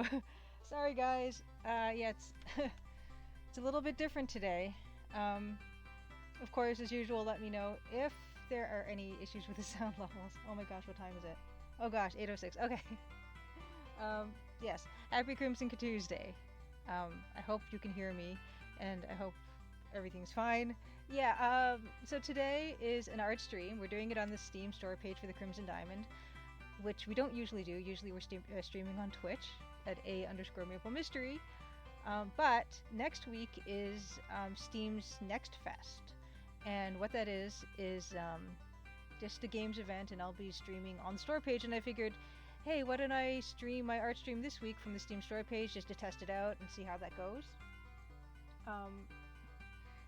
So, sorry guys. Yeah, it's it's a little bit different today. Um, of course, as usual, let me know if there are any issues with the sound levels. Oh my gosh, what time is it? Oh gosh, 8:06. Okay. Yes, Happy Crimson Tuesday. I hope you can hear me, and I hope everything's fine. Yeah. So today is an art stream. We're doing it on the Steam store page for the Crimson Diamond, which we don't usually do. Usually we're streaming on Twitch at @a_maple mystery. But next week is Steam's Next Fest, and what that is just a games event, and I'll be streaming on the store page. And I figured, hey, why don't I stream my art stream this week from the Steam store page just to test it out and see how that goes. Um,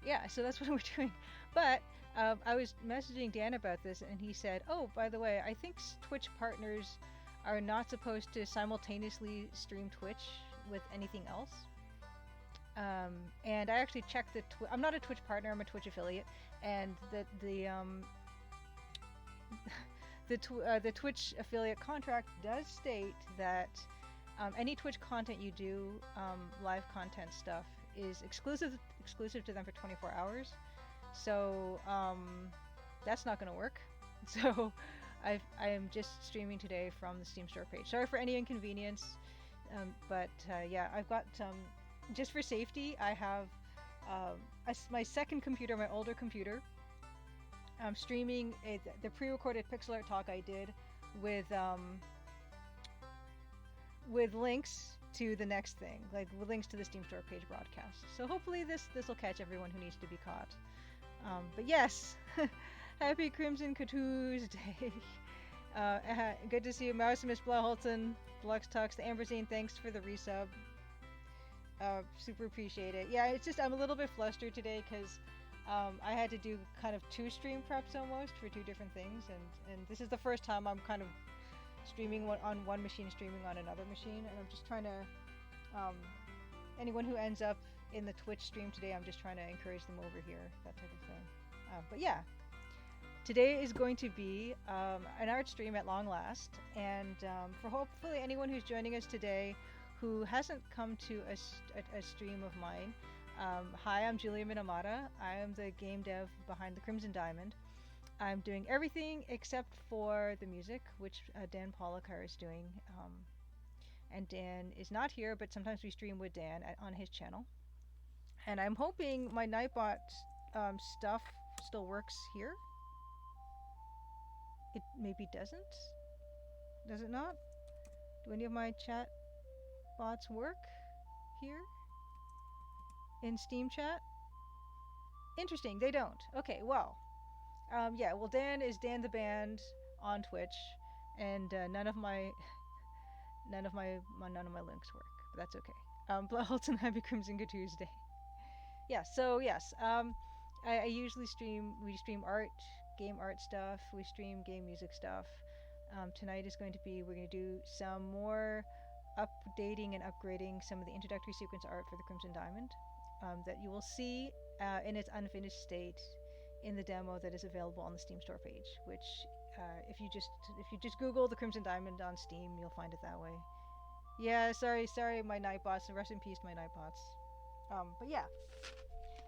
yeah, so that's what we're doing. But I was messaging Dan about this, and he said, "Oh, by the way, I think Twitch partners are not supposed to simultaneously stream Twitch with anything else." And I actually checked the. I'm not a Twitch partner. I'm a Twitch affiliate, and the Twitch affiliate contract does state that any Twitch content you do, live content stuff, is exclusive to them for 24 hours. So that's not going to work. So I am just streaming today from the Steam store page. Sorry for any inconvenience, but yeah, I've got just for safety, I have my second computer, my older computer. I'm streaming the pre-recorded pixel art talk I did with links to the next thing, like with links to the Steam store page broadcast. So hopefully this will catch everyone who needs to be caught. But yes, happy Crimson Tuesday. Good to see you, Maximus Blauholzen, Lux Tux, the Amberzine. Thanks for the resub. Super appreciate it. Yeah, it's just I'm a little bit flustered today because I had to do kind of two stream preps almost for two different things, and this is the first time I'm kind of streaming on one machine, streaming on another machine, and I'm just trying to anyone who ends up in the Twitch stream today, I'm just trying to encourage them over here, that type of thing. But yeah, today is going to be an art stream at long last, and for hopefully anyone who's joining us today who hasn't come to a stream of mine. Hi, I'm Julia Minamata. I am the game dev behind the Crimson Diamond. I'm doing everything except for the music, which Dan Polakar is doing. And Dan is not here, but sometimes we stream with Dan on his channel. And I'm hoping my Nightbot stuff still works here. It maybe doesn't. Does it not? Do any of my chat bots work here in Steam chat? Interesting, they don't. Okay, well, yeah, well, Dan is Dan the Band on Twitch, and none of my links work, but that's okay. Bloodholt and Happy Crimson Good Tuesday. Yeah, so yes, I usually we stream art, game art stuff, we stream game music stuff. Tonight is going to be, we're going to do some more updating and upgrading some of the introductory sequence art for the Crimson Diamond that you will see in its unfinished state in the demo that is available on the Steam store page, which if you just Google the Crimson Diamond on Steam, you'll find it that way. Yeah, sorry, my Nightbots, and rest in peace to my Nightbots. But yeah,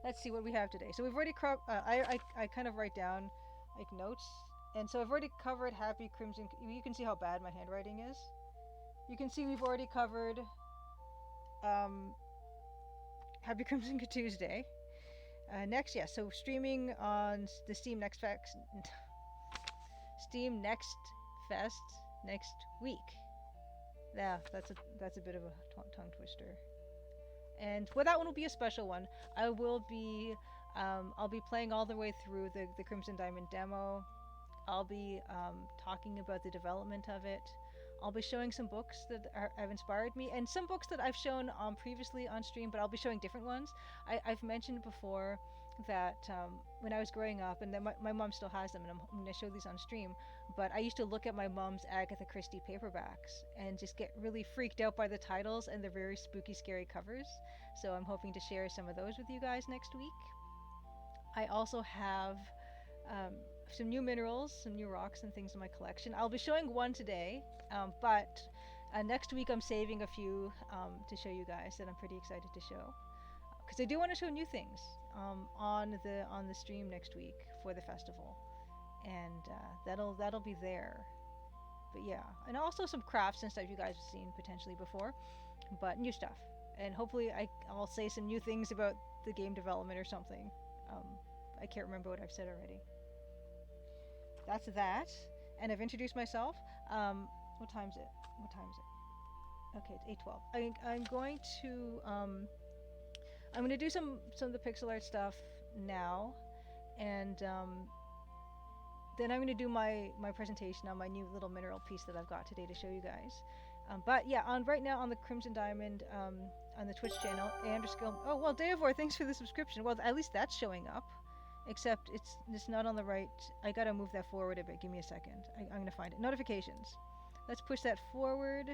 let's see what we have today. So we've already I kind of write down like notes, and so I've already covered Happy Crimson. You can see how bad my handwriting is. You can see we've already covered Happy Crimson Tuesday. Next, yeah, so streaming on the Steam Next Fest next week. Yeah, that's a bit of a tongue twister. And well, that one will be a special one. I'll be playing all the way through the Crimson Diamond demo. I'll be talking about the development of it. I'll be showing some books that have inspired me, and some books that I've shown previously on stream, but I'll be showing different ones. I've mentioned before that when I was growing up, and my mom still has them, and I'm going to show these on stream, but I used to look at my mom's Agatha Christie paperbacks and just get really freaked out by the titles and the very spooky, scary covers. So I'm hoping to share some of those with you guys next week. I also have some new minerals, some new rocks and things in my collection. I'll be showing one today, but Next week I'm saving a few to show you guys that I'm pretty excited to show, because I do want to show new things on the stream next week for the festival, and that'll be there. But yeah, and also some crafts and stuff you guys have seen potentially before, but new stuff, and hopefully I'll say some new things about the game development or something. Um, I can't remember what I've said already. That's that, and I've introduced myself. What time is it? What time is it? Okay, it's 8:12. I'm going to do some of the pixel art stuff now, and then I'm going to do my presentation on my new little mineral piece that I've got today to show you guys. But yeah, right now on the Crimson Diamond on the Twitch channel, A_. Oh well, Deovor, thanks for the subscription. Well, at least that's showing up, except it's not on the right. I gotta move that forward a bit. Give me a second. I'm gonna find it. Notifications. Let's push that forward.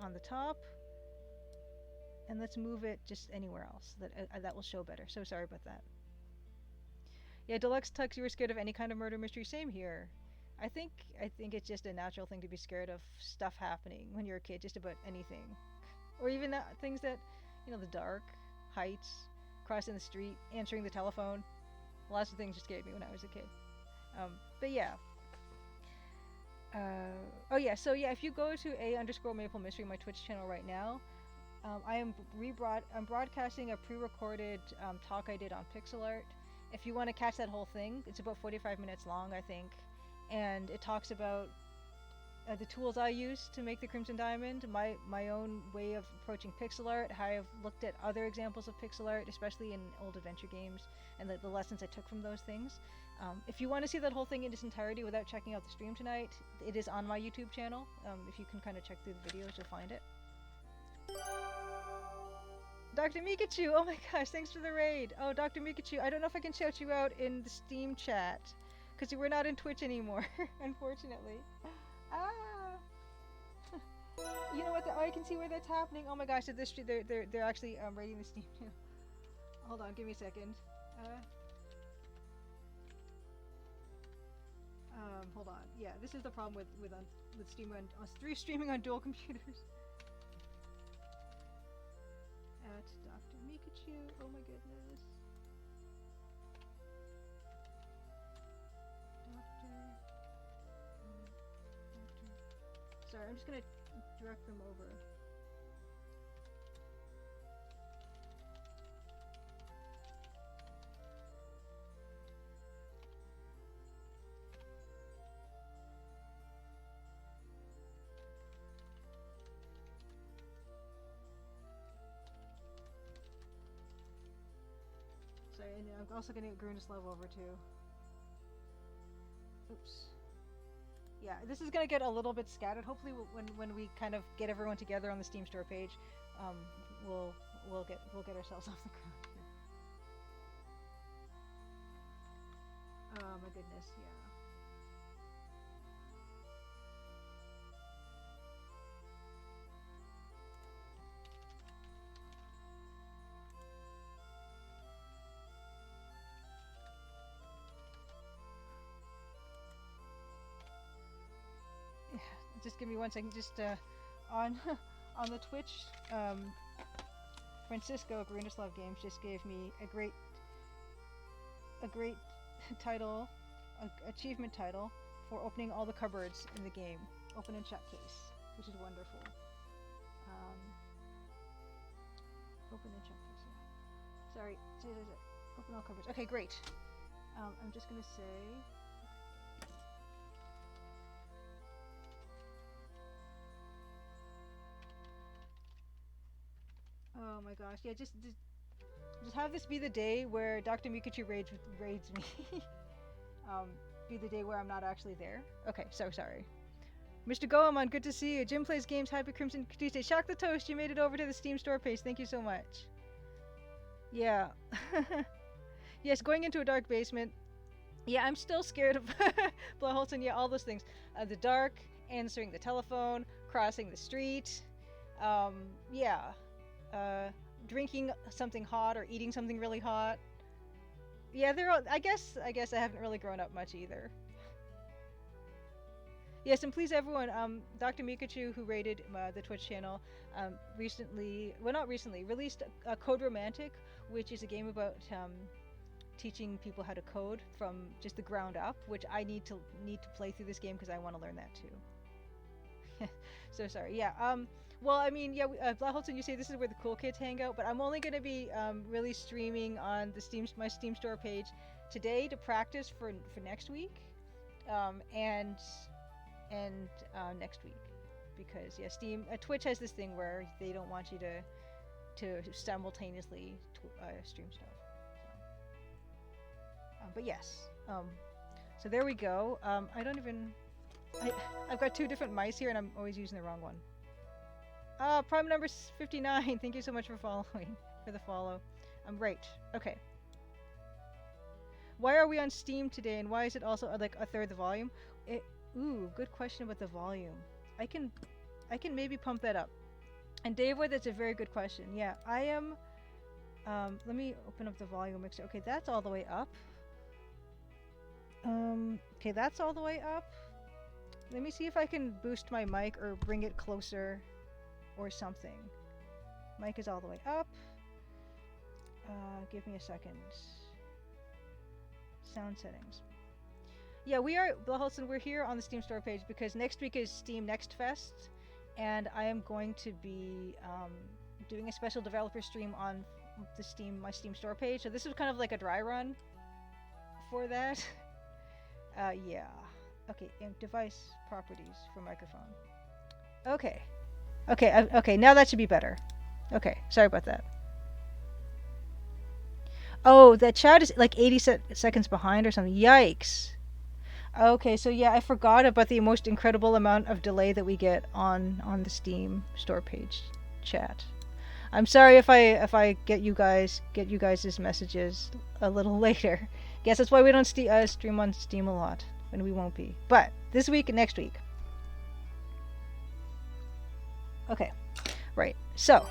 On the top, and let's move it just anywhere else that will show better. So sorry about that. Yeah, Deluxe Tux, you were scared of any kind of murder mystery. Same here. I think it's just a natural thing to be scared of stuff happening when you're a kid, just about anything, or even things that, the dark, heights, crossing the street, answering the telephone. Lots of things just scared me when I was a kid. But yeah. Oh yeah, so yeah, if you go to _maple mystery, my Twitch channel right now, I'm broadcasting a pre-recorded talk I did on pixel art. If you want to catch that whole thing, it's about 45 minutes long, I think, and it talks about the tools I use to make the Crimson Diamond, my own way of approaching pixel art, how I've looked at other examples of pixel art, especially in old adventure games, and the lessons I took from those things. If you want to see that whole thing in its entirety without checking out the stream tonight, it is on my YouTube channel. If you can kind of check through the videos, you'll find it. Dr. Mikachu, oh my gosh, thanks for the raid. Oh, Dr. Mikachu, I don't know if I can shout you out in the Steam chat, because we're not in Twitch anymore, unfortunately. Ah! You know what? I can see where that's happening. Oh my gosh, they're actually raiding the Steam channel. Hold on, give me a second. Hold on. Yeah, this is the problem with streaming on dual computers. At Dr. Mikachu. Oh my goodness. Doctor. Sorry, I'm just gonna direct them over. Sorry, and I'm also gonna get Gruneslav over too. Oops. Yeah, this is gonna get a little bit scattered. Hopefully, when we kind of get everyone together on the Steam store page, we'll get ourselves off the ground here. Oh my goodness, yeah. Just give me 1 second. Just on the Twitch, Francisco Gruneslav Games just gave me a great title, achievement title for opening all the cupboards in the game. Open and shut case, which is wonderful. Open and shut case. Yeah. Sorry. Open all cupboards. Okay, great. I'm just gonna say. Oh my gosh, yeah, just have this be the day where Dr. Mikachu raids me. Be the day where I'm not actually there. Okay, so sorry. Mr. Goemon, good to see you. Jim plays games, Happy Crimson Tuesday. Shock the Toast, you made it over to the Steam store page. Thank you so much. Yeah. Yes, going into a dark basement. Yeah, I'm still scared of blowholes and yeah, all those things. The dark, answering the telephone, crossing the street. Yeah. Drinking something hot or eating something really hot. Yeah, they're all, I guess I haven't really grown up much either. Yes, and please everyone, Dr. Mikachu, who rated the Twitch channel, recently, well not recently, released Code Romantic, which is a game about teaching people how to code from just the ground up, which I need to play through this game because I want to learn that too. So sorry. Yeah. Well, I mean, yeah. Blaholton, you say this is where the cool kids hang out, but I'm only going to be really streaming on the my Steam store page today to practice for next week, and next week, because yeah, Twitch has this thing where they don't want you to simultaneously stream stuff. So. But yes, so there we go. I've got two different mice here, and I'm always using the wrong one. Prime number 59. Thank you so much for following, for the follow. Right. Okay. Why are we on Steam today, and why is it also like a third the volume? Ooh, good question about the volume. I can maybe pump that up. And David, that's a very good question. Yeah, I am. Let me open up the volume mixer. Okay, that's all the way up. Okay, that's all the way up. Let me see if I can boost my mic or bring it closer or something. Mic is all the way up. Give me a second. Sound settings. Yeah, Blaholson, we're here on the Steam store page because next week is Steam Next Fest, and I am going to be doing a special developer stream on my Steam store page. So this is kind of like a dry run for that. Yeah. Okay, device properties for microphone. Okay. Okay, now that should be better. Okay, sorry about that. Oh, that chat is like 80 seconds behind or something. Yikes. Okay, so yeah, I forgot about the most incredible amount of delay that we get on the Steam store page chat. I'm sorry if I get you guys' messages a little later. Guess that's why we don't stream on Steam a lot, and we won't be. But this week and next week. Okay, right. So,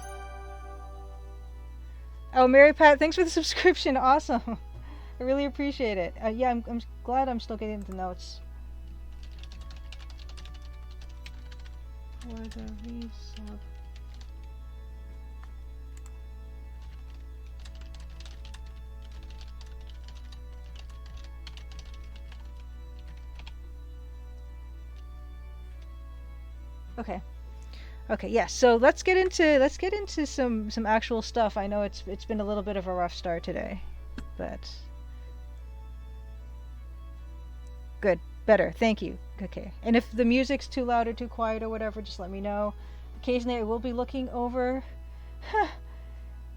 oh, Mary Pat, thanks for the subscription. Awesome. I really appreciate it. Yeah, I'm glad I'm still getting the notes. For the resub. Okay. Okay, yeah. So let's get into some actual stuff. I know it's been a little bit of a rough start today, but good, better. Thank you. Okay. And if the music's too loud or too quiet or whatever, just let me know. Occasionally, I will be looking over.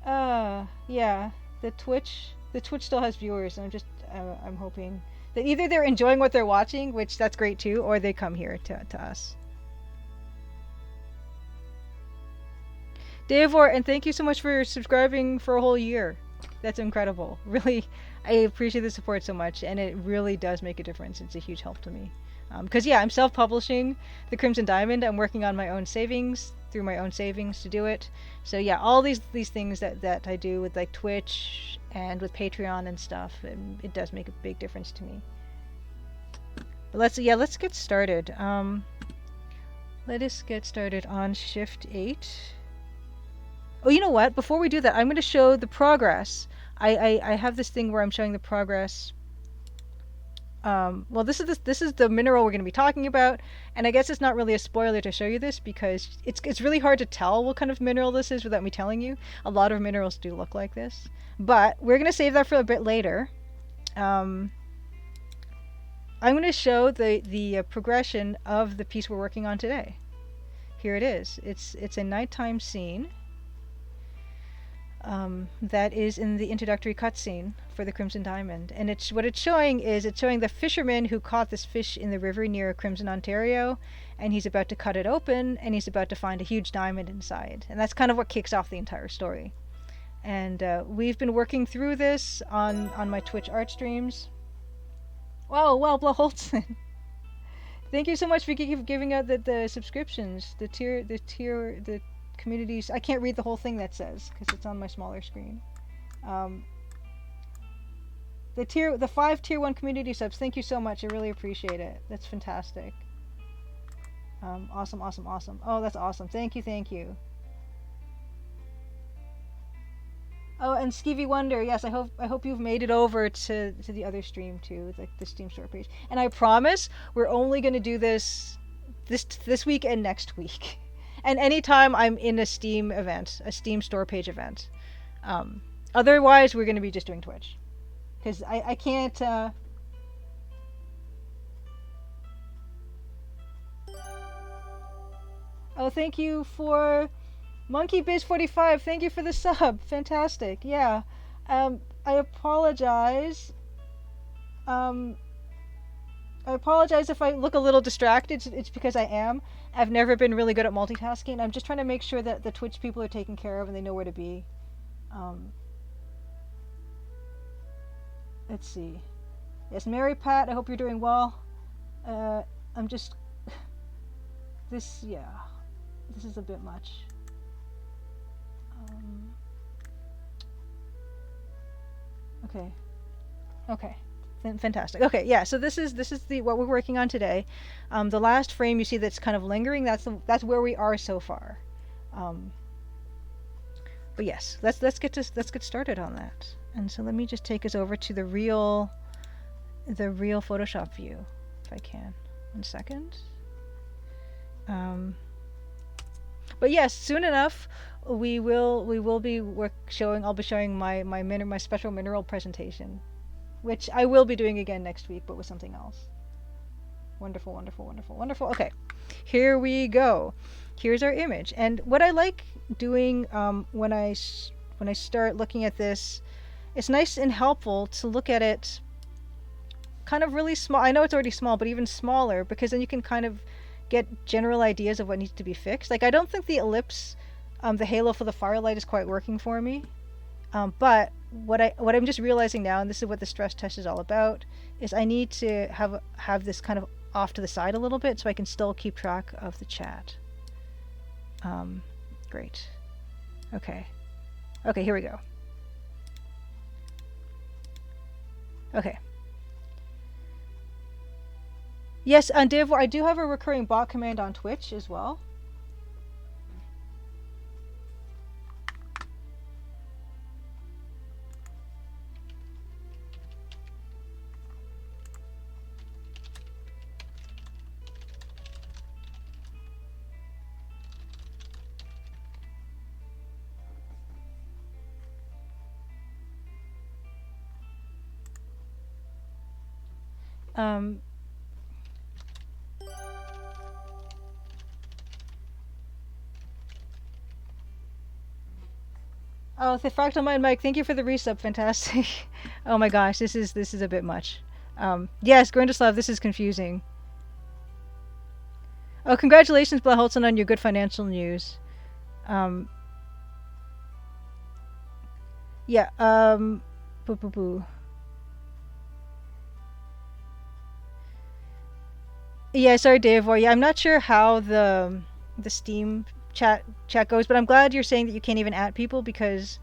Yeah. The Twitch still has viewers, and I'm hoping that either they're enjoying what they're watching, which that's great too, or they come here to us. Davor, and thank you so much for subscribing for a whole year. That's incredible. Really, I appreciate the support so much, and it really does make a difference. It's a huge help to me. Because yeah, I'm self-publishing the Crimson Diamond. I'm working on my own savings, through my own savings to do it. So yeah, all these things that I do with like Twitch and with Patreon and stuff, it does make a big difference to me. But let's get started. Let us get started on Shift 8. Oh, you know what? Before we do that, I'm going to show the progress. I have this thing where I'm showing the progress. Well, this is the mineral we're going to be talking about, and I guess it's not really a spoiler to show you this because it's really hard to tell what kind of mineral this is without me telling you. A lot of minerals do look like this, but we're going to save that for a bit later. I'm going to show the progression of the piece we're working on today. Here it is. It's a nighttime scene. That is in the introductory cutscene for the Crimson Diamond, and it's showing the fisherman who caught this fish in the river near Crimson, Ontario, and he's about to cut it open, and he's about to find a huge diamond inside, and that's kind of what kicks off the entire story. And we've been working through this on my Twitch art streams. Wow, well, Blaholtzen. Thank you so much for giving out the subscriptions, the communities. I can't read the whole thing that says because it's on my smaller screen. The 5 tier 1 community subs. Thank you so much. I really appreciate it. That's fantastic. Awesome, awesome, awesome. Oh, that's awesome. Thank you, thank you. Oh, and Skeevy Wonder, yes, I hope you've made it over to the other stream too, like the Steam store page. And I promise we're only gonna do this week and next week, and anytime I'm in a Steam event, a Steam store page event. Otherwise, we're gonna be just doing Twitch, because I can't. Oh, thank you for MonkeyBiz45. Thank you for the sub. Fantastic. Yeah. I apologize. I apologize if I look a little distracted. It's because I am. I've never been really good at multitasking. I'm just trying to make sure that the Twitch people are taken care of and they know where to be. Let's see. Yes, Mary Pat, I hope you're doing well. I'm just... This is a bit much. Okay. Fantastic. Okay, yeah. So this is what we're working on today. The last frame you see that's kind of lingering. That's where we are so far. But yes, let's get started on that. And so let me just take us over to the real Photoshop view, if I can. 1 second. But yes, soon enough we will be showing. I'll be showing my special mineral presentation, which I will be doing again next week, but with something else. Wonderful, wonderful, wonderful, wonderful. Okay, here we go. Here's our image, and what I like doing when I start looking at this, it's nice and helpful to look at it kind of really small. I know it's already small, but even smaller, because then you can kind of get general ideas of what needs to be fixed. Like, I don't think the ellipse, the halo for the firelight is quite working for me. But what I'm just realizing now, and this is what the stress test is all about, is I need to have this kind of off to the side a little bit so I can still keep track of the chat. Great. Okay, here we go. Okay. Yes, on Div, I do have a recurring bot command on Twitch as well. Oh, the Fractal Mind Mike, thank you for the resub. Fantastic. Oh my gosh, this is a bit much. Yes, Grindislav, this is confusing. Oh, congratulations, Blaholson, on your good financial news. Yeah, boo. Yeah, sorry, Dave. Yeah, I'm not sure how the Steam chat goes, but I'm glad you're saying that you can't even add people, because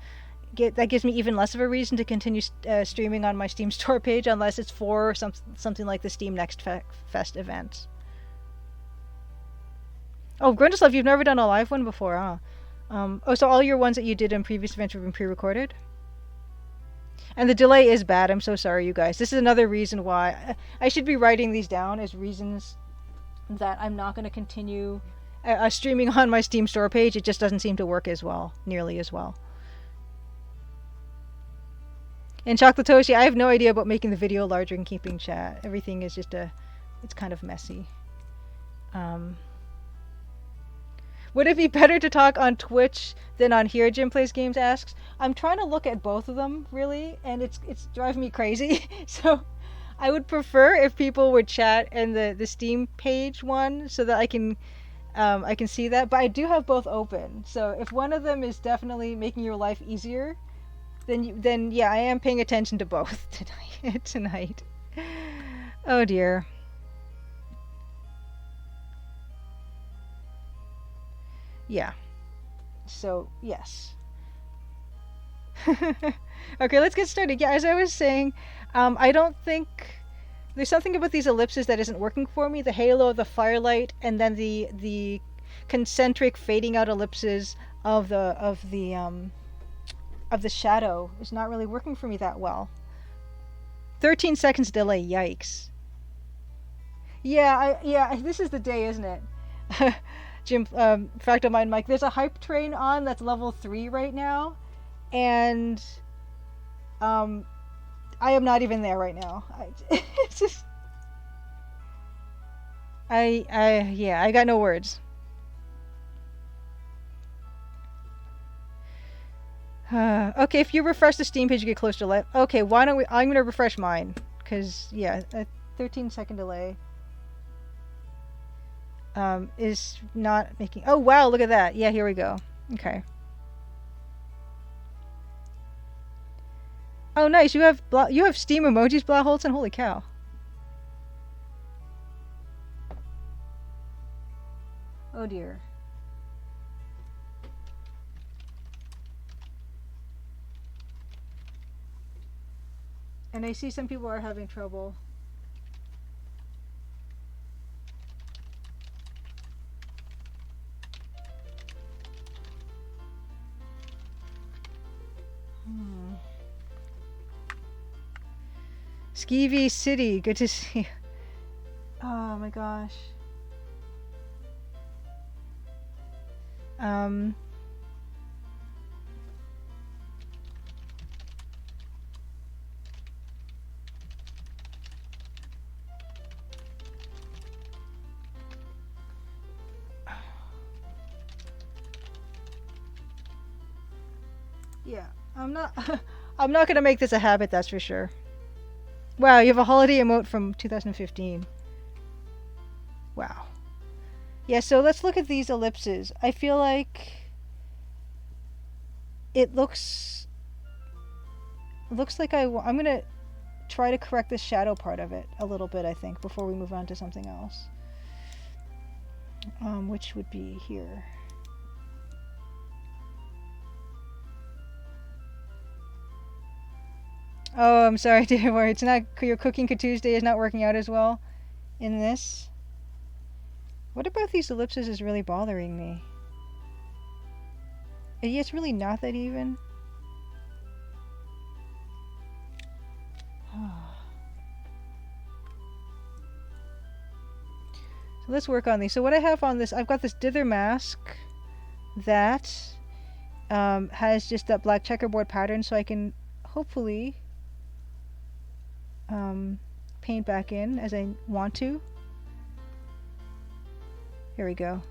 that gives me even less of a reason to continue streaming on my Steam store page, unless it's for something like the Steam Next Fest event. Oh, Grundislav, you've never done a live one before, huh? Oh, so all your ones that you did in previous events have been pre-recorded? And the delay is bad. I'm so sorry, you guys. This is another reason why I should be writing these down as reasons that I'm not going to continue streaming on my Steam store page. It just doesn't seem to work nearly as well. And Chocolatoshi, I have no idea about making the video larger and keeping chat. Everything is just it's kind of messy. Would it be better to talk on Twitch than on here? Jim Plays Games asks. I'm trying to look at both of them, really, and it's driving me crazy. So I would prefer if people would chat in the Steam page one, so that I can see that. But I do have both open. So if one of them is definitely making your life easier, then yeah, I am paying attention to both tonight. Oh dear. Yeah. So, yes. Okay, let's get started. Yeah, as I was saying, I don't think There's something about these ellipses that isn't working for me. The halo of the firelight, and then the concentric fading out ellipses of the shadow is not really working for me that well. 13 seconds delay, yikes. Yeah, this is the day, isn't it? Jim, Fractal Mind Mike, there's a hype train on that's level 3 right now, and I am not even there right now. It's just, I got no words. Okay, if you refresh the Steam page, you get close to life. Okay, why don't we? I'm gonna refresh mine, cause yeah, a 13-second delay is not making. Oh wow, look at that. Yeah, here we go. Okay. Oh nice, you have Steam emojis, Blaholzen. Holy cow. Oh dear. And I see some people are having trouble. Skeevy City, good to see you. Oh my gosh. Yeah, I'm not gonna make this a habit, that's for sure. Wow, you have a holiday emote from 2015. Wow. Yeah, so let's look at these ellipses. I feel like it looks like I'm gonna try to correct the shadow part of it a little bit, I think, before we move on to something else. Which would be here. Oh, I'm sorry, dear worry. It's not your cooking Tuesday is not working out as well in this. What about these ellipses is really bothering me? Yeah, it's really not that even. So let's work on these. So what I have on this, I've got this dither mask that has just that black checkerboard pattern, so I can hopefully paint back in as I want to. Here we go.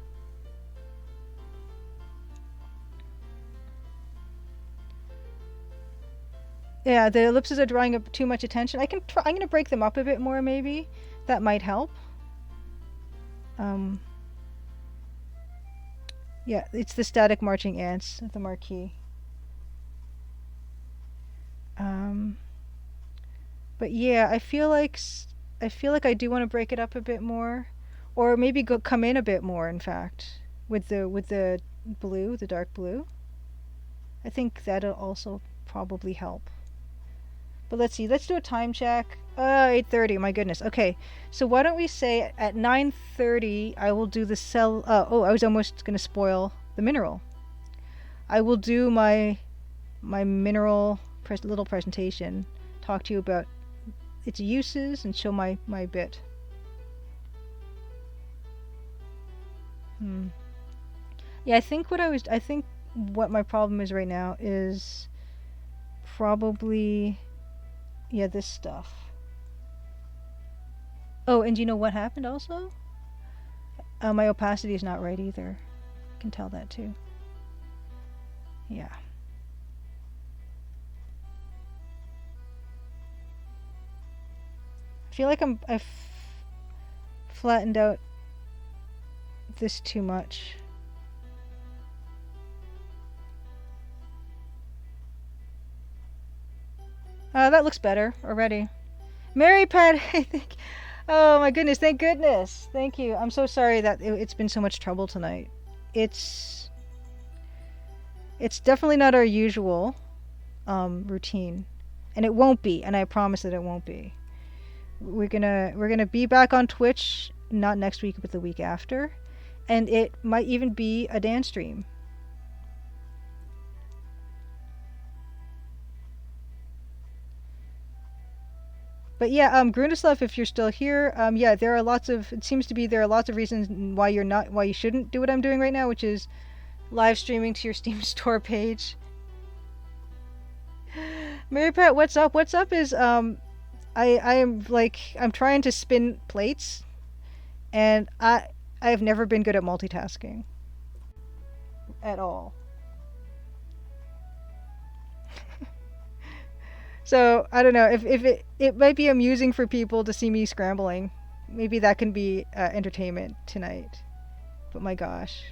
Yeah, the ellipses are drawing up too much attention. I'm gonna break them up a bit more, maybe. That might help. Yeah, it's the static marching ants of the marquee. But yeah, I feel like I do want to break it up a bit more, or maybe come in a bit more. In fact, with the blue, the dark blue. I think that'll also probably help. But let's see. Let's do a time check. 8:30. My goodness. Okay. So why don't we say at 9:30 I will do the cell. Oh, I was almost gonna spoil the mineral. I will do my mineral little presentation. Talk to you about its uses and show my bit. Yeah, I think what my problem is right now is probably this stuff. Oh, and do you know what happened also? My opacity is not right either. I can tell that too. Yeah. I feel like I've flattened out this too much. That looks better already. Mary Pat, I think. Oh my goodness, thank goodness. Thank you. I'm so sorry that it's been so much trouble tonight. It's definitely not our usual routine. And it won't be, and I promise that it won't be. we're gonna be back on Twitch, not next week, but the week after, and it might even be a dance stream. But yeah, Grundislav, if you're still here, yeah, there are lots of. It seems to be there are lots of reasons why why you shouldn't do what I'm doing right now, which is live streaming to your Steam store page. Mary Pat, what's up? What's up is I am like I'm trying to spin plates, and I have never been good at multitasking at all. So I don't know if it might be amusing for people to see me scrambling. Maybe that can be entertainment tonight. But my gosh.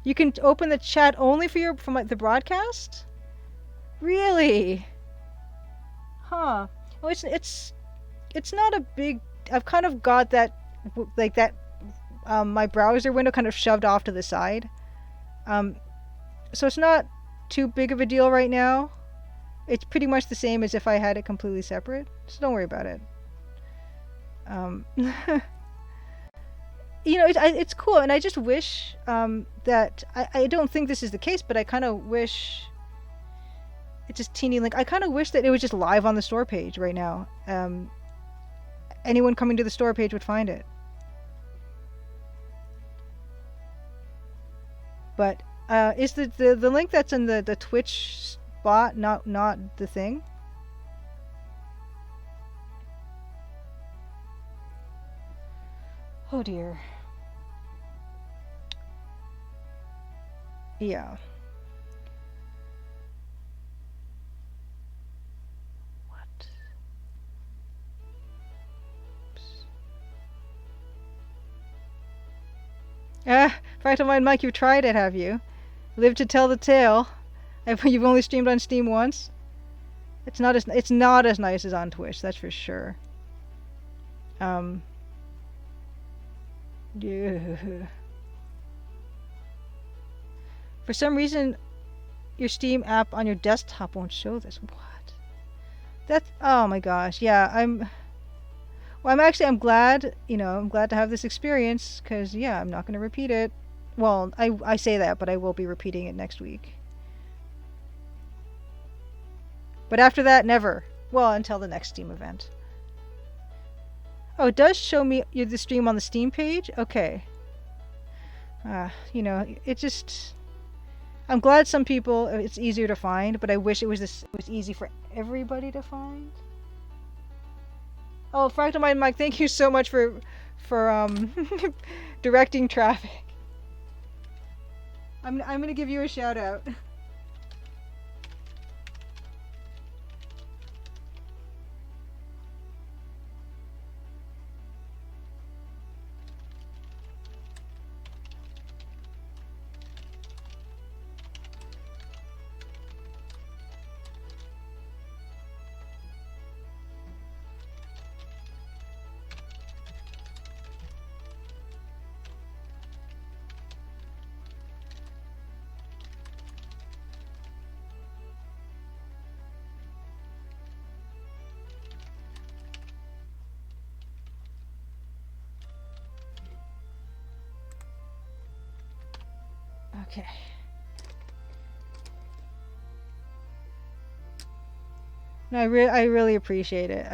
You can open the chat only from like, the broadcast? Really? Huh. Well, it's not a big. I've kind of got that like that my browser window kind of shoved off to the side. So it's not too big of a deal right now. It's pretty much the same as if I had it completely separate. So don't worry about it. You know, it's cool, and I just wish that I don't think this is the case, but I kind of wish it's just teeny link. I kind of wish that it was just live on the store page right now. Anyone coming to the store page would find it. But is the link that's in the Twitch spot not the thing? Oh dear. Yeah. What? Ah, fact of mind, Mike, you've tried it, have you? Live to tell the tale. You've only streamed on Steam once. It's not as nice as on Twitch, that's for sure. Yeah. For some reason, your Steam app on your desktop won't show this. What? That's, oh my gosh. Yeah, I'm glad, I'm glad to have this experience, because, yeah, I'm not going to repeat it. Well, I say that, but I will be repeating it next week. But after that, never. Well, until the next Steam event. Oh, it does show me the stream on the Steam page? Okay. It just... I'm glad some people, it's easier to find, but I wish it was easy for everybody to find. Oh, Fractal Mind Mike, thank you so much for directing traffic. I'm gonna give you a shout out. Okay. No, I really appreciate it.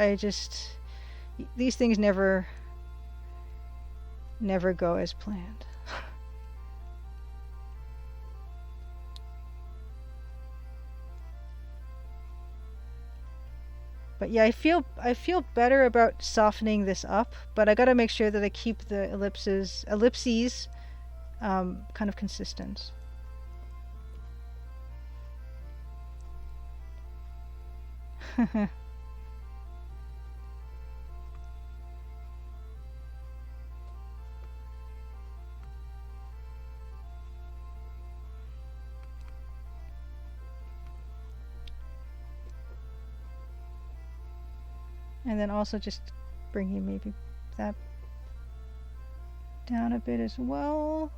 These things never go as planned. But yeah, I feel better about softening this up, but I gotta make sure that I keep the ellipses kind of consistent. And then also just bringing maybe that down a bit as well.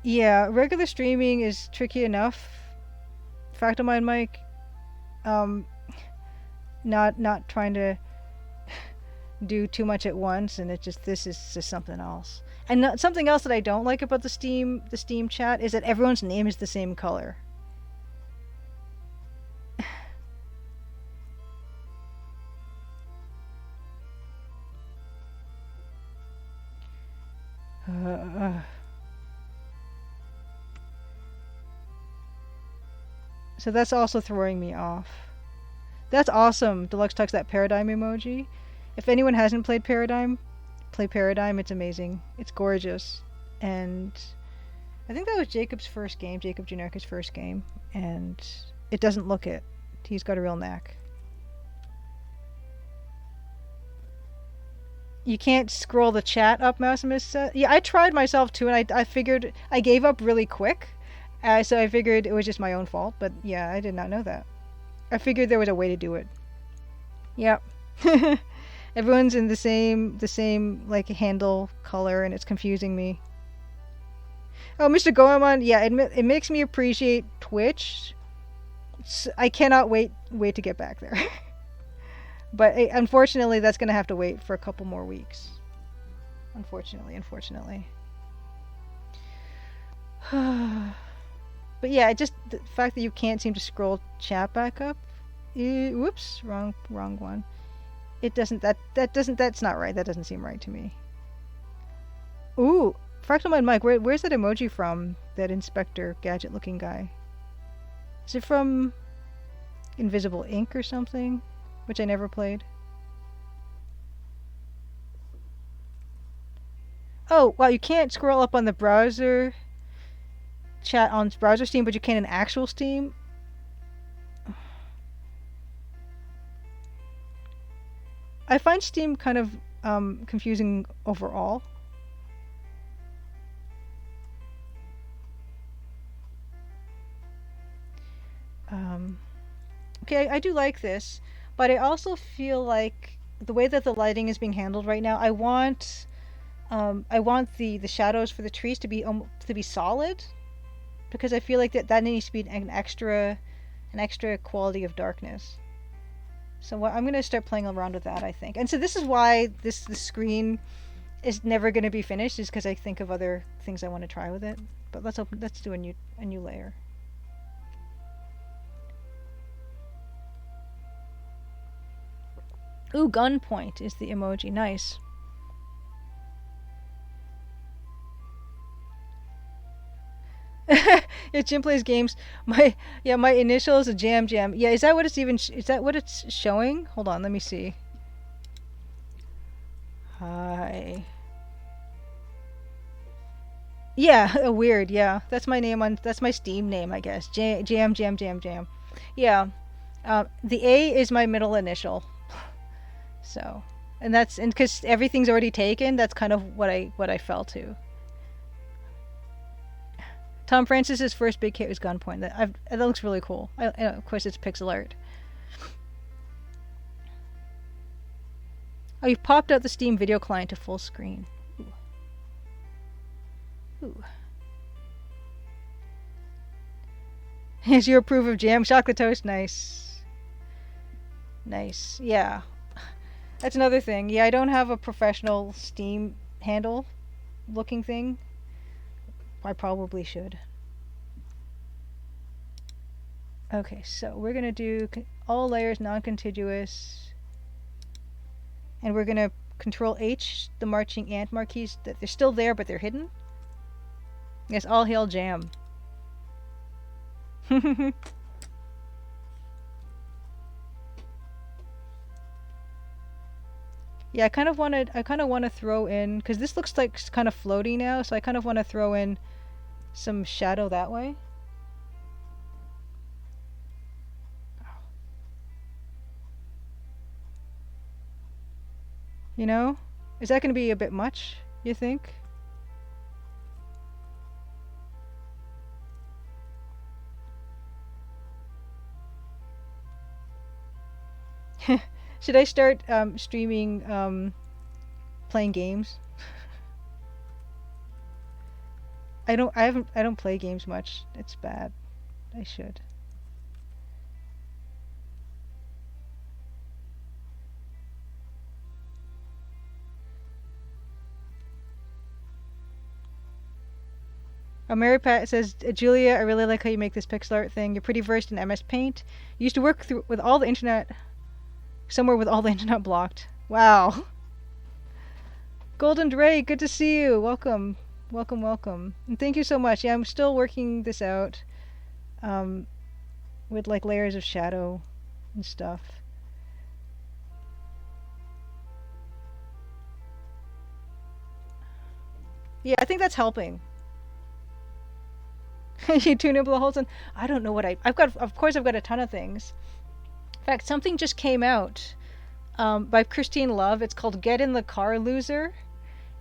Yeah, regular streaming is tricky enough. Fractal mic, um, not trying to do too much at once, and this is just something else. And something else that I don't like about the Steam chat is that everyone's name is the same color. So that's also throwing me off. That's awesome. Deluxe Tux, that Paradigm emoji. If anyone hasn't played Paradigm, play Paradigm. It's amazing. It's gorgeous. And I think that was Jacob's first game, Jacob Junior's first game. And it doesn't look it. He's got a real knack. You can't scroll the chat up, Maximus said. Yeah, I tried myself too, and I figured I gave up really quick. So I figured it was just my own fault. But yeah, I did not know that. I figured there was a way to do it. Yep. Everyone's in the same like handle color, and it's confusing me. Oh, Mr. Goemon, yeah, it makes me appreciate Twitch. I cannot wait to get back there. But unfortunately, that's gonna have to wait for a couple more weeks. Unfortunately. But yeah, just the fact that you can't seem to scroll chat back up. Whoops, wrong one. It doesn't. That's not right. That doesn't seem right to me. Ooh, Fractal Mind Mike, where's that emoji from? That Inspector Gadget looking guy. Is it from Invisible Ink or something? Which I never played. Oh, wow, you can't scroll up on the browser chat on browser Steam, but you can in actual Steam. I find Steam kind of confusing overall. Okay, I do like this, but I also feel like the way that the lighting is being handled right now, I want the shadows for the trees to be solid, because I feel like that needs to be an extra quality of darkness. So I'm going to start playing around with that, I think. And so this is why the screen is never going to be finished, is because I think of other things I want to try with it. But let's do a new layer. Ooh, gunpoint is the emoji. Nice. Yeah, Jim plays games. My initial is a jam. Yeah, is that what it's showing? Hold on, let me see. Hi. Yeah, weird. Yeah, that's my name that's my Steam name, I guess. Jam. Yeah. The A is my middle initial. So, and because everything's already taken, that's kind of what I fell to. Tom Francis's first big hit was Gunpoint. That looks really cool. Of course, it's pixel art. Oh, you've popped out the Steam video client to full screen. Ooh. Here's your proof of jam. Chocolate toast. Nice. Yeah. That's another thing. Yeah, I don't have a professional Steam handle looking thing. I probably should. Okay, so we're going to do all layers non-contiguous. And we're going to Control H, the marching ant marquees. They're still there, but they're hidden. Yes, all hail jam. Yeah, I kind of want to throw in, because this looks like it's kind of floaty now, so I kind of want to throw in some shadow that way. You know? Is that going to be a bit much, you think? Should I start streaming playing games? I don't play games much. It's bad. I should. Mary Pat says, Julia, I really like how you make this pixel art thing. You're pretty versed in MS Paint. You used to work with all the internet, somewhere with all the internet blocked. Wow. Golden Dre, good to see you. Welcome, welcome, welcome. And thank you so much. Yeah, I'm still working this out with like layers of shadow and stuff. Yeah, I think that's helping. You tune in the holes, and I don't know what I've got. Of course, I've got a ton of things. In fact, something just came out by Christine Love. It's called "Get in the Car, Loser,"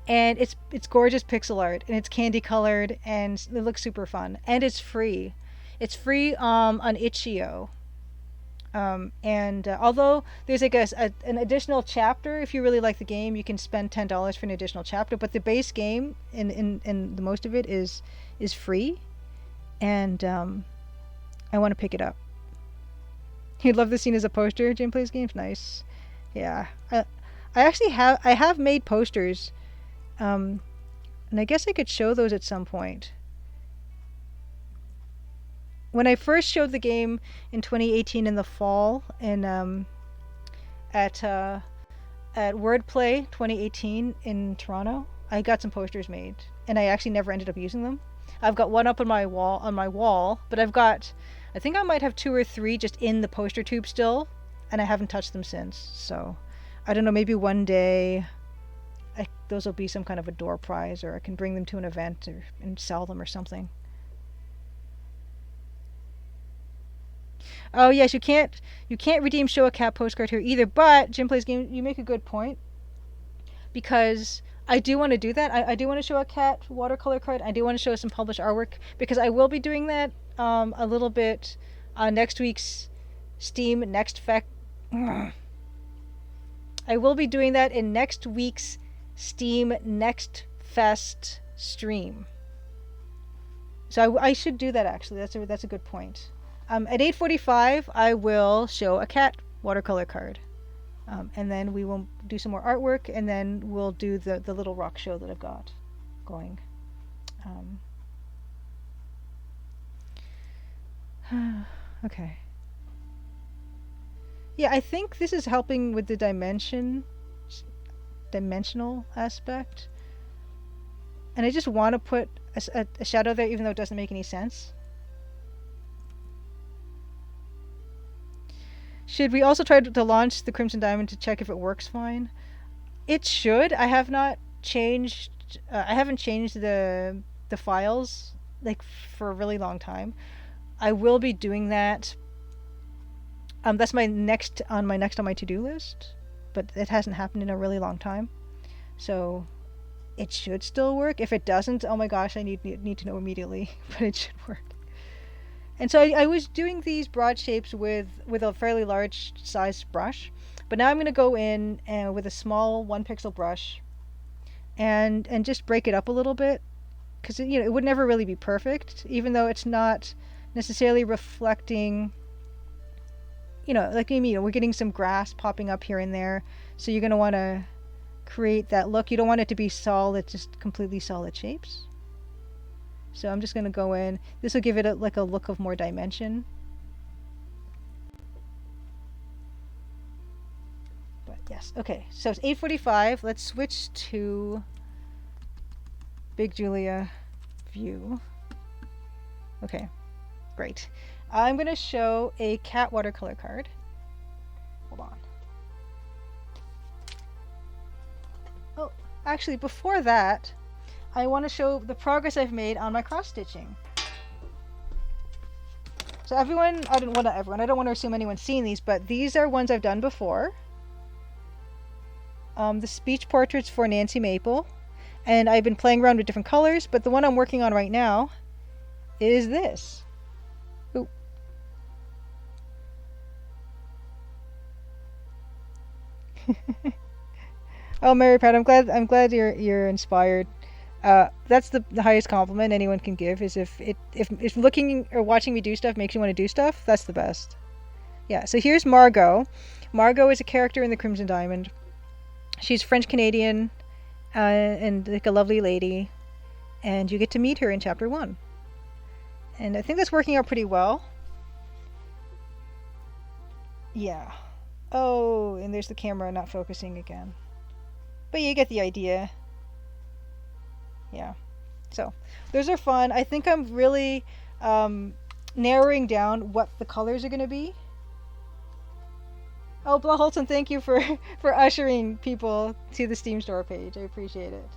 and it's gorgeous pixel art, and it's candy colored, and it looks super fun, and it's free. It's free on itch.io. And although there's like an additional chapter, if you really like the game, you can spend $10 for an additional chapter. But the base game and the most of it is free, and I want to pick it up. He'd love the scene as a poster. Jim plays games, nice. Yeah, I actually have made posters, and I guess I could show those at some point. When I first showed the game in 2018 in the fall, and at Wordplay 2018 in Toronto, I got some posters made, and I actually never ended up using them. I've got one up on my wall, but I think I might have 2 or 3 just in the poster tube still, and I haven't touched them since. So I don't know, maybe one day those will be some kind of a door prize, or I can bring them to an event and sell them or something. Oh yes, you can't redeem show a cat postcard here either. But Jim plays game. You make a good point, because I do want to do that. I do want to show a cat watercolor card. I do want to show some published artwork, because I will be doing that a little bit on next week's Steam Next Fest. I will be doing that in next week's Steam Next Fest stream. So I should do that actually. That's a good point. At 8:45, I will show a cat watercolor card. And then we will do some more artwork, and then we'll do the little rock show that I've got going. Okay. Yeah, I think this is helping with the dimensional aspect. And I just want to put a shadow there, even though it doesn't make any sense. Should we also try to launch the Crimson Diamond to check if it works fine? It should. I have not changed. I haven't changed the files like for a really long time. I will be doing that. That's my next on my to-do list, but it hasn't happened in a really long time, so it should still work. If it doesn't, oh my gosh, I need to know immediately. But it should work. And so I was doing these broad shapes with a fairly large size brush, but now I'm going to go in with a small 1 pixel brush and just break it up a little bit, because it would never really be perfect, even though it's not necessarily reflecting, like we're getting some grass popping up here and there, so you're going to want to create that look. You don't want it to be solid, just completely solid shapes. So I'm just going to go in. This will give it a look of more dimension. But yes, okay. So it's 8:45. Let's switch to Big Julia view. Okay, great. I'm going to show a cat watercolor card. Hold on. Oh, actually, before that, I want to show the progress I've made on my cross stitching. So I don't want to assume anyone's seen these, but these are ones I've done before. The speech portraits for Nancy Maple, and I've been playing around with different colors, but the one I'm working on right now is this. Ooh. Oh, Mary Pat, I'm glad you're inspired. That's the highest compliment anyone can give is if looking or watching me do stuff makes you want to do stuff, that's the best. Yeah, so here's Margot. Margot is a character in the Crimson Diamond. She's French Canadian and like a lovely lady, and you get to meet her in chapter 1. And I think that's working out pretty well. Yeah. Oh, and there's the camera not focusing again. But you get the idea. Yeah. So, those are fun. I think I'm really narrowing down what the colors are going to be. Oh, Blaholton, thank you for ushering people to the Steam store page. I appreciate it.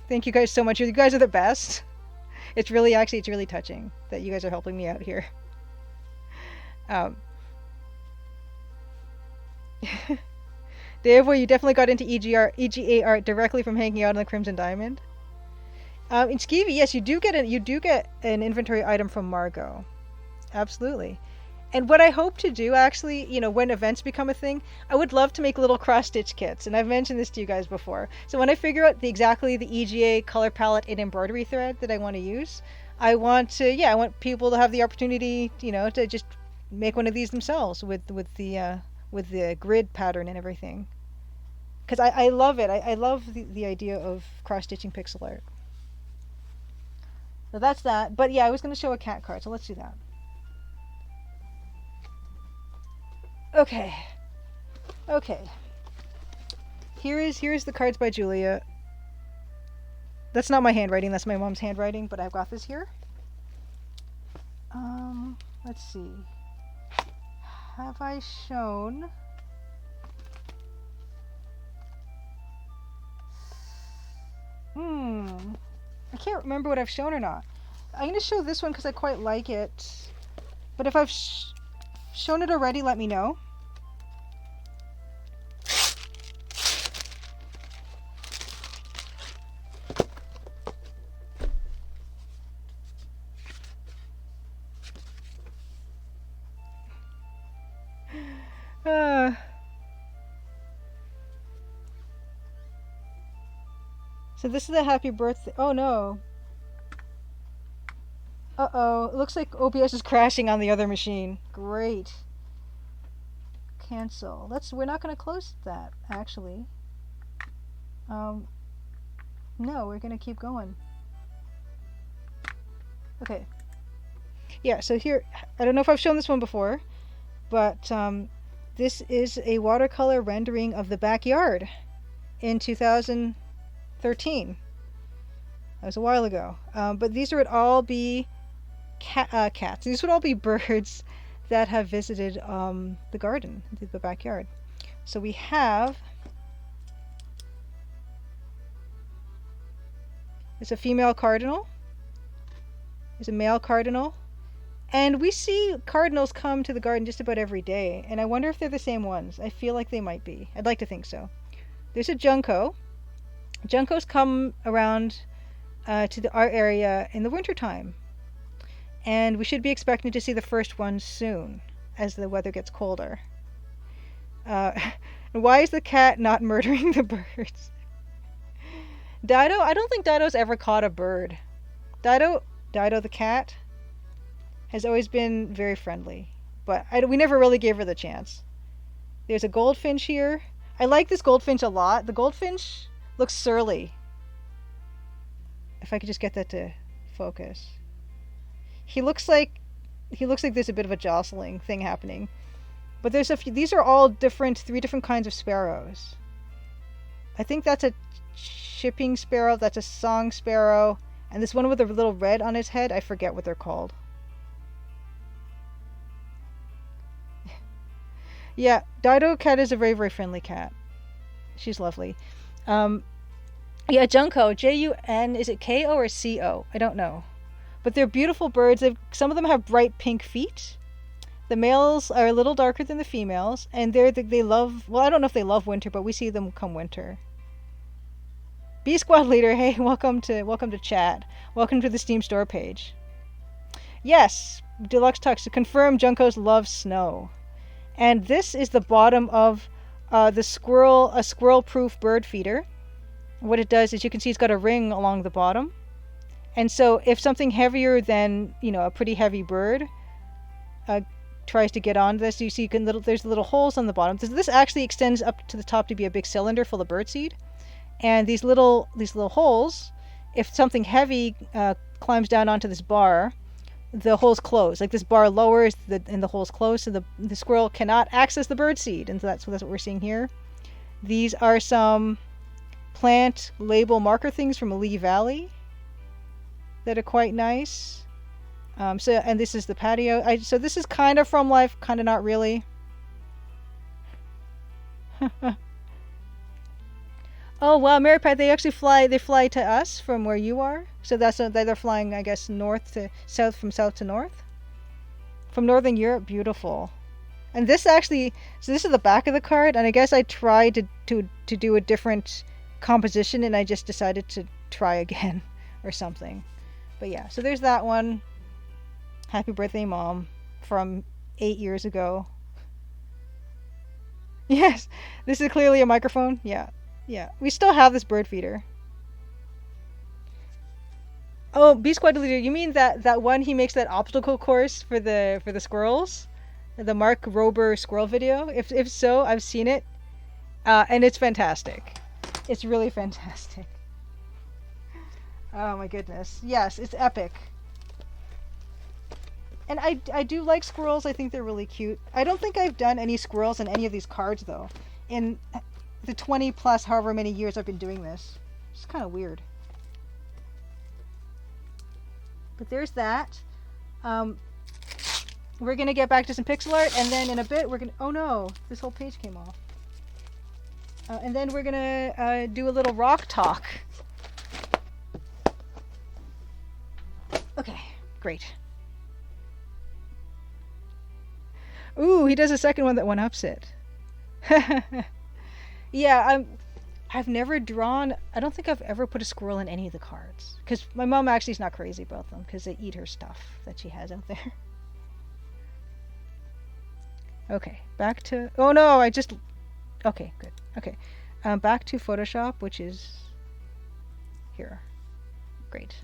Thank you guys so much. You guys are the best. It's really touching that you guys are helping me out here. Dave, well, you definitely got into EGA art directly from hanging out on the Crimson Diamond. In Skeevy, yes, you do get an inventory item from Margot. Absolutely. And what I hope to do, actually, when events become a thing, I would love to make little cross-stitch kits. And I've mentioned this to you guys before. So when I figure out exactly the EGA color palette and embroidery thread that I want to use, I want people to have the opportunity, to just make one of these themselves with the grid pattern and everything. Because I love it. I love the idea of cross-stitching pixel art. So that's that. But yeah, I was going to show a cat card, so let's do that. Okay. Here's the cards by Julia. That's not my handwriting, that's my mom's handwriting, but I've got this here. Let's see. Have I shown... I can't remember what I've shown or not. I'm going to show this one because I quite like it. But if I've shown it already, let me know. So this is a happy birthday. Oh no. Uh-oh. It looks like OBS is crashing on the other machine. Great. Cancel. We're not going to close that, actually. No, we're going to keep going. Okay. Yeah, so here, I don't know if I've shown this one before, but this is a watercolor rendering of the backyard in 2013. That was a while ago. But these would all be cats. These would all be birds that have visited the garden, the backyard. So we have... It's a female cardinal. There's a male cardinal. And we see cardinals come to the garden just about every day. And I wonder if they're the same ones. I feel like they might be. I'd like to think so. There's a junco. Juncos come around to our area in the wintertime. And we should be expecting to see the first one soon as the weather gets colder. Why is the cat not murdering the birds? Dido? I don't think Dido's ever caught a bird. Dido the cat has always been very friendly. But we never really gave her the chance. There's a goldfinch here. I like this goldfinch a lot. The goldfinch looks surly. If I could just get that to focus. He looks like there's a bit of a jostling thing happening. But there's a few, these are all three different kinds of sparrows. I think that's a shipping sparrow, that's a song sparrow, and this one with a little red on his head, I forget what they're called. Yeah, Dido cat is a very, very friendly cat. She's lovely. Yeah, Junco, J-U-N, is it K-O or C-O? I don't know. But they're beautiful birds. Some of them have bright pink feet. The males are a little darker than the females, and they love, well, I don't know if they love winter, but we see them come winter. B Squad leader, hey, welcome to chat. Welcome to the Steam store page. Yes, Deluxe Tux, to confirm Juncos love snow. And this is the bottom of a squirrel-proof bird feeder. what it does is you can see it's got a ring along the bottom. And so if something heavier than, a pretty heavy bird uh, tries to get on this, you see there's little holes on the bottom. This actually extends up to the top to be a big cylinder full of birdseed. And these little holes, if something heavy climbs down onto this bar, the holes close. Like this bar lowers and the holes close, so the squirrel cannot access the birdseed. And so that's what we're seeing here. These are some plant label marker things from Lee Valley that are quite nice. And this is the patio. So this is kind of from life, kind of not really. Oh wow, Mary Pat, they actually fly. They fly to us from where you are. So they're flying, I guess, north to south, from south to north, from Northern Europe. Beautiful. And this actually, so this is the back of the card, and I guess I tried to do a different composition, and I just decided to try again or something. But yeah, so there's that one. Happy birthday, Mom, from 8 years ago. Yes, this is clearly a microphone. Yeah. We still have this bird feeder. Oh, B Squad Leader, you mean that one he makes that obstacle course for the squirrels? The Mark Rober squirrel video? If so, I've seen it. And it's fantastic. It's really fantastic. Oh my goodness. Yes, it's epic. And I do like squirrels. I think they're really cute. I don't think I've done any squirrels in any of these cards, though. In the 20 plus however many years I've been doing this. It's kind of weird. But there's that. We're going to get back to some pixel art, and then in a bit we're going to... Oh no, this whole page came off. And then we're going to do a little rock talk. Okay, great. Ooh, he does a second one that one-ups it. Yeah, I've never drawn... I don't think I've ever put a squirrel in any of the cards. Because my mom actually is not crazy about them, because they eat her stuff that she has out there. Okay, back to... Oh no, I just... Okay, good. Okay, back to Photoshop, which is here. Great.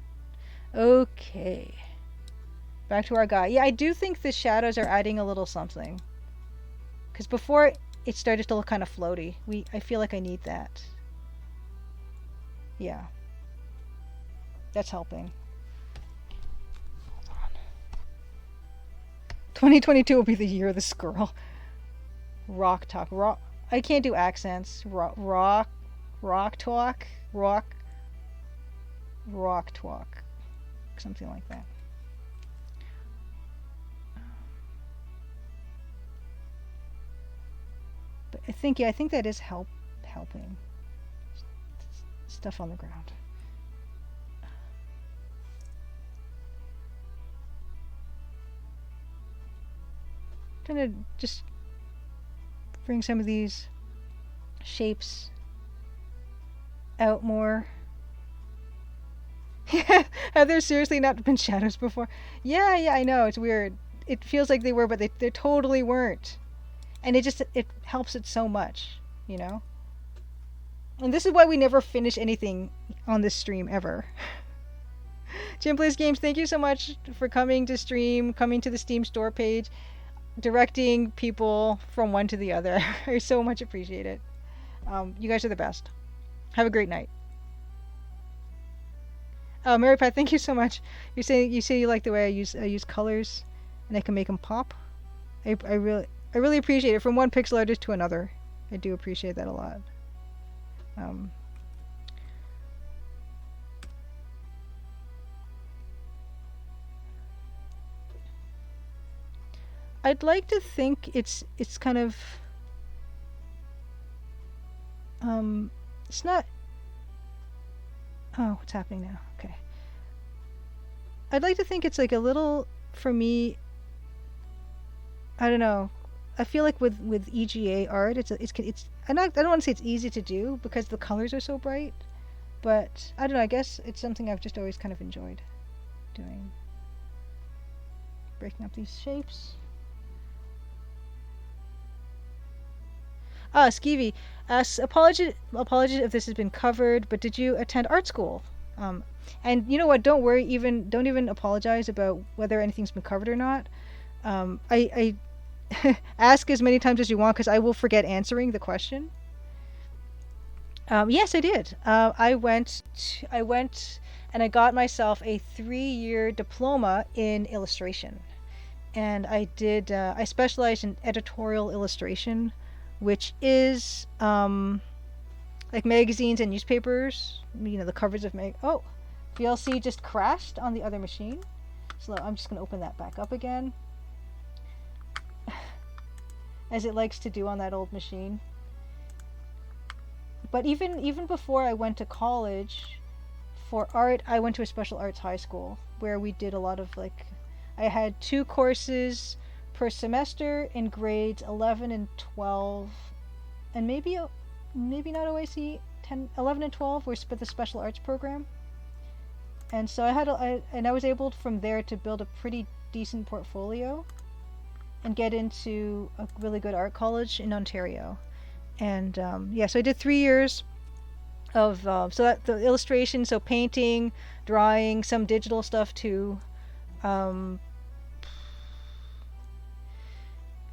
Okay. Back to our guy. Yeah, I do think the shadows are adding a little something. Because before it started to look kind of floaty. I feel like I need that. Yeah. That's helping. Hold on. 2022 will be the year of the squirrel. Rock talk. I can't do accents. Rock talk. Something like that. But I think that is helping. Stuff on the ground. I'm trying to just bring some of these shapes out more. Yeah, have there seriously not been shadows before? Yeah, I know, it's weird. It feels like they were, but they totally weren't. And it helps it so much, you know? And this is why we never finish anything on this stream, ever. Jim Plays Games, thank you so much for coming to stream, coming to the Steam store page, directing people from one to the other. I so much appreciate it. You guys are the best. Have a great night. Mary Pat, thank you so much. You say you like the way I use colors, and I can make them pop. I really appreciate it. From one pixel artist to another, I do appreciate that a lot. I'd like to think it's kind of it's not. Oh, what's happening now? Okay. I'd like to think it's like a little, for me, I don't know. I feel like with EGA art, it's I don't want to say it's easy to do because the colors are so bright, but I don't know. I guess it's something I've just always kind of enjoyed doing. Breaking up these shapes. Skeevy, Apologies if this has been covered, but did you attend art school? Um, and you know what? Don't worry. Don't even apologize about whether anything's been covered or not. I ask as many times as you want because I will forget answering the question. Yes, I did. I went and I got myself a 3-year diploma in illustration, and I specialized in editorial illustration, which is like magazines and newspapers. You know, the covers of Oh, VLC just crashed on the other machine. So I'm just gonna open that back up again, as it likes to do on that old machine. But even before I went to college for art, I went to a special arts high school where we did a lot of like, I had 2 courses per semester in grades 11 and 12, and maybe not OIC 10, 11 and 12 were the special arts program. And so I was able from there to build a pretty decent portfolio and get into a really good art college in Ontario. And yeah, so I did 3 years of so that the illustration, so painting, drawing, some digital stuff too. And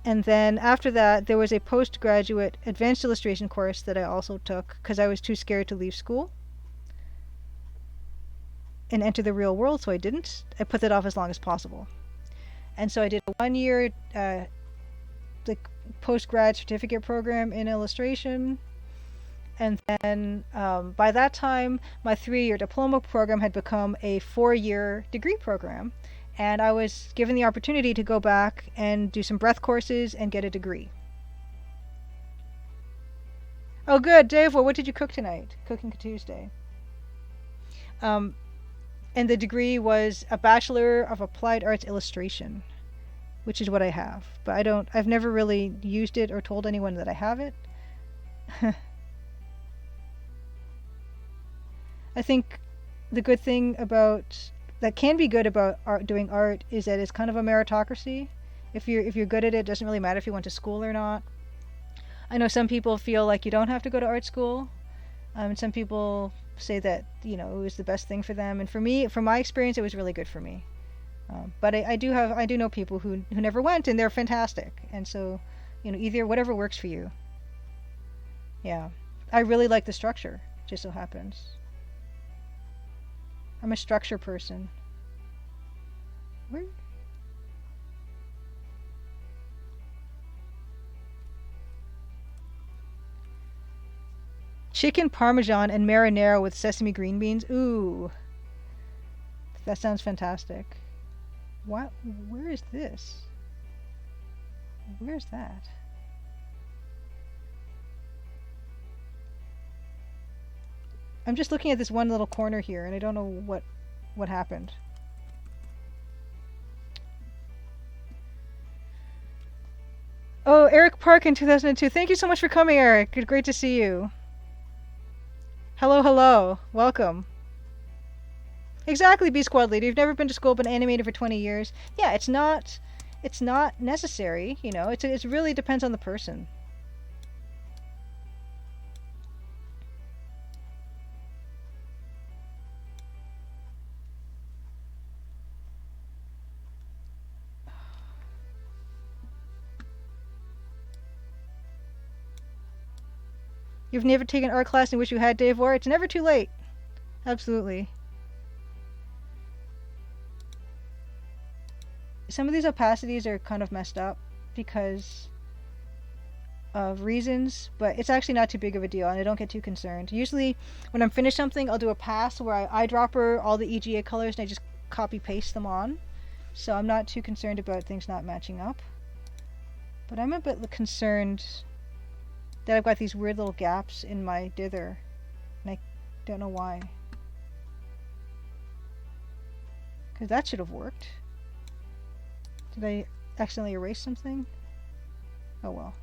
then after that, there was a postgraduate advanced illustration course that I also took because I was too scared to leave school and enter the real world, so I didn't. I put that off as long as possible. And so I did a 1-year post-grad certificate program in illustration, and then by that time my 3-year diploma program had become a 4-year degree program, and I was given the opportunity to go back and do some breath courses and get a degree. Oh good, Dave, well, what did you cook tonight? Cooking Tuesday. And the degree was a Bachelor of Applied Arts Illustration, which is what I have. But I've never really used it or told anyone that I have it. I think the good thing that can be good about doing art is that it's kind of a meritocracy. If you're good at it, it doesn't really matter if you went to school or not. I know some people feel like you don't have to go to art school. Some people say that, you know, it was the best thing for them. And for me, from my experience, it was really good for me. But I do know people who never went, and they're fantastic. And so, you know, either whatever works for you. Yeah, I really like the structure. Just so happens, I'm a structure person. Where? Chicken parmesan and marinara with sesame green beans. Ooh, that sounds fantastic. What? Where is this? Where's that? I'm just looking at this one little corner here, and I don't know what happened. Oh, Eric Park in 2002. Thank you so much for coming, Eric. Great to see you. Hello, hello. Welcome. Exactly, B Squad leader. You've never been to school, been animated for 20 years. Yeah, it's not necessary. You know, it really depends on the person. You've never taken art class and wish you had, Dave War? It's never too late. Absolutely. Some of these opacities are kind of messed up because of reasons, but it's actually not too big of a deal, and I don't get too concerned. Usually, when I'm finished something, I'll do a pass where I eyedropper all the EGA colors and I just copy paste them on. So I'm not too concerned about things not matching up. But I'm a bit concerned that I've got these weird little gaps in my dither, and I don't know why. Because that should have worked. Did I accidentally erase something? Oh well.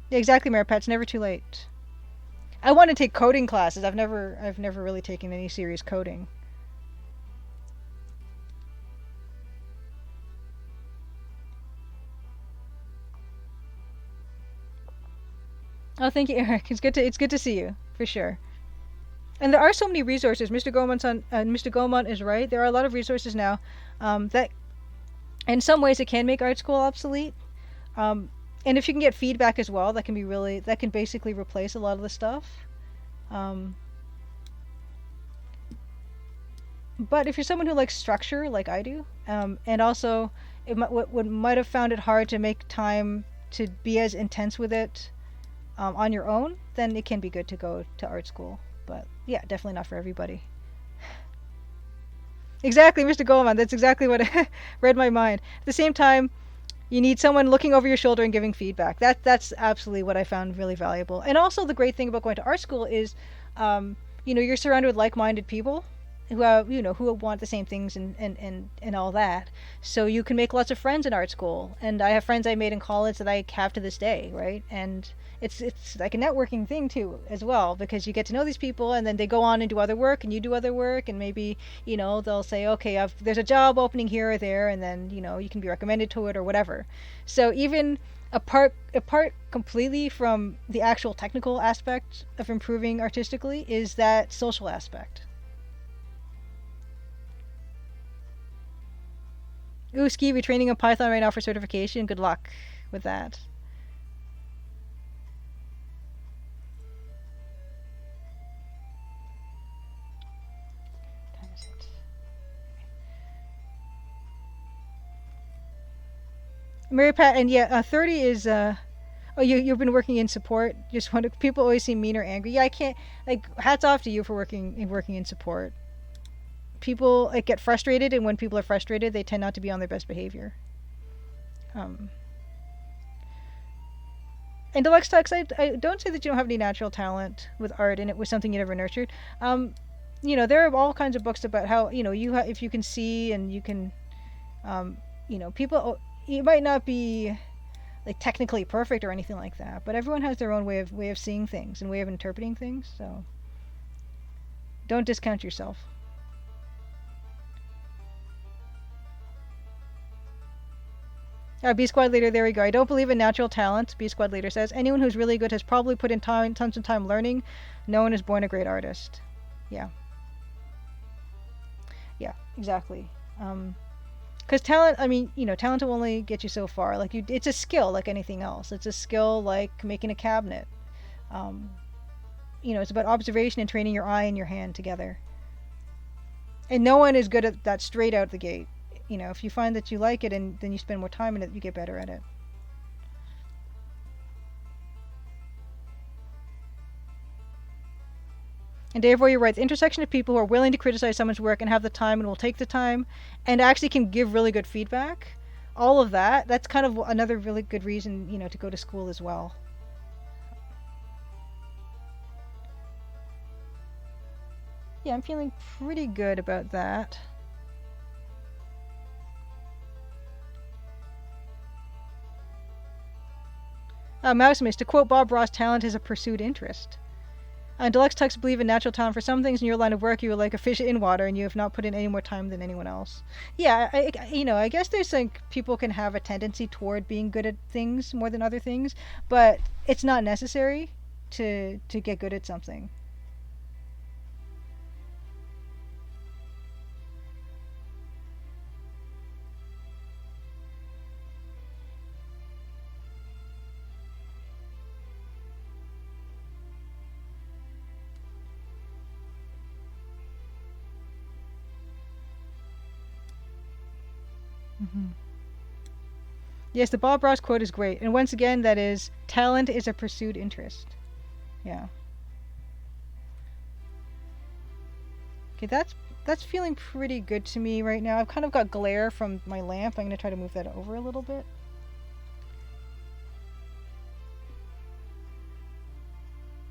Yeah, exactly, Maripet. It's never too late. I want to take coding classes. I've never really taken any serious coding. Oh, thank you, Eric. It's good to see you for sure. And there are so many resources. Mr. Gomont is right. There are a lot of resources now that, in some ways, it can make art school obsolete. Um, and if you can get feedback as well, that can basically replace a lot of the stuff. Um, but if you're someone who likes structure, like I do, and also what might have found it hard to make time to be as intense with it on your own, then it can be good to go to art school. But yeah, definitely not for everybody. Exactly, Mr. Goleman. That's exactly what read my mind. At the same time, you need someone looking over your shoulder and giving feedback. That's absolutely what I found really valuable. And also, the great thing about going to art school is, you're surrounded with like-minded people who have, who want the same things and all that. So you can make lots of friends in art school. And I have friends I made in college that I have to this day, right? And it's like a networking thing too as well, because you get to know these people and then they go on and do other work and you do other work, and maybe they'll say, okay, there's a job opening here or there, and then you can be recommended to it or whatever. So even apart completely from the actual technical aspect of improving artistically is that social aspect. Ooh, Ski, retraining in Python right now for certification. Good luck with that. Mary Pat, and yeah, 30 is oh, you've been working in support. Just want to, people always seem mean or angry. Yeah, I can't, like, hats off to you for working in support. People like get frustrated, and when people are frustrated, they tend not to be on their best behavior. And Deluxe Talks, I don't say that you don't have any natural talent with art and it was something you never nurtured. There are all kinds of books about how if you can see and you can, people, you might not be like technically perfect or anything like that, but everyone has their own way of seeing things and way of interpreting things. So don't discount yourself. B Squad Leader, there we go. I don't believe in natural talent, B Squad Leader says. Anyone who's really good has probably put in tons of time learning. No one is born a great artist. Yeah. Yeah, exactly. Because talent, talent will only get you so far. Like it's a skill like anything else. It's a skill like making a cabinet. It's about observation and training your eye and your hand together. And no one is good at that straight out the gate. If you find that you like it and then you spend more time in it, you get better at it. And Dave Royer writes, intersection of people who are willing to criticize someone's work and have the time and will take the time and actually can give really good feedback. All of that, that's kind of another really good reason, to go to school as well. Yeah, I'm feeling pretty good about that. Mouse Miss, to quote Bob Ross, talent is a pursued interest. Deluxe Tux believe in natural talent. For some things in your line of work, you are like a fish in water, and you have not put in any more time than anyone else. Yeah, I guess there's like people can have a tendency toward being good at things more than other things, but it's not necessary to get good at something. Mm-hmm. Yes, the Bob Ross quote is great. And once again, that is, talent is a pursued interest. Yeah. Okay, that's feeling pretty good to me right now. I've kind of got glare from my lamp. I'm going to try to move that over a little bit.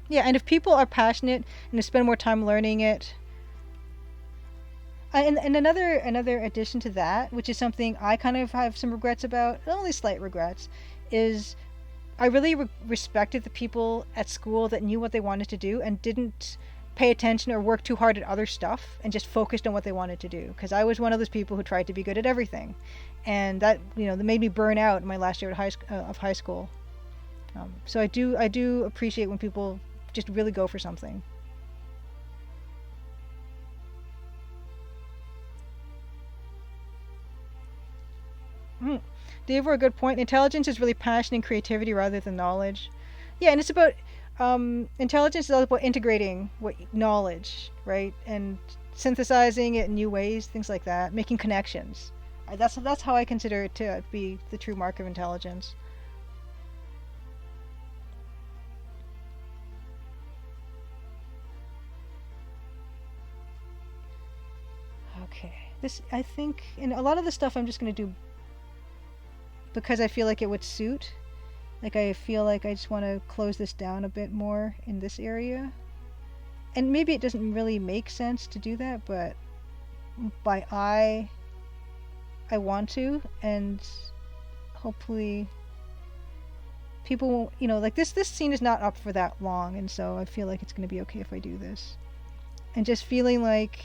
Yeah, and if people are passionate and spend more time learning it, and another addition to that, which is something I kind of have some regrets about, only slight regrets, is I really respected the people at school that knew what they wanted to do and didn't pay attention or work too hard at other stuff and just focused on what they wanted to do. Because I was one of those people who tried to be good at everything, and that that made me burn out in my last year of high school. So I do appreciate when people just really go for something. Dave, a good point. Intelligence is really passion and creativity rather than knowledge. Yeah, and it's about intelligence is all about integrating what knowledge, right, and synthesizing it in new ways, things like that, making connections. That's how I consider it to be the true mark of intelligence. Okay, this I think, and a lot of the stuff I'm just gonna do because I feel like it would suit. Like I feel like I just want to close this down a bit more in this area. And maybe it doesn't really make sense to do that, but by eye, I want to, and hopefully people won't, like this scene is not up for that long, and so I feel like it's going to be okay if I do this. And just feeling like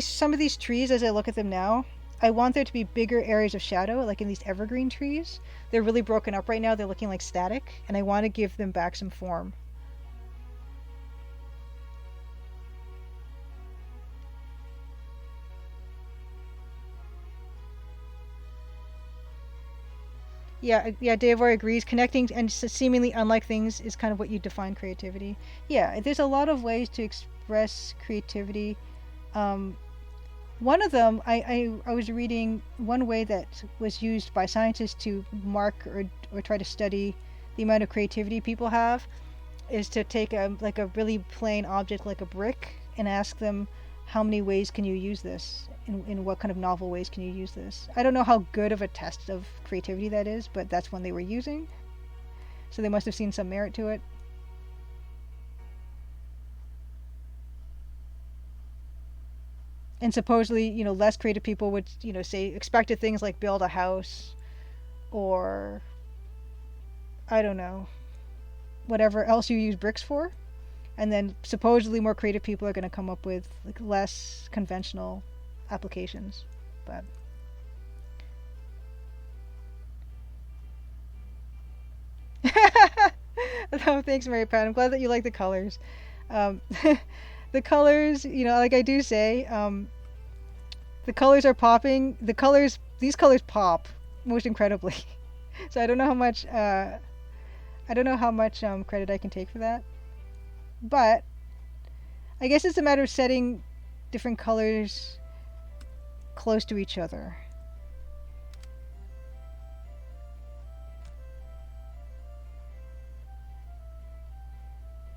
some of these trees, as I look at them now, I want there to be bigger areas of shadow, like in these evergreen trees. They're really broken up right now. They're looking like static, and I want to give them back some form. Yeah, Davor agrees. Connecting and seemingly unlike things is kind of what you define creativity. Yeah, there's a lot of ways to express creativity. One of them, I was reading one way that was used by scientists to mark or try to study the amount of creativity people have is to take a really plain object like a brick and ask them how many ways can you use this, in what kind of novel ways can you use this. I don't know how good of a test of creativity that is, but that's one they were using. So they must have seen some merit to it. And supposedly, less creative people would, say expected things like build a house or I don't know, whatever else you use bricks for. And then supposedly more creative people are going to come up with like less conventional applications. But oh, thanks, Mary Pat. I'm glad that you like the colors. The colors, like I do say, the colors are popping. These colors pop most incredibly. So I don't know how much, credit I can take for that. But I guess it's a matter of setting different colors close to each other.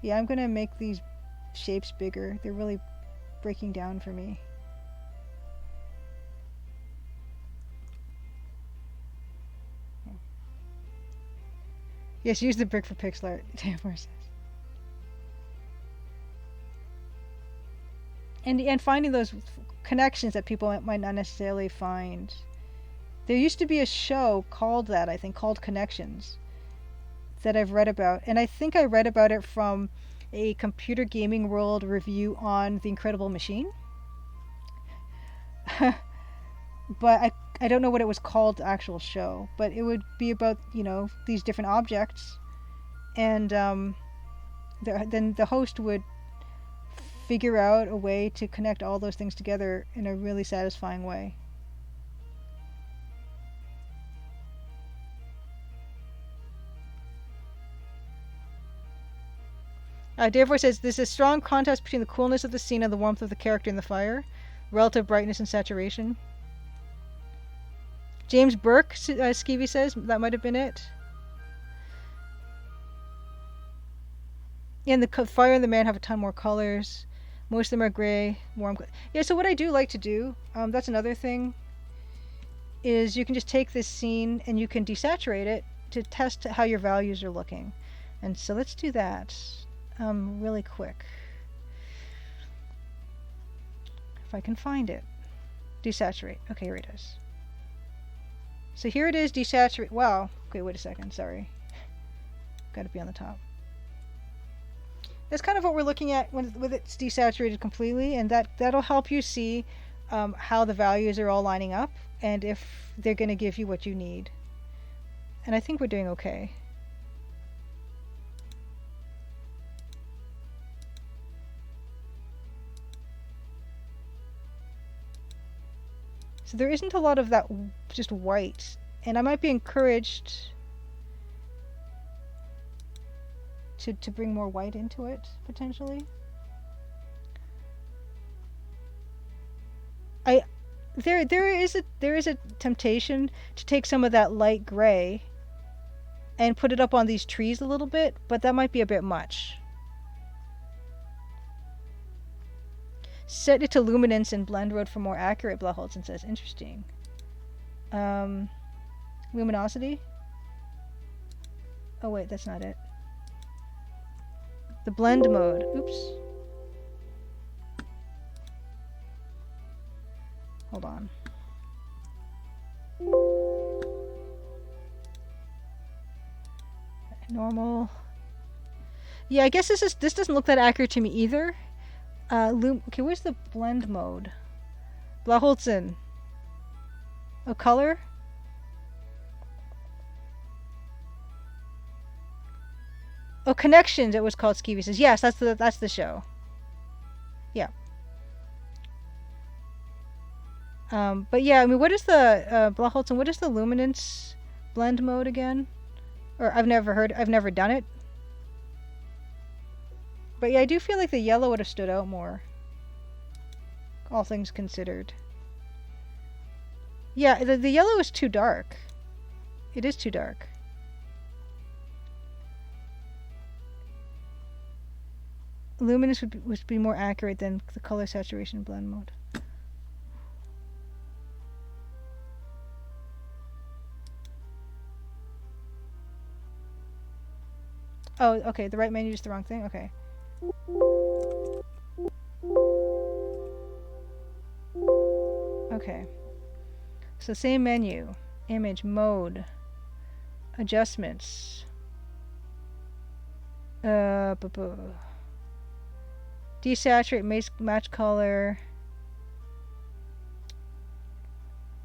Yeah, I'm gonna make these shapes bigger. They're really breaking down for me. Yes, use the brick for pixel art. Tamar says. And finding those connections that people might not necessarily find. There used to be a show called that, I think, called Connections, that I've read about. And I think I read about it from a Computer Gaming World review on The Incredible Machine. But I don't know what it was called, the actual show. But it would be about, these different objects. And then the host would figure out a way to connect all those things together in a really satisfying way. Davor says there's a strong contrast between the coolness of the scene and the warmth of the character in the fire, relative brightness and saturation. James Burke, Skeevy says, that might have been it. And the fire and the man have a ton more colors. Most of them are gray, warm. Yeah, so what I do like to do, that's another thing, is you can just take this scene and you can desaturate it to test how your values are looking. And so let's do that really quick. If I can find it. Desaturate. Okay, here it is. So here it is, desaturate. Wow. Okay, wait a second. Sorry. Got to be on the top. That's kind of what we're looking at when it's desaturated completely, and that'll help you see how the values are all lining up and if they're going to give you what you need. And I think we're doing okay. So there isn't a lot of that just white. And I might be encouraged to bring more white into it, potentially. There is a temptation to take some of that light gray and put it up on these trees a little bit, but that might be a bit much. Set it to luminance and blend mode for more accurate, Blaholtzen says. Interesting. Luminosity? Oh wait, that's not it. The blend mode. Oops. Hold on. Normal. Yeah, I guess this doesn't look that accurate to me either. Okay, where's the blend mode? Blaholtzen. Oh, color? Oh, Connections, it was called. Skeevy says. Yes, that's the show. Yeah. But yeah, I mean, what is the Blaholtzen? What is the luminance blend mode again? Or I've never done it. But yeah, I do feel like the yellow would have stood out more. All things considered. Yeah, the yellow is too dark. It is too dark. Luminous would be more accurate than the color saturation blend mode. Oh, okay, the right menu is the wrong thing? Okay. Okay. So same menu. Image, mode, adjustments. Desaturate, match color.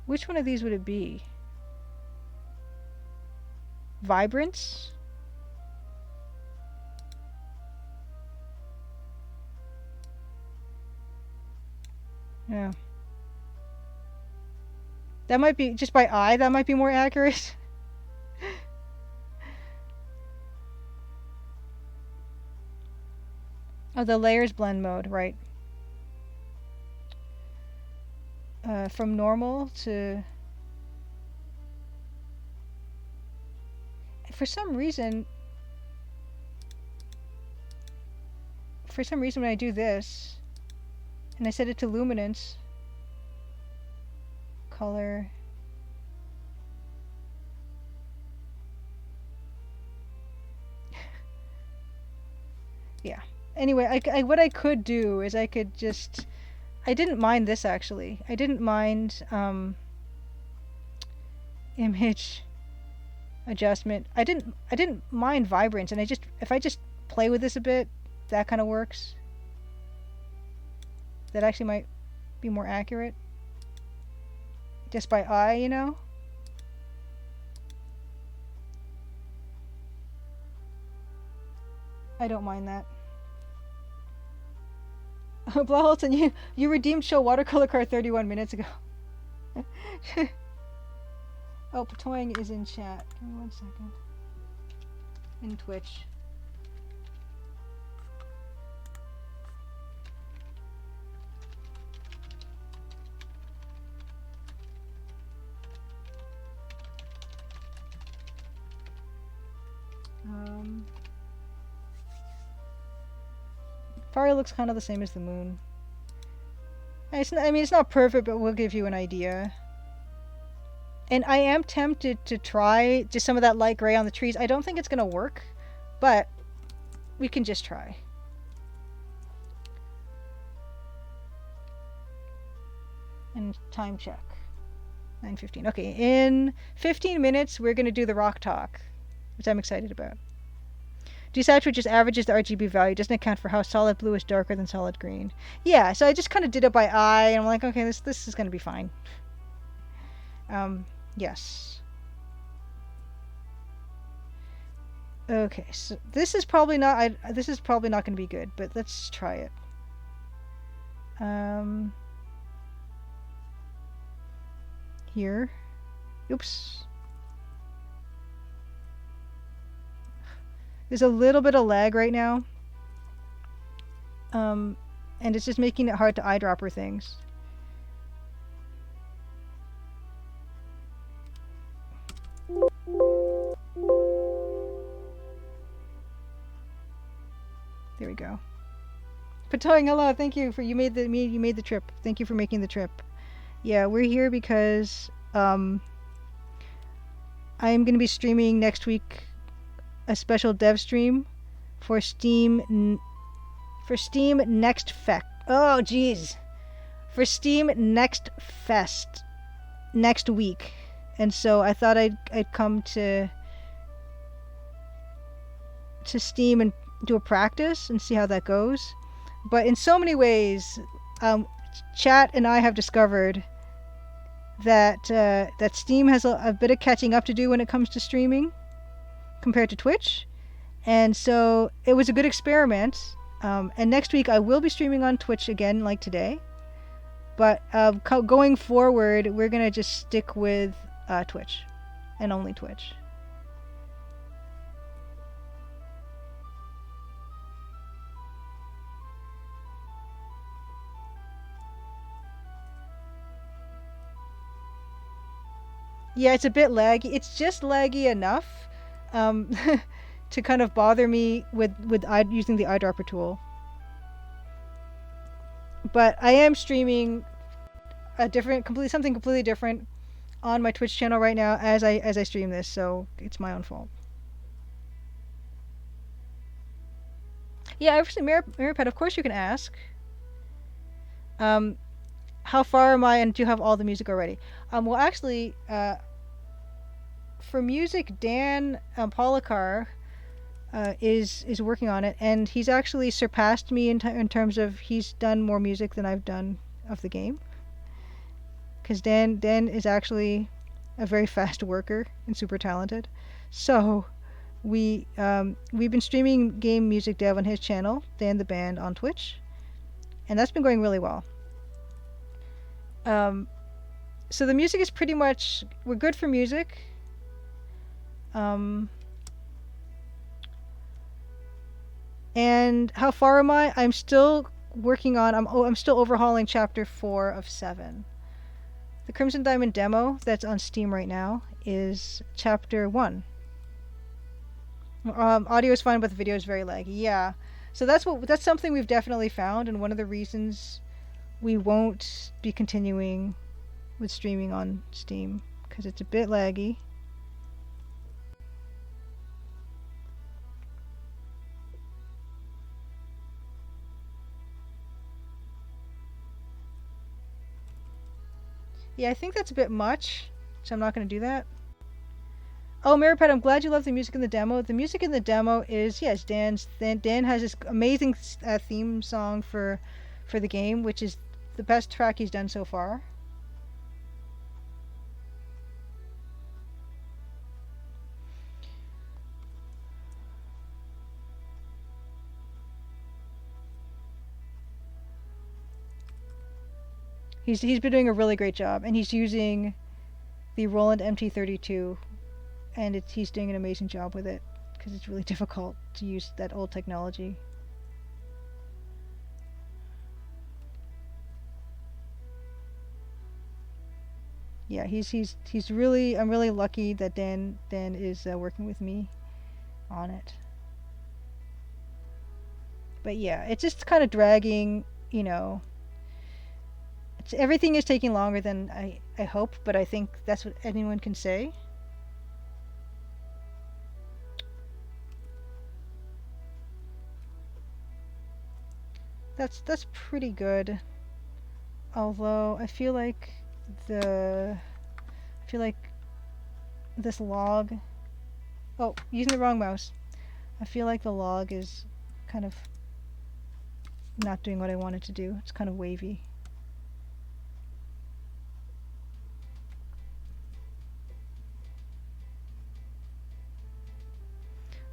Which one of these would it be? Vibrance? Yeah. That might be, just by eye, that might be more accurate. Oh, the layers blend mode, right. From normal to... For some reason when I do this, and I set it to luminance, color, yeah. Anyway, what I could do is I could just, I didn't mind this actually. I didn't mind image adjustment. I didn't mind vibrance, and if I just play with this a bit, that kind of works. That actually might be more accurate. Just by eye, you know? I don't mind that. Blaholtzen, you redeemed show watercolor card 31 minutes ago. Oh, Patoying is in chat. Give me 1 second. In Twitch. Fire looks kind of the same as the moon. It's not, I mean, it's not perfect, but we'll give you an idea. And I am tempted to try just some of that light gray on the trees. I don't think it's going to work, but we can just try. And time check. 9:15. Okay, in 15 minutes, we're going to do the rock talk, which I'm excited about. Desaturate just averages the RGB value, doesn't account for how solid blue is darker than solid green. Yeah, so I just kind of did it by eye, and I'm like, okay, this is going to be fine. Yes. Okay, so this is probably not going to be good, but let's try it. here. Oops. There's a little bit of lag right now. And it's just making it hard to eyedropper things. There we go. Patoing, hello, thank you for you made the trip. Thank you for making the trip. Yeah, we're here because I am going to be streaming next week a special dev stream for Steam Next Fest. Oh jeez. For Steam Next Fest next week. And so I thought I'd come to Steam and do a practice and see how that goes. But in so many ways, chat and I have discovered that that Steam has a bit of catching up to do when it comes to streaming compared to Twitch. And so it was a good experiment. And next week I will be streaming on Twitch again like today. But going forward, we're going to just stick with Twitch and only Twitch. Yeah, it's a bit laggy. It's just laggy enough to kind of bother me with using the eyedropper tool. But I am streaming something completely different on my Twitch channel right now as I stream this, so it's my own fault. Yeah, actually, Mirapet, of course you can ask. How far am I, and do you have all the music already? Well, actually, for music, Dan Polakar is working on it, and he's actually surpassed me in terms of he's done more music than I've done of the game. Because Dan is actually a very fast worker and super talented. So we've been streaming game music dev on his channel, Dan the Band, on Twitch, and that's been going really well. So the music is pretty much, we're good for music. And how far am I? I'm still working on, I'm still overhauling chapter 4 of 7. The Crimson Diamond demo that's on Steam right now is chapter 1. Audio is fine, but the video is very laggy. Yeah. So that's something we've definitely found, and one of the reasons we won't be continuing with streaming on Steam, because it's a bit laggy. Yeah, I think that's a bit much, so I'm not going to do that. Oh, Maripet, I'm glad you love the music in the demo. The music in the demo is, yes, Dan has this amazing theme song for the game, which is the best track he's done so far. He's been doing a really great job, and he's using the Roland MT32, and he's doing an amazing job with it, because it's really difficult to use that old technology. Yeah, he's really, I'm really lucky that Dan is working with me on it. But yeah, it's just kind of dragging, you know. Everything is taking longer than I hope, but I think that's what anyone can say. That's pretty good. Although I feel like this log, oh, using the wrong mouse. I feel like the log is kind of not doing what I wanted to do. It's kind of wavy.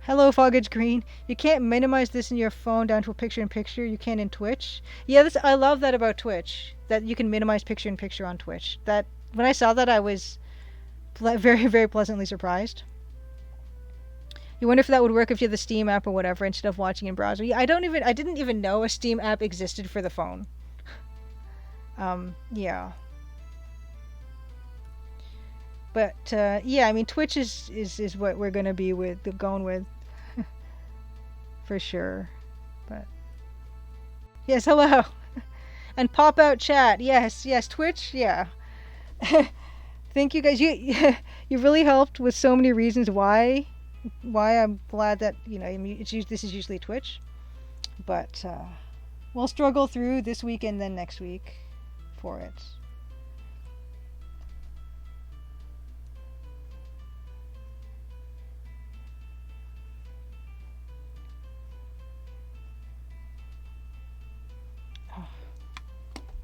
Hello, Foggage Green. You can't minimize this in your phone down to a picture-in-picture. You can in Twitch. Yeah, I love that about Twitch. That you can minimize picture-in-picture on Twitch. That when I saw that, I was very, very pleasantly surprised. You wonder if that would work if you had the Steam app or whatever instead of watching in browser. Yeah, I didn't even know a Steam app existed for the phone. Yeah. But yeah, I mean, Twitch is what we're gonna be going with, for sure. But yes, hello, and pop out chat. Yes, Twitch. Yeah. Thank you guys. You really helped with so many reasons why I'm glad that this is usually Twitch, but we'll struggle through this week and then next week for it.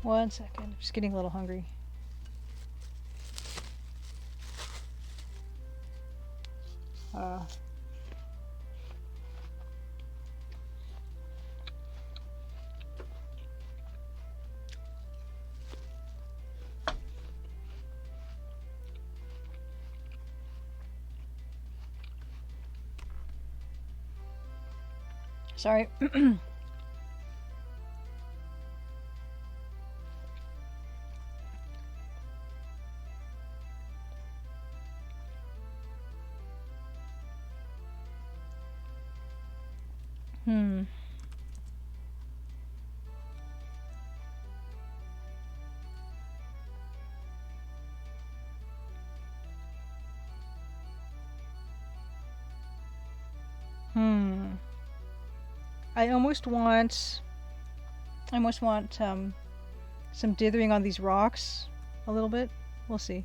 One second, I'm just getting a little hungry. Sorry. I almost want some dithering on these rocks a little bit. We'll see.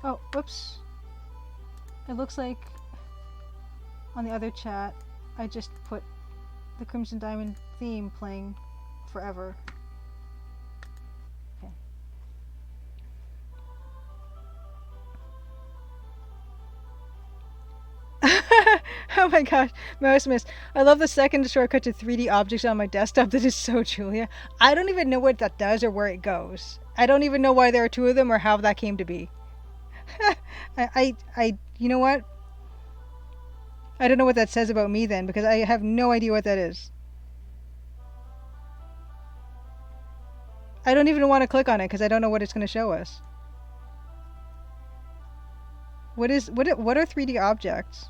Oh, whoops. It looks like on the other chat, I just put the Crimson Diamond theme playing forever. Okay. Oh my gosh, Mouse Miss. I love the second shortcut to 3D objects on my desktop. That is so Julia. I don't even know what that does or where it goes. I don't even know why there are two of them or how that came to be. You know what? I don't know what that says about me then, because I have no idea what that is. I don't even want to click on it because I don't know what it's going to show us. What are 3D objects?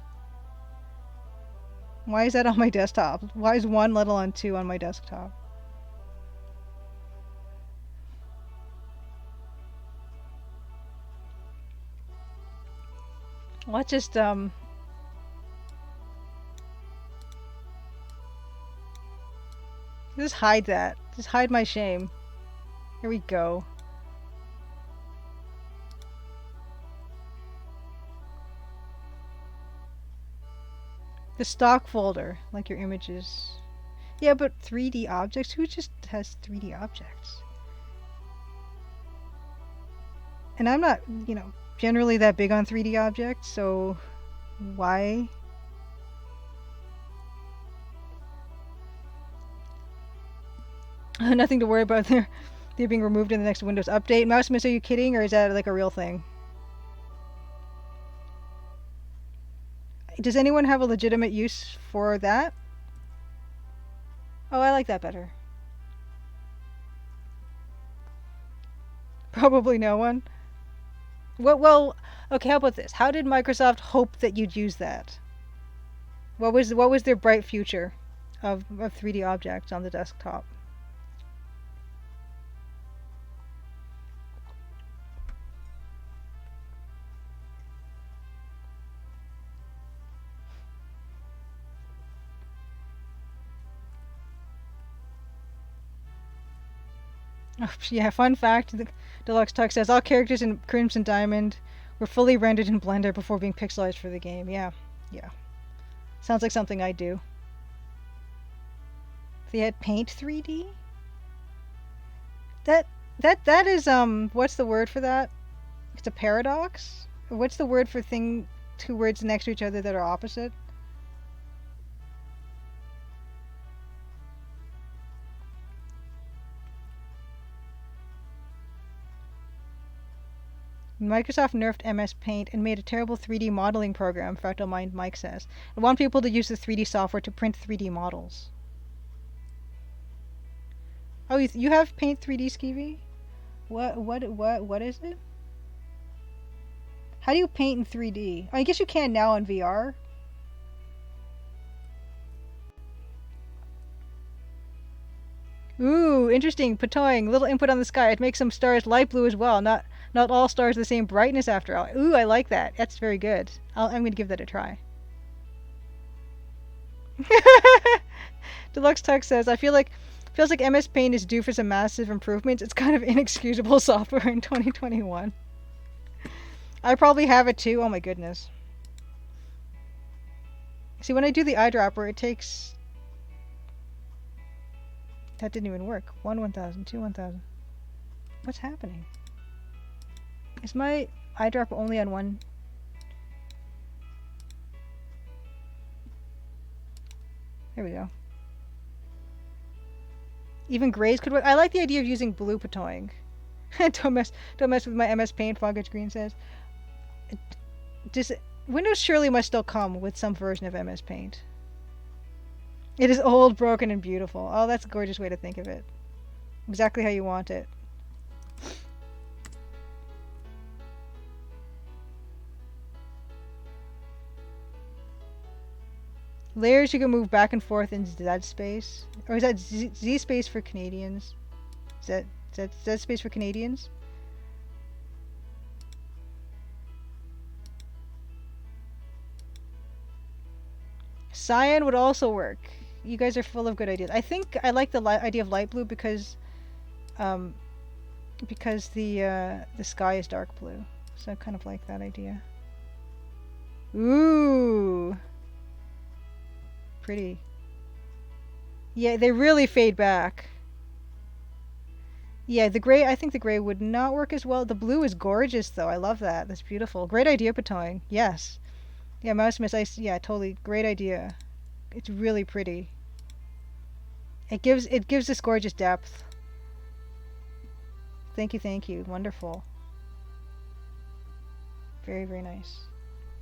Why is that on my desktop? Why is 1 let alone 2 on my desktop? Let's just hide that. Just hide my shame. Here we go. The stock folder, like your images. Yeah, but 3D objects? Who just has 3D objects? And I'm not, generally that big on 3D objects, so why? Nothing to worry about. They're being removed in the next Windows update. Mouse Miss, are you kidding, or is that like a real thing? Does anyone have a legitimate use for that? Oh, I like that better. Probably no one. Well, okay, how about this? How did Microsoft hope that you'd use that? What was their bright future of 3D objects on the desktop? Oh, yeah, fun fact, the Deluxe Tuck says all characters in Crimson Diamond were fully rendered in Blender before being pixelized for the game. Yeah. Sounds like something I do. If they had Paint 3D? That is what's the word for that? It's a paradox? Or what's the word for two words next to each other that are opposite? Microsoft nerfed MS Paint and made a terrible 3D modeling program, Fractal Mind Mike says. I want people to use the 3D software to print 3D models. Oh, you have Paint 3D, Skeevy? What is it? How do you paint in 3D? Oh, I guess you can now in VR. Ooh, interesting. Patoing. Little input on the sky. It makes some stars light blue as well. Not all stars the same brightness after all. Ooh, I like that. That's very good. I'm going to give that a try. Deluxe Tux says, feels like MS Paint is due for some massive improvements. It's kind of inexcusable software in 2021. I probably have it too. Oh my goodness. See, when I do the eyedropper, it takes... That didn't even work. 1,000, 2, 1,000. What's happening? Is my eyedropper only on one? There we go. Even grays could work. I like the idea of using blue patoing. don't mess with my MS Paint, Foggage Green says. Windows surely must still come with some version of MS Paint. It is old, broken, and beautiful. Oh, that's a gorgeous way to think of it. Exactly how you want it. Layers you can move back and forth in Z space. Or is that Z space for Canadians? Is that Z space for Canadians? Cyan would also work. You guys are full of good ideas. I think I like the idea of light blue because the sky is dark blue. So I kind of like that idea. Ooh. Pretty. Yeah, they really fade back. Yeah, the gray, I think the gray would not work as well. The blue is gorgeous though. I love that. That's beautiful. Great idea, Patoing. Yes. Yeah, Mouse Miss Ice. Yeah, totally. Great idea. It's really pretty. It gives this gorgeous depth. Thank you. Wonderful. Very, very nice.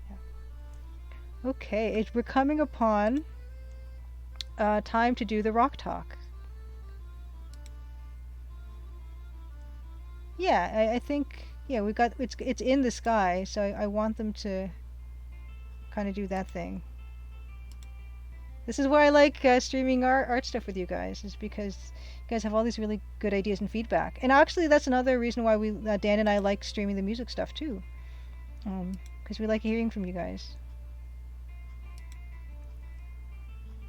Yeah. Okay, we're coming upon time to do the rock talk. Yeah, I think we got it's in the sky, so I want them to kind of do that thing. This is why I like streaming art stuff with you guys, is because you guys have all these really good ideas and feedback. And actually, that's another reason why Dan and I like streaming the music stuff too, because we like hearing from you guys.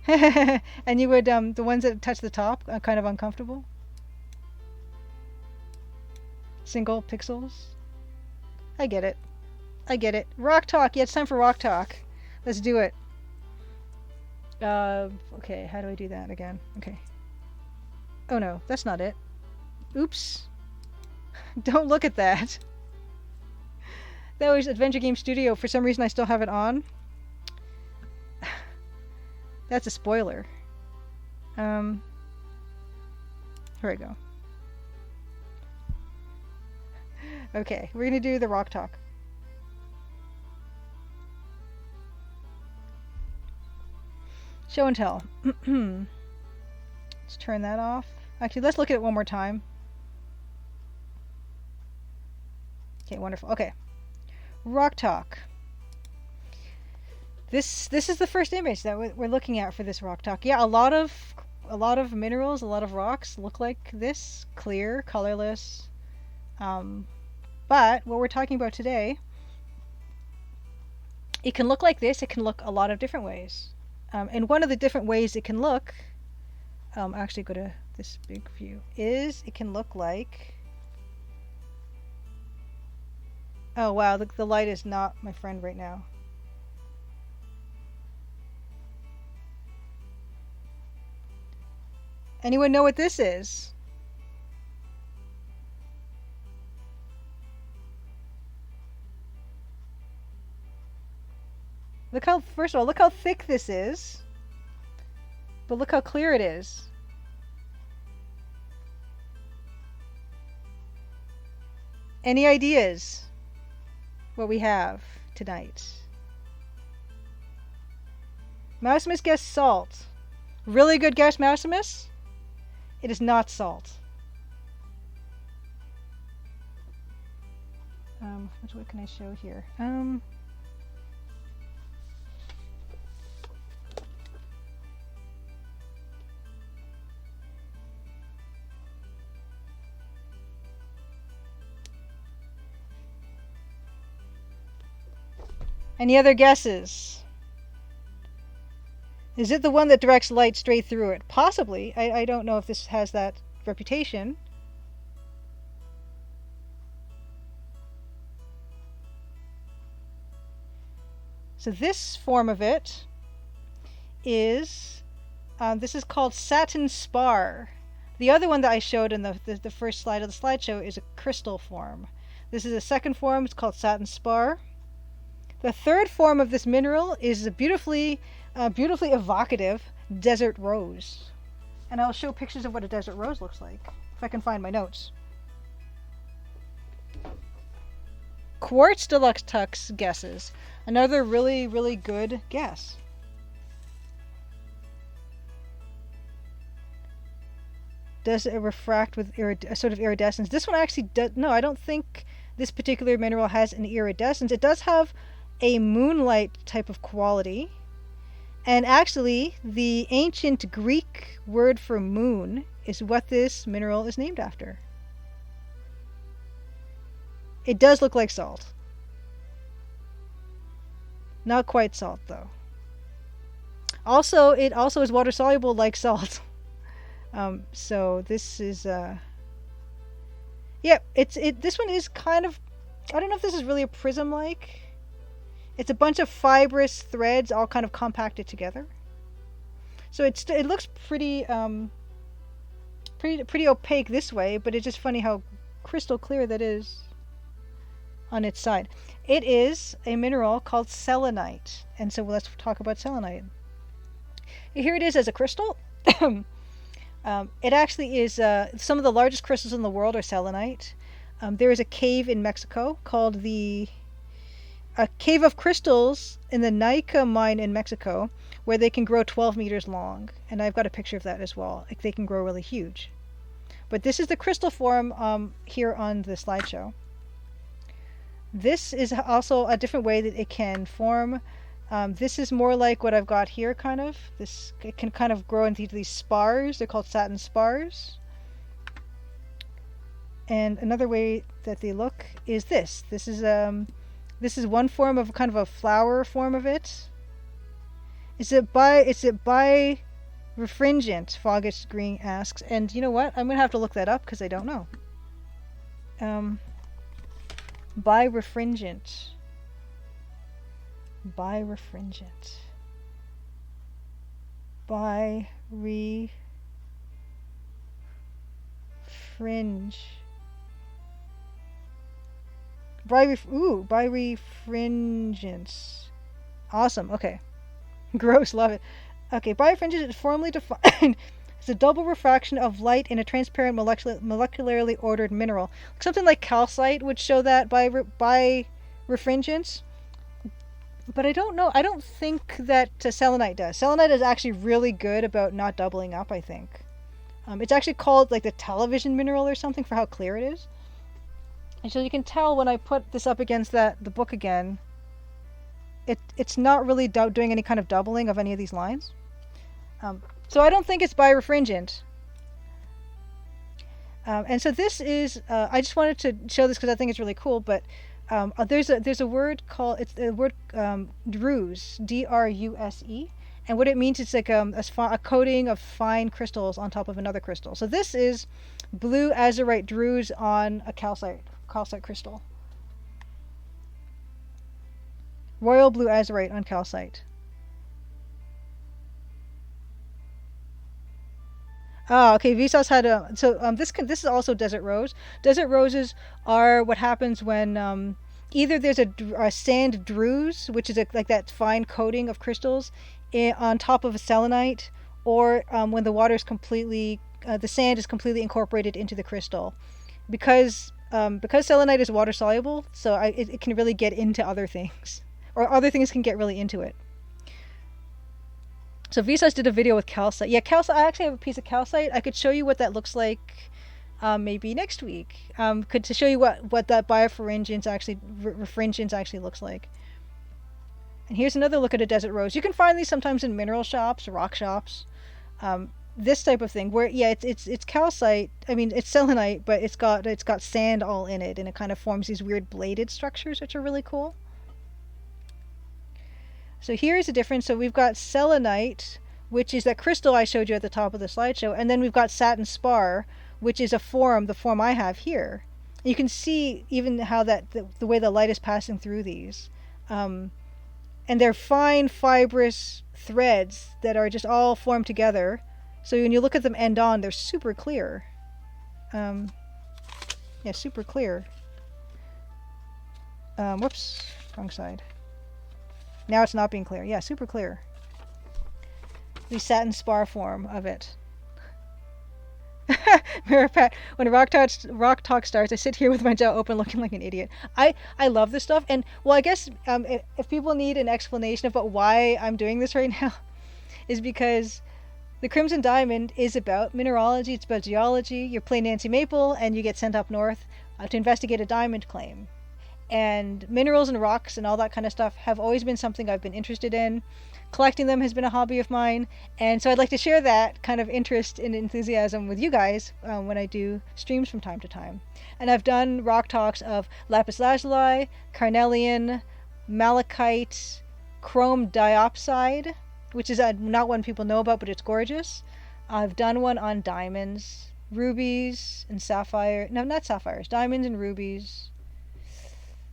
And you would the ones that touch the top are kind of uncomfortable. Single pixels. I get it. Rock talk. Yeah, it's time for rock talk. Let's do it. Okay, how do I do that again? Okay. Oh no, that's not it. Oops. Don't look at that. That was Adventure Game Studio. For some reason I still have it on. That's a spoiler. Here we go. Okay, we're gonna do the rock talk. Show and tell. Let's turn that off. Actually, let's look at it one more time. Okay, wonderful. Okay. Rock talk. This is the first image that we're looking at for this rock talk. Yeah, a lot of minerals, a lot of rocks look like this, clear, colorless. But what we're talking about today, it can look like this. It can look a lot of different ways. And one of the different ways it can look, actually go to this big view, is it can look like, oh wow, the light is not my friend right now. Anyone know what this is? Look how, first of all, look how thick this is. But look how clear it is. Any ideas what we have tonight? Mousimus guessed salt. Really good guess, Mousimus? It is not salt. What can I show here? Any other guesses? Is it the one that directs light straight through it? Possibly. I don't know if this has that reputation. So this form of it is, this is called Satin Spar. The other one that I showed in the first slide of the slideshow is a crystal form. This is a second form. It's called Satin Spar. The third form of this mineral is a beautifully evocative desert rose. And I'll show pictures of what a desert rose looks like, if I can find my notes. Quartz Deluxe Tux guesses. Another really, really good guess. Does it refract with a sort of iridescence? This one actually does. No, I don't think this particular mineral has an iridescence. It does have a moonlight type of quality. And actually, the ancient Greek word for moon is what this mineral is named after. It does look like salt. Not quite salt, though. Also, it also is water soluble like salt. So this is, yeah, this one is kind of, I don't know if this is really a prism-like. It's a bunch of fibrous threads all kind of compacted together. So it looks pretty opaque this way, but it's just funny how crystal clear that is on its side. It is a mineral called selenite, and so let's talk about selenite. Here it is as a crystal. It actually is some of the largest crystals in the world are selenite. There is a cave in Mexico called a cave of crystals in the Nika mine in Mexico, where they can grow 12 meters long, and I've got a picture of that as well. Like, they can grow really huge. But this is the crystal form here on the slideshow. This is also a different way that it can form. This is more like what I've got here, kind of. It can kind of grow into these spars. They're called satin spars. And another way that they look is this. This is one form of kind of a flower form of it. Is it by refringent? Foggish Green asks. And you know what? I'm gonna have to look that up because I don't know. By refringent. By refringent. By refringe. By refringence. Awesome. Okay. Gross. Love it. Okay. By refringence is formally defined as a double refraction of light in a transparent molecularly ordered mineral. Something like calcite would show that by refringence. But I don't know. I don't think that selenite does. Selenite is actually really good about not doubling up, I think. It's actually called like the television mineral or something for how clear it is. And so you can tell when I put this up against the book again, it's not really doing any kind of doubling of any of these lines. So I don't think it's by refringent. And so this is, I just wanted to show this because I think it's really cool, but there's a word called, it's the word druse, D-R-U-S-E, and what it means is like a coating of fine crystals on top of another crystal. So this is blue azurite druse on a calcite crystal. Royal blue azurite on calcite. Oh, okay. Vsauce had a this is also desert rose. Desert roses are what happens when either there's a sand druze, which is like that fine coating of crystals on top of a selenite, or when the water is completely the sand is completely incorporated into the crystal, because selenite is water soluble, so it can really get into other things, or other things can get really into it. So Vsauce did a video with calcite. Yeah, calcite. I actually have a piece of calcite. I could show you what that looks like, maybe next week. Could to show you what that birefringence actually refringence actually looks like. And here's another look at a desert rose. You can find these sometimes in mineral shops, rock shops. This type of thing where it's calcite. I mean it's selenite, but it's got sand all in it, and it kind of forms these weird bladed structures, which are really cool. So here's the difference. So we've got selenite, which is that crystal I showed you at the top of the slideshow, and then we've got satin spar, which is the form I have here. You can see even how the way the light is passing through these, and they're fine fibrous threads that are just all formed together. So when you look at them end on, they're super clear. Yeah, super clear. Whoops, wrong side. Now it's not being clear. Yeah, super clear. The satin spar form of it. Mirapat, when Rock Talk starts, I sit here with my jaw open looking like an idiot. I love this stuff, and well, I guess if people need an explanation about why I'm doing this right now, is because the Crimson Diamond is about mineralogy, it's about geology. You're playing Nancy Maple, and you get sent up north to investigate a diamond claim. And minerals and rocks and all that kind of stuff have always been something I've been interested in. Collecting them has been a hobby of mine, and so I'd like to share that kind of interest and enthusiasm with you guys when I do streams from time to time. And I've done rock talks of lapis lazuli, carnelian, malachite, chrome diopside, which is not one people know about, but it's gorgeous. I've done one on diamonds, rubies, and sapphire. No, not sapphires. Diamonds and rubies.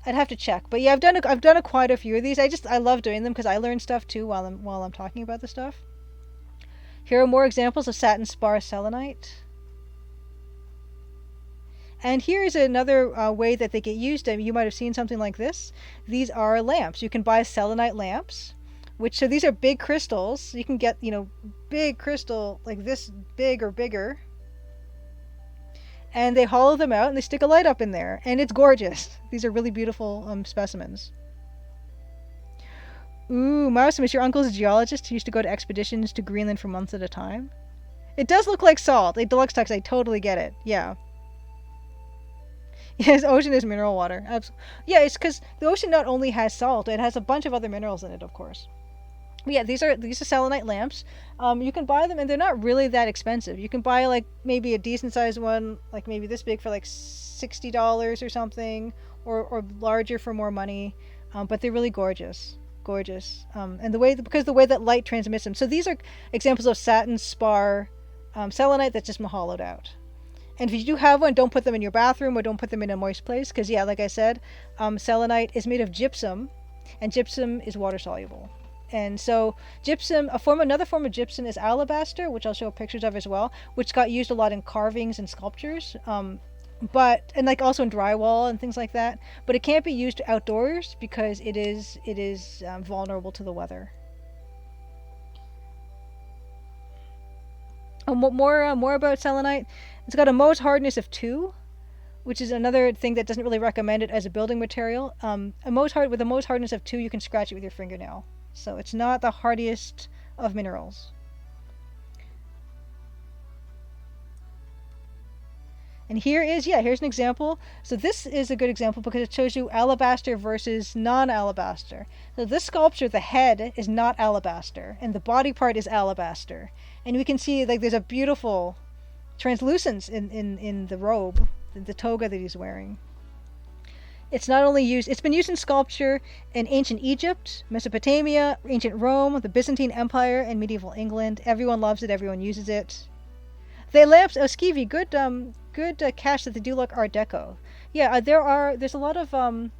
I'd have to check, but yeah, I've done quite a few of these. I love doing them because I learn stuff too while I'm talking about the stuff. Here are more examples of satin spar selenite. And here's another way that they get used. You might have seen something like this. These are lamps. You can buy selenite lamps, so these are big crystals. You can get, big crystal like this big or bigger. And they hollow them out and they stick a light up in there, and it's gorgeous. These are really beautiful specimens. Ooh, Mousemus, your uncle's a geologist who used to go to expeditions to Greenland for months at a time. It does look like salt. Deluxe Tux, I totally get it. Yeah. Yes, ocean is mineral water. Yeah, it's because the ocean not only has salt, it has a bunch of other minerals in it, of course. But yeah, these are selenite lamps. You can buy them, and they're not really that expensive. You can buy like maybe a decent sized one, like maybe this big for like $60 or something, or larger for more money. But they're really gorgeous, and because the way that light transmits them. So these are examples of satin spar selenite that's just hollowed out. And if you do have one, don't put them in your bathroom or don't put them in a moist place, because yeah, like I said, selenite is made of gypsum, and gypsum is water soluble. And so gypsum, another form of gypsum is alabaster, which I'll show pictures of as well, which got used a lot in carvings and sculptures, and like also in drywall and things like that. But it can't be used outdoors because it is vulnerable to the weather. More about selenite. It's got a Mohs hardness of 2, which is another thing that doesn't really recommend it as a building material. With a Mohs hardness of 2, you can scratch it with your fingernail. So it's not the hardiest of minerals. And here's an example. So this is a good example because it shows you alabaster versus non-alabaster. So this sculpture, the head is not alabaster, and the body part is alabaster. And we can see like there's a beautiful translucence in the robe, the toga that he's wearing. It's been used in sculpture in ancient Egypt, Mesopotamia, ancient Rome, the Byzantine Empire, and medieval England. Everyone loves it, everyone uses it. The lamps, Skeevy, good catch that they do look Art Deco. Yeah, there's a lot of Art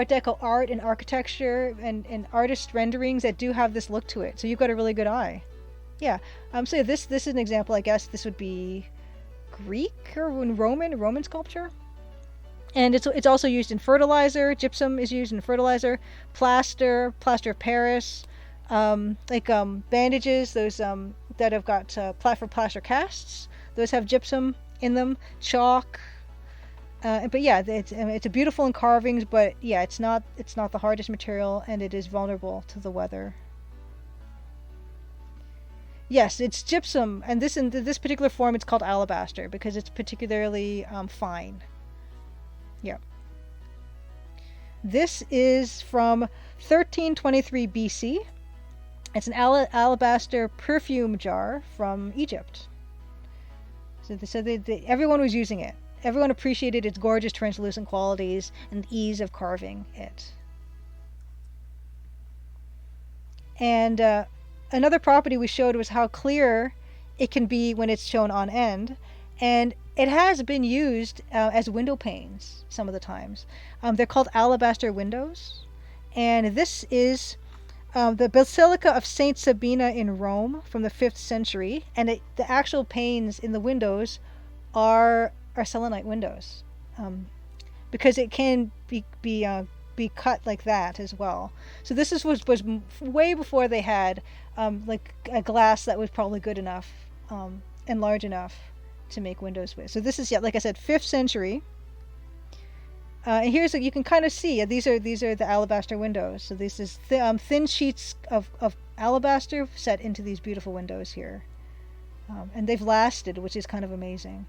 Deco art and architecture and artist renderings that do have this look to it, so you've got a really good eye. Yeah. So this is an example. I guess this would be Greek or Roman sculpture. And it's also used in fertilizer. Gypsum is used in fertilizer, plaster of Paris, bandages. Those that have got for plaster casts. Those have gypsum in them. Chalk. But yeah, it's a beautiful in carvings. But yeah, it's not the hardest material, and it is vulnerable to the weather. Yes, it's gypsum, and in this particular form, it's called alabaster because it's particularly fine. Yeah. This is from 1323 BC. It's an alabaster perfume jar from Egypt. So everyone was using it. Everyone appreciated its gorgeous translucent qualities and the ease of carving it. And another property we showed was how clear it can be when it's shown on end. And it has been used as window panes some of the times. They're called Alabaster Windows. And this is the Basilica of Saint Sabina in Rome from the 5th century. And the actual panes in the windows are Selenite windows. Because it can be cut like that as well. So this was way before they had like a glass that was probably good enough and large enough to make windows with. So this is, yeah, like I said, 5th century. And here's you can kind of see these are the alabaster windows. So this is thin sheets of alabaster set into these beautiful windows here, and they've lasted, which is kind of amazing.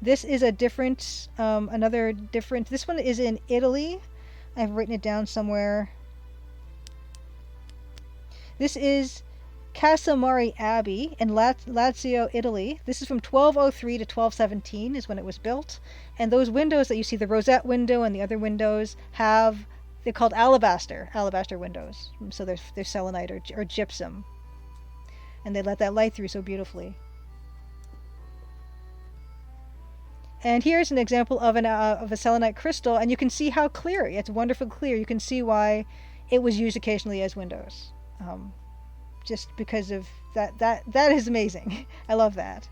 This is a different, another different. This one is in Italy. I've written it down somewhere. This is Casamari Abbey in Lazio, Italy. This is from 1203 to 1217 is when it was built. And those windows that you see, the rosette window and the other windows, they're called alabaster windows. So they're selenite or gypsum. And they let that light through so beautifully. And here's an example of a selenite crystal, and you can see how clear. It's wonderfully clear. You can see why it was used occasionally as windows. Just because of that is amazing. I love that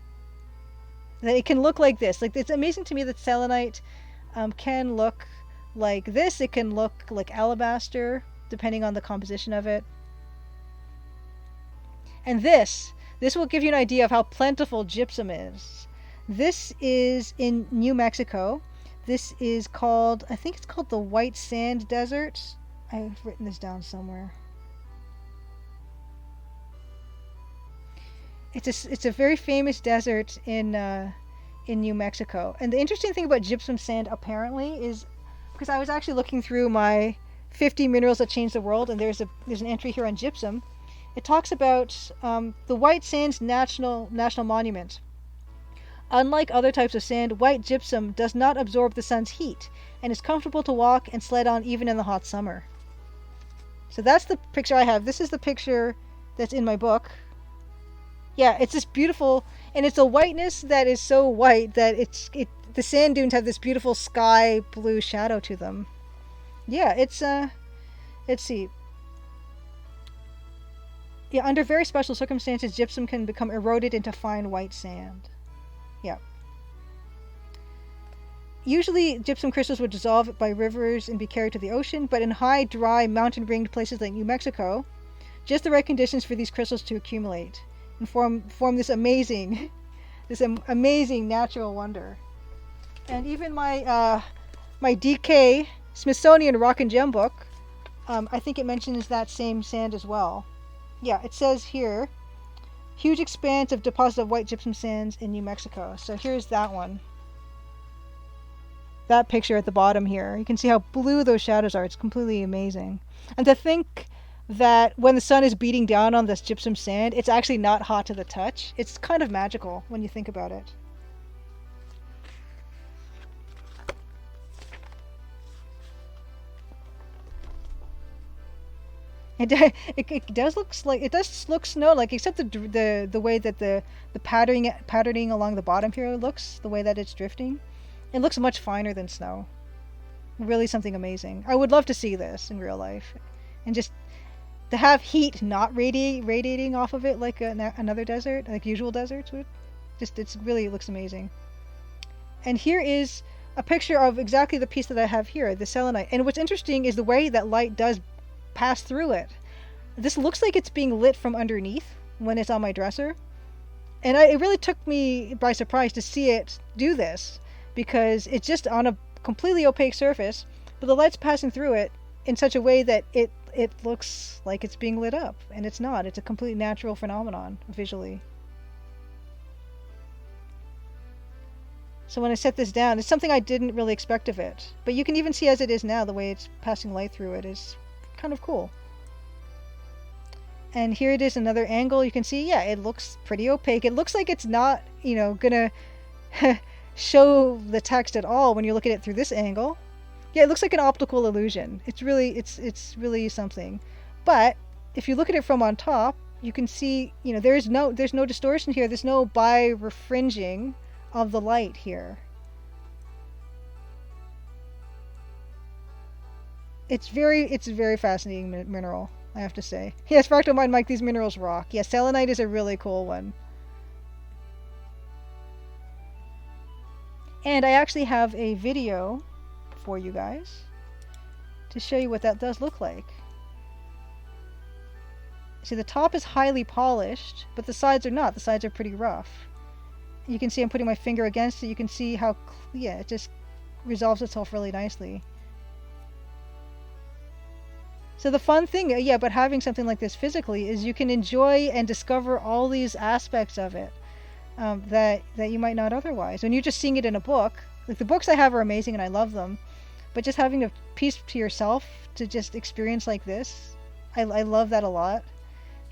it can look like this. Like, it's amazing to me that selenite can look like this. It can look like alabaster depending on the composition of it. And this will give you an idea of how plentiful gypsum is. This is in New Mexico. This is called, I think it's called the White Sand Desert. I've written this down somewhere. It's a very famous desert in New Mexico. And the interesting thing about gypsum sand apparently is, because I was actually looking through my 50 minerals that changed the world, and there's an entry here on gypsum. It talks about the White Sands National Monument. Unlike other types of sand, white gypsum does not absorb the sun's heat and is comfortable to walk and sled on even in the hot summer. So that's the picture I have. This is the picture that's in my book. Yeah, it's this beautiful, and it's a whiteness that is so white that the sand dunes have this beautiful sky blue shadow to them. Yeah, let's see. Yeah, under very special circumstances, gypsum can become eroded into fine white sand. Yeah. Usually, gypsum crystals would dissolve by rivers and be carried to the ocean, but in high, dry, mountain-ringed places like New Mexico, just the right conditions for these crystals to accumulate and form this amazing natural wonder. And even my DK Smithsonian Rock and Gem book, I think it mentions that same sand as well. Yeah, it says here, huge expanse of deposit of white gypsum sands in New Mexico. So here's that one. That picture at the bottom here. You can see how blue those shadows are. It's completely amazing. And to think that when the sun is beating down on this gypsum sand, it's actually not hot to the touch. It's kind of magical when you think about it. It does look snow-like, except the way that the patterning along the bottom here looks, the way that it's drifting. It looks much finer than snow. Really something amazing. I would love to see this in real life, and just to have heat not radiating off of it like another desert, like usual deserts would. Just it looks amazing. And here is a picture of exactly the piece that I have here, the selenite. And what's interesting is the way that light does pass through it. This looks like it's being lit from underneath when it's on my dresser. And it really took me by surprise to see it do this, because it's just on a completely opaque surface, but the light's passing through it in such a way that it looks like it's being lit up, and it's not. It's a completely natural phenomenon visually. So when I set this down, it's something I didn't really expect of it. But you can even see as it is now, the way it's passing light through it is kind of cool. And here it is, another angle. You can see, yeah, it looks pretty opaque. It looks like it's not, gonna show the text at all when you look at it through this angle. Yeah, it looks like an optical illusion. It's really something. But if you look at it from on top, you can see, there's no distortion here. There's no bi-refringing of the light here. It's a very fascinating mineral, I have to say. Yes, Fractal Mind Mike, these minerals rock. Yeah, selenite is a really cool one. And I actually have a video for you guys to show you what that does look like. See, the top is highly polished, but the sides are not. The sides are pretty rough. You can see I'm putting my finger against it. You can see how, yeah, it just resolves itself really nicely. So the fun thing, yeah, about having something like this physically is you can enjoy and discover all these aspects of it that you might not otherwise. When you're just seeing it in a book, like the books I have are amazing and I love them, but just having a piece to yourself to just experience like this, I love that a lot.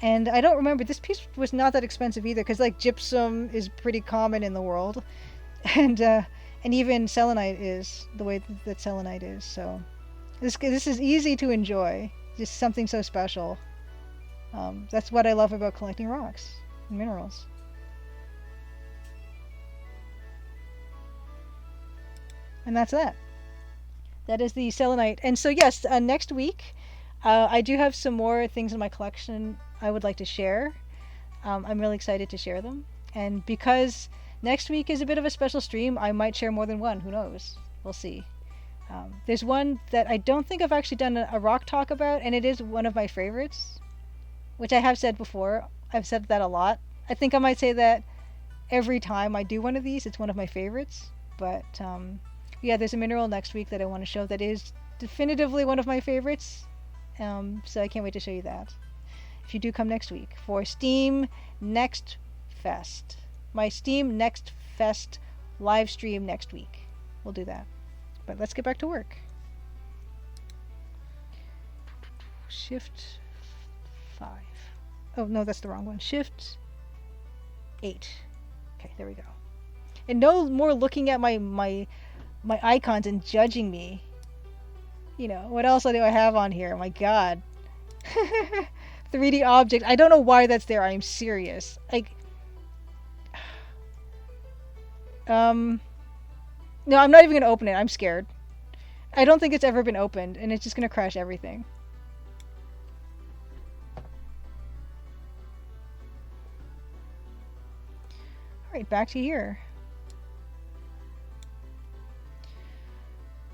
And I don't remember, this piece was not that expensive either, because like gypsum is pretty common in the world, and even selenite is the way that selenite is. So this is easy to enjoy, just something so special. That's what I love about collecting rocks and minerals. And that's that. That is the selenite. And so yes, next week I do have some more things in my collection I would like to share. I'm really excited to share them. And because next week is a bit of a special stream, I might share more than one. Who knows? We'll see. There's one that I don't think I've actually done a rock talk about, and it is one of my favorites, which I have said before. I've said that a lot. I think I might say that every time I do one of these. It's one of my favorites. But yeah, there's a mineral next week that I want to show that is definitively one of my favorites. So I can't wait to show you that. If you do come next week for Steam Next Fest. My Steam Next Fest live stream next week. We'll do that. But let's get back to work. Shift 5. Oh, no, that's the wrong one. Shift 8. Okay, there we go. And no more looking at my icons and judging me. What else do I have on here? My God. 3D object. I don't know why that's there. I'm serious. No, I'm not even going to open it. I'm scared. I don't think it's ever been opened, and it's just going to crash everything. Alright, back to here.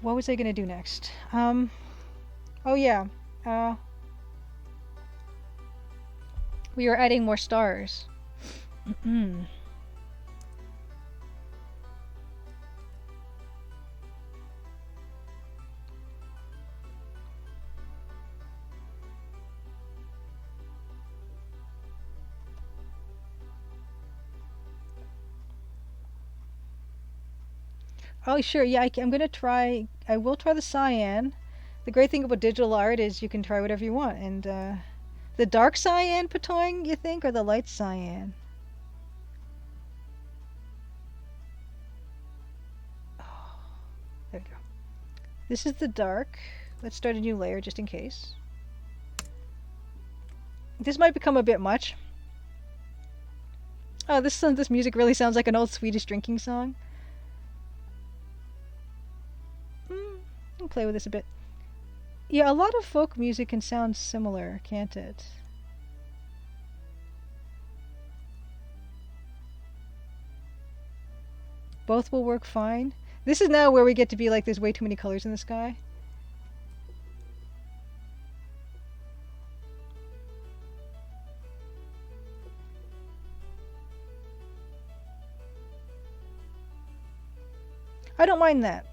What was I going to do next? Oh yeah. We are adding more stars. Oh, sure. Yeah, I'm going to try... I will try the cyan. The great thing about digital art is you can try whatever you want. And the dark cyan, Patoing, you think? Or the light cyan? Oh, there we go. This is the dark. Let's start a new layer just in case. This might become a bit much. Oh, this music really sounds like an old Swedish drinking song. I'll play with this a bit. Yeah, a lot of folk music can sound similar, can't it? Both will work fine. This is now where we get to be like, there's way too many colors in the sky. I don't mind that.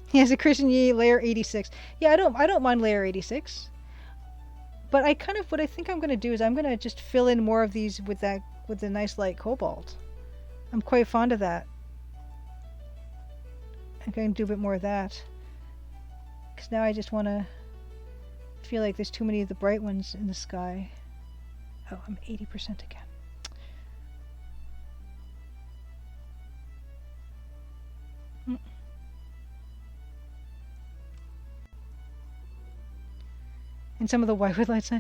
He has a Christian Yee layer 86. Yeah, I don't mind layer 86. But what I think I'm gonna do is I'm gonna just fill in more of these with the nice light cobalt. I'm quite fond of that. I'm going to do a bit more of that. Because now I just want to feel like there's too many of the bright ones in the sky. Oh, I'm 80% again. And some of the whitewood lights.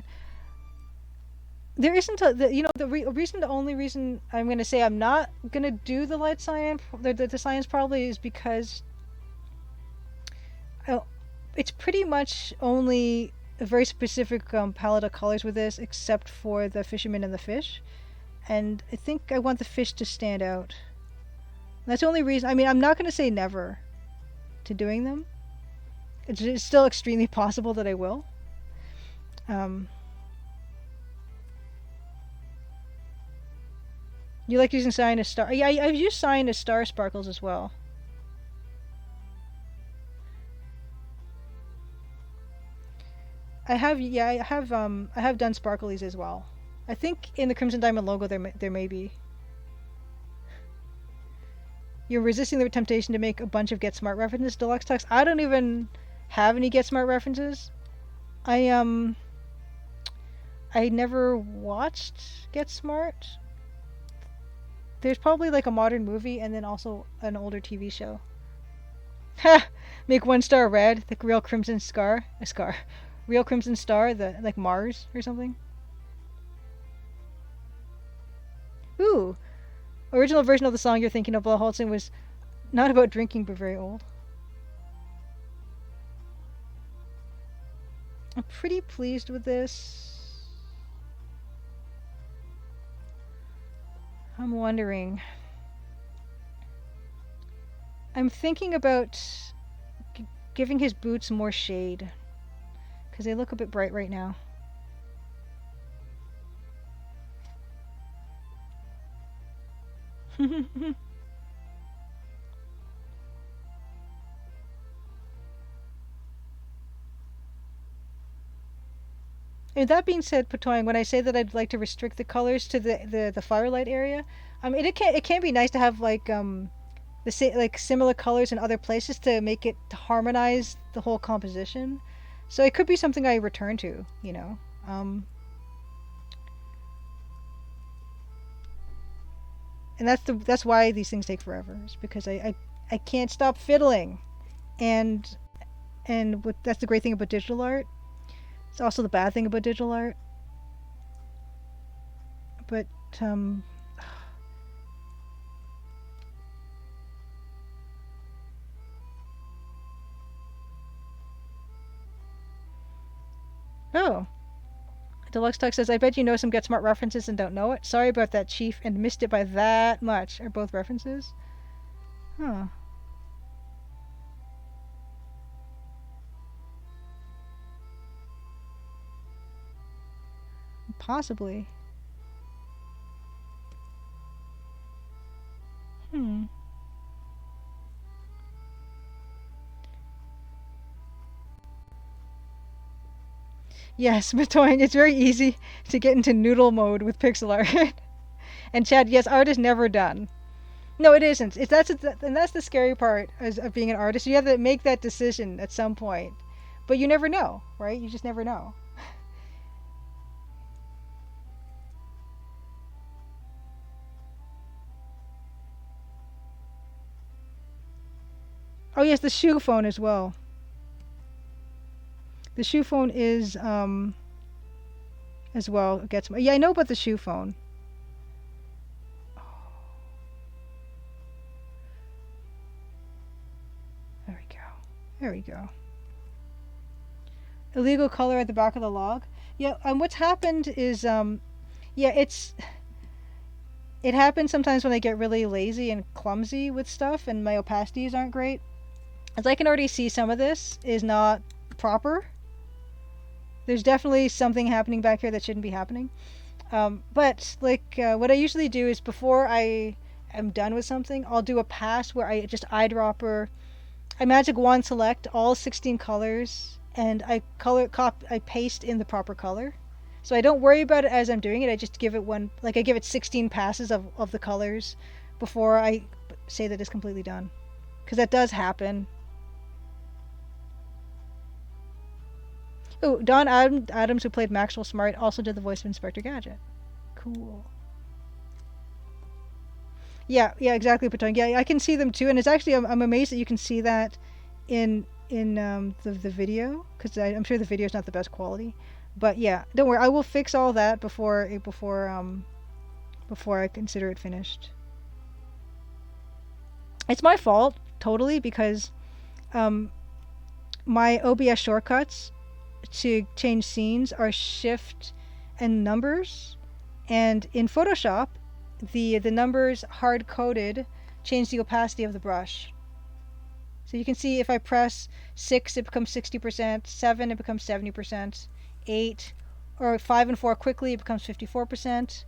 There isn't the only reason I'm going to say I'm not going to do the light cyan, the cyans probably is because it's pretty much only a very specific palette of colors with this, except for the fisherman and the fish. And I think I want the fish to stand out. That's the only reason. I mean, I'm not going to say never to doing them. It's still extremely possible that I will. You like using cyan as star? Yeah, I've used cyan as star sparkles as well. I have done sparklies as well. I think in the Crimson Diamond logo there may be. You're resisting the temptation to make a bunch of Get Smart references, Deluxe Tux. I don't even have any Get Smart references. I never watched Get Smart. There's probably like a modern movie and then also an older TV show. Ha! Make one star red, the real Crimson Scar, real Crimson Star, the like Mars or something. Ooh, original version of the song you're thinking of, Holzen, was not about drinking but very old. I'm pretty pleased with this. I'm wondering. I'm thinking about giving his boots more shade because they look a bit bright right now. And that being said, Patoying, when I say that I'd like to restrict the colors to the firelight area, I mean it can be nice to have like like similar colors in other places to make it to harmonize the whole composition. So it could be something I return to, you know. And that's why these things take forever. Is because I can't stop fiddling, and that's the great thing about digital art. It's also the bad thing about digital art. But oh, Deluxe Tux says, I bet you know some Get Smart references and don't know it. Sorry about that, Chief, and missed it by that much. Are both references? Huh. Possibly. Yes, Matoying, it's very easy to get into noodle mode with pixel art. And Chad, yes, art is never done. No, it isn't. And that's the scary part of being an artist. You have to make that decision at some point, but you never know, right? You just never know. Oh yes, the shoe phone as well. The shoe phone is as well gets. Yeah, I know about the shoe phone. There we go. There we go. illegal color at the back of the log. Yeah, what's happened is yeah, it happens sometimes when I get really lazy and clumsy with stuff and my opacities aren't great. As I can already see, some of this is not proper. There's definitely something happening back here that shouldn't be happening. But like what I usually do is before I am done with something, I'll do a pass where I just eyedropper, I magic wand select all 16 colors, and I I paste in the proper color. So I don't worry about it as I'm doing it. I just give it one, like I give it 16 passes of the colors before I say that it's completely done. Because that does happen. Oh, Don Adams, who played Maxwell Smart, also did the voice of Inspector Gadget. Cool. Yeah, yeah, exactly, Patong. Yeah, I can see them too, and it's actually I'm amazed that you can see that in the video, because I'm sure the video is not the best quality. But yeah, don't worry, I will fix all that before I consider it finished. It's my fault totally because my OBS shortcuts to change scenes are shift and numbers, and in Photoshop the numbers hard coded change the opacity of the brush. So you can see if I press 6 it becomes 60%, 7 it becomes 70%, 8 or 5 and 4 quickly it becomes 54%,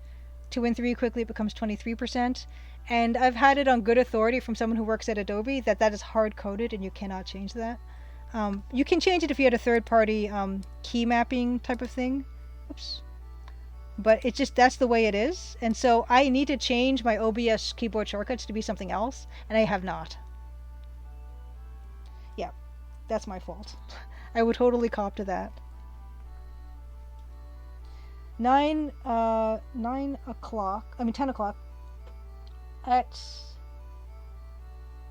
2 and 3 quickly it becomes 23%. And I've had it on good authority from someone who works at Adobe that that is hard coded and you cannot change that. You can change it if you had a third-party key mapping type of thing. Oops. But it's just, that's the way it is. And so I need to change my OBS keyboard shortcuts to be something else, and I have not. Yeah, that's my fault. I would totally cop to that. 10 o'clock. At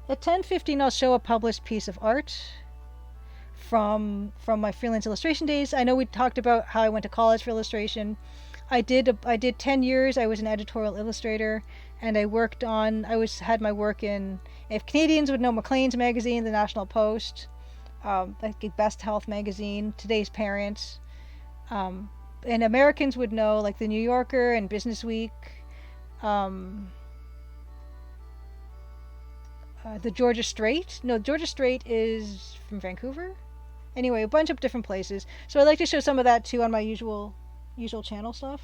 10:15 I'll show a published piece of art from my freelance illustration days. I know we talked about how I went to college for illustration. I did 10 years. I was an editorial illustrator, and I had my work in, if Canadians would know, Maclean's magazine, the National Post, like Best Health magazine, Today's Parent, and Americans would know like the New Yorker and Business Week, the Georgia Strait. No, Georgia Strait is from Vancouver. Anyway, a bunch of different places. So I like to show some of that too on my usual channel stuff.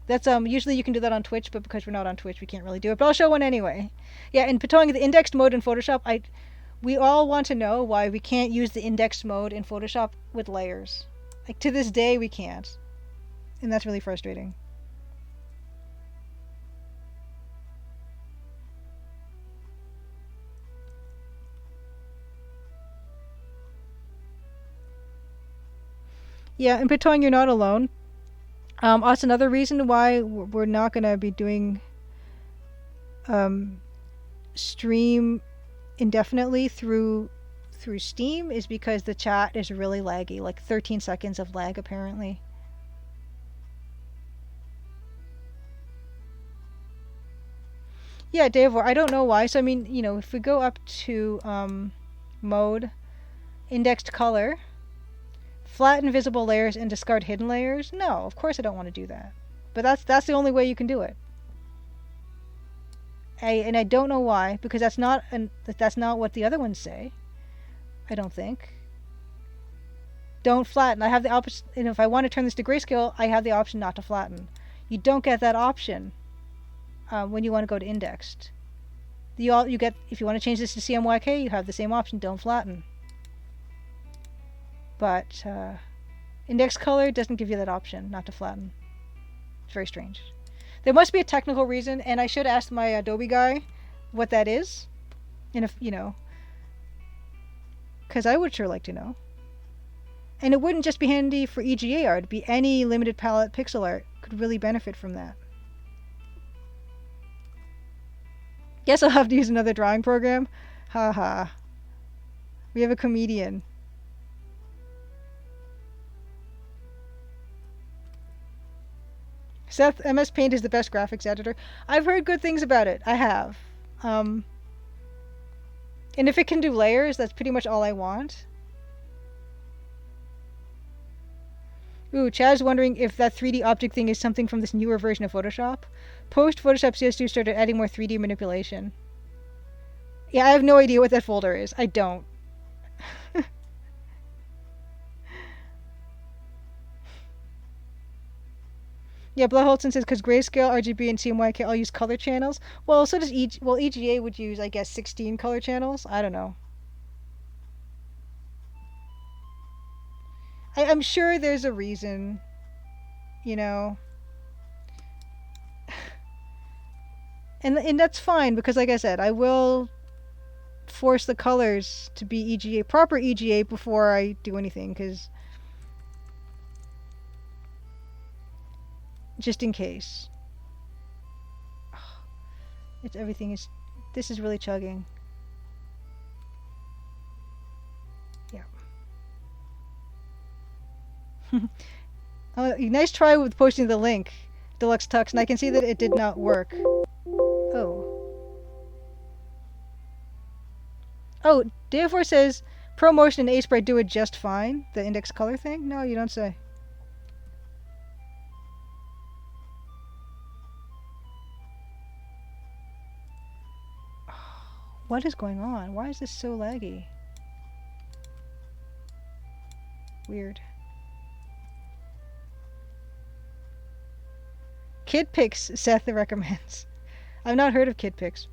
That's usually you can do that on Twitch, but because we're not on Twitch, we can't really do it. But I'll show one anyway. Yeah, and Patong, the indexed mode in Photoshop, we all want to know why we can't use the indexed mode in Photoshop with layers. Like to this day, we can't, and that's really frustrating. Yeah, and Patong, you're not alone. That's another reason why we're not going to be doing stream indefinitely through Steam, is because the chat is really laggy, like 13 seconds of lag apparently. Yeah, Davor, I don't know why. So I mean, you know, if we go up to mode, indexed color, flatten visible layers and discard hidden layers. No, of course I don't want to do that. But that's the only way you can do it. And I don't know why, because that's not what the other ones say. I don't think. Don't flatten. I have the option, and if I want to turn this to grayscale, I have the option not to flatten. You don't get that option when you want to go to indexed. You get, if you want to change this to CMYK, you have the same option, don't flatten. But index color doesn't give you that option, not to flatten. It's very strange. There must be a technical reason, and I should ask my Adobe guy what that is. And if, you know, because I would sure like to know. And it wouldn't just be handy for EGA art, it'd be any limited palette pixel art could really benefit from that. Guess I'll have to use another drawing program. Haha. We have a comedian. Seth, MS Paint is the best graphics editor. I've heard good things about it. I have. And if it can do layers, that's pretty much all I want. Ooh, Chad's wondering if that 3D object thing is something from this newer version of Photoshop. Post Photoshop CS2 started adding more 3D manipulation. Yeah, I have no idea what that folder is. I don't. Yeah, Bloodholtzen says because grayscale, RGB, and CMYK all use color channels. Well, so does EGA would use, I guess, 16 color channels. I don't know. I'm sure there's a reason, you know. And that's fine because, like I said, I will force the colors to be EGA, proper EGA before I do anything, because just in case. It's everything is. This is really chugging. Yeah. Nice try with posting the link, Deluxe Tux, and I can see that it did not work. Oh. Oh, Day4 says ProMotion and Aseprite do it just fine. The index color thing? No, you don't say. What is going on? Why is this so laggy? Weird. KidPix, Seth recommends. I've not heard of KidPix.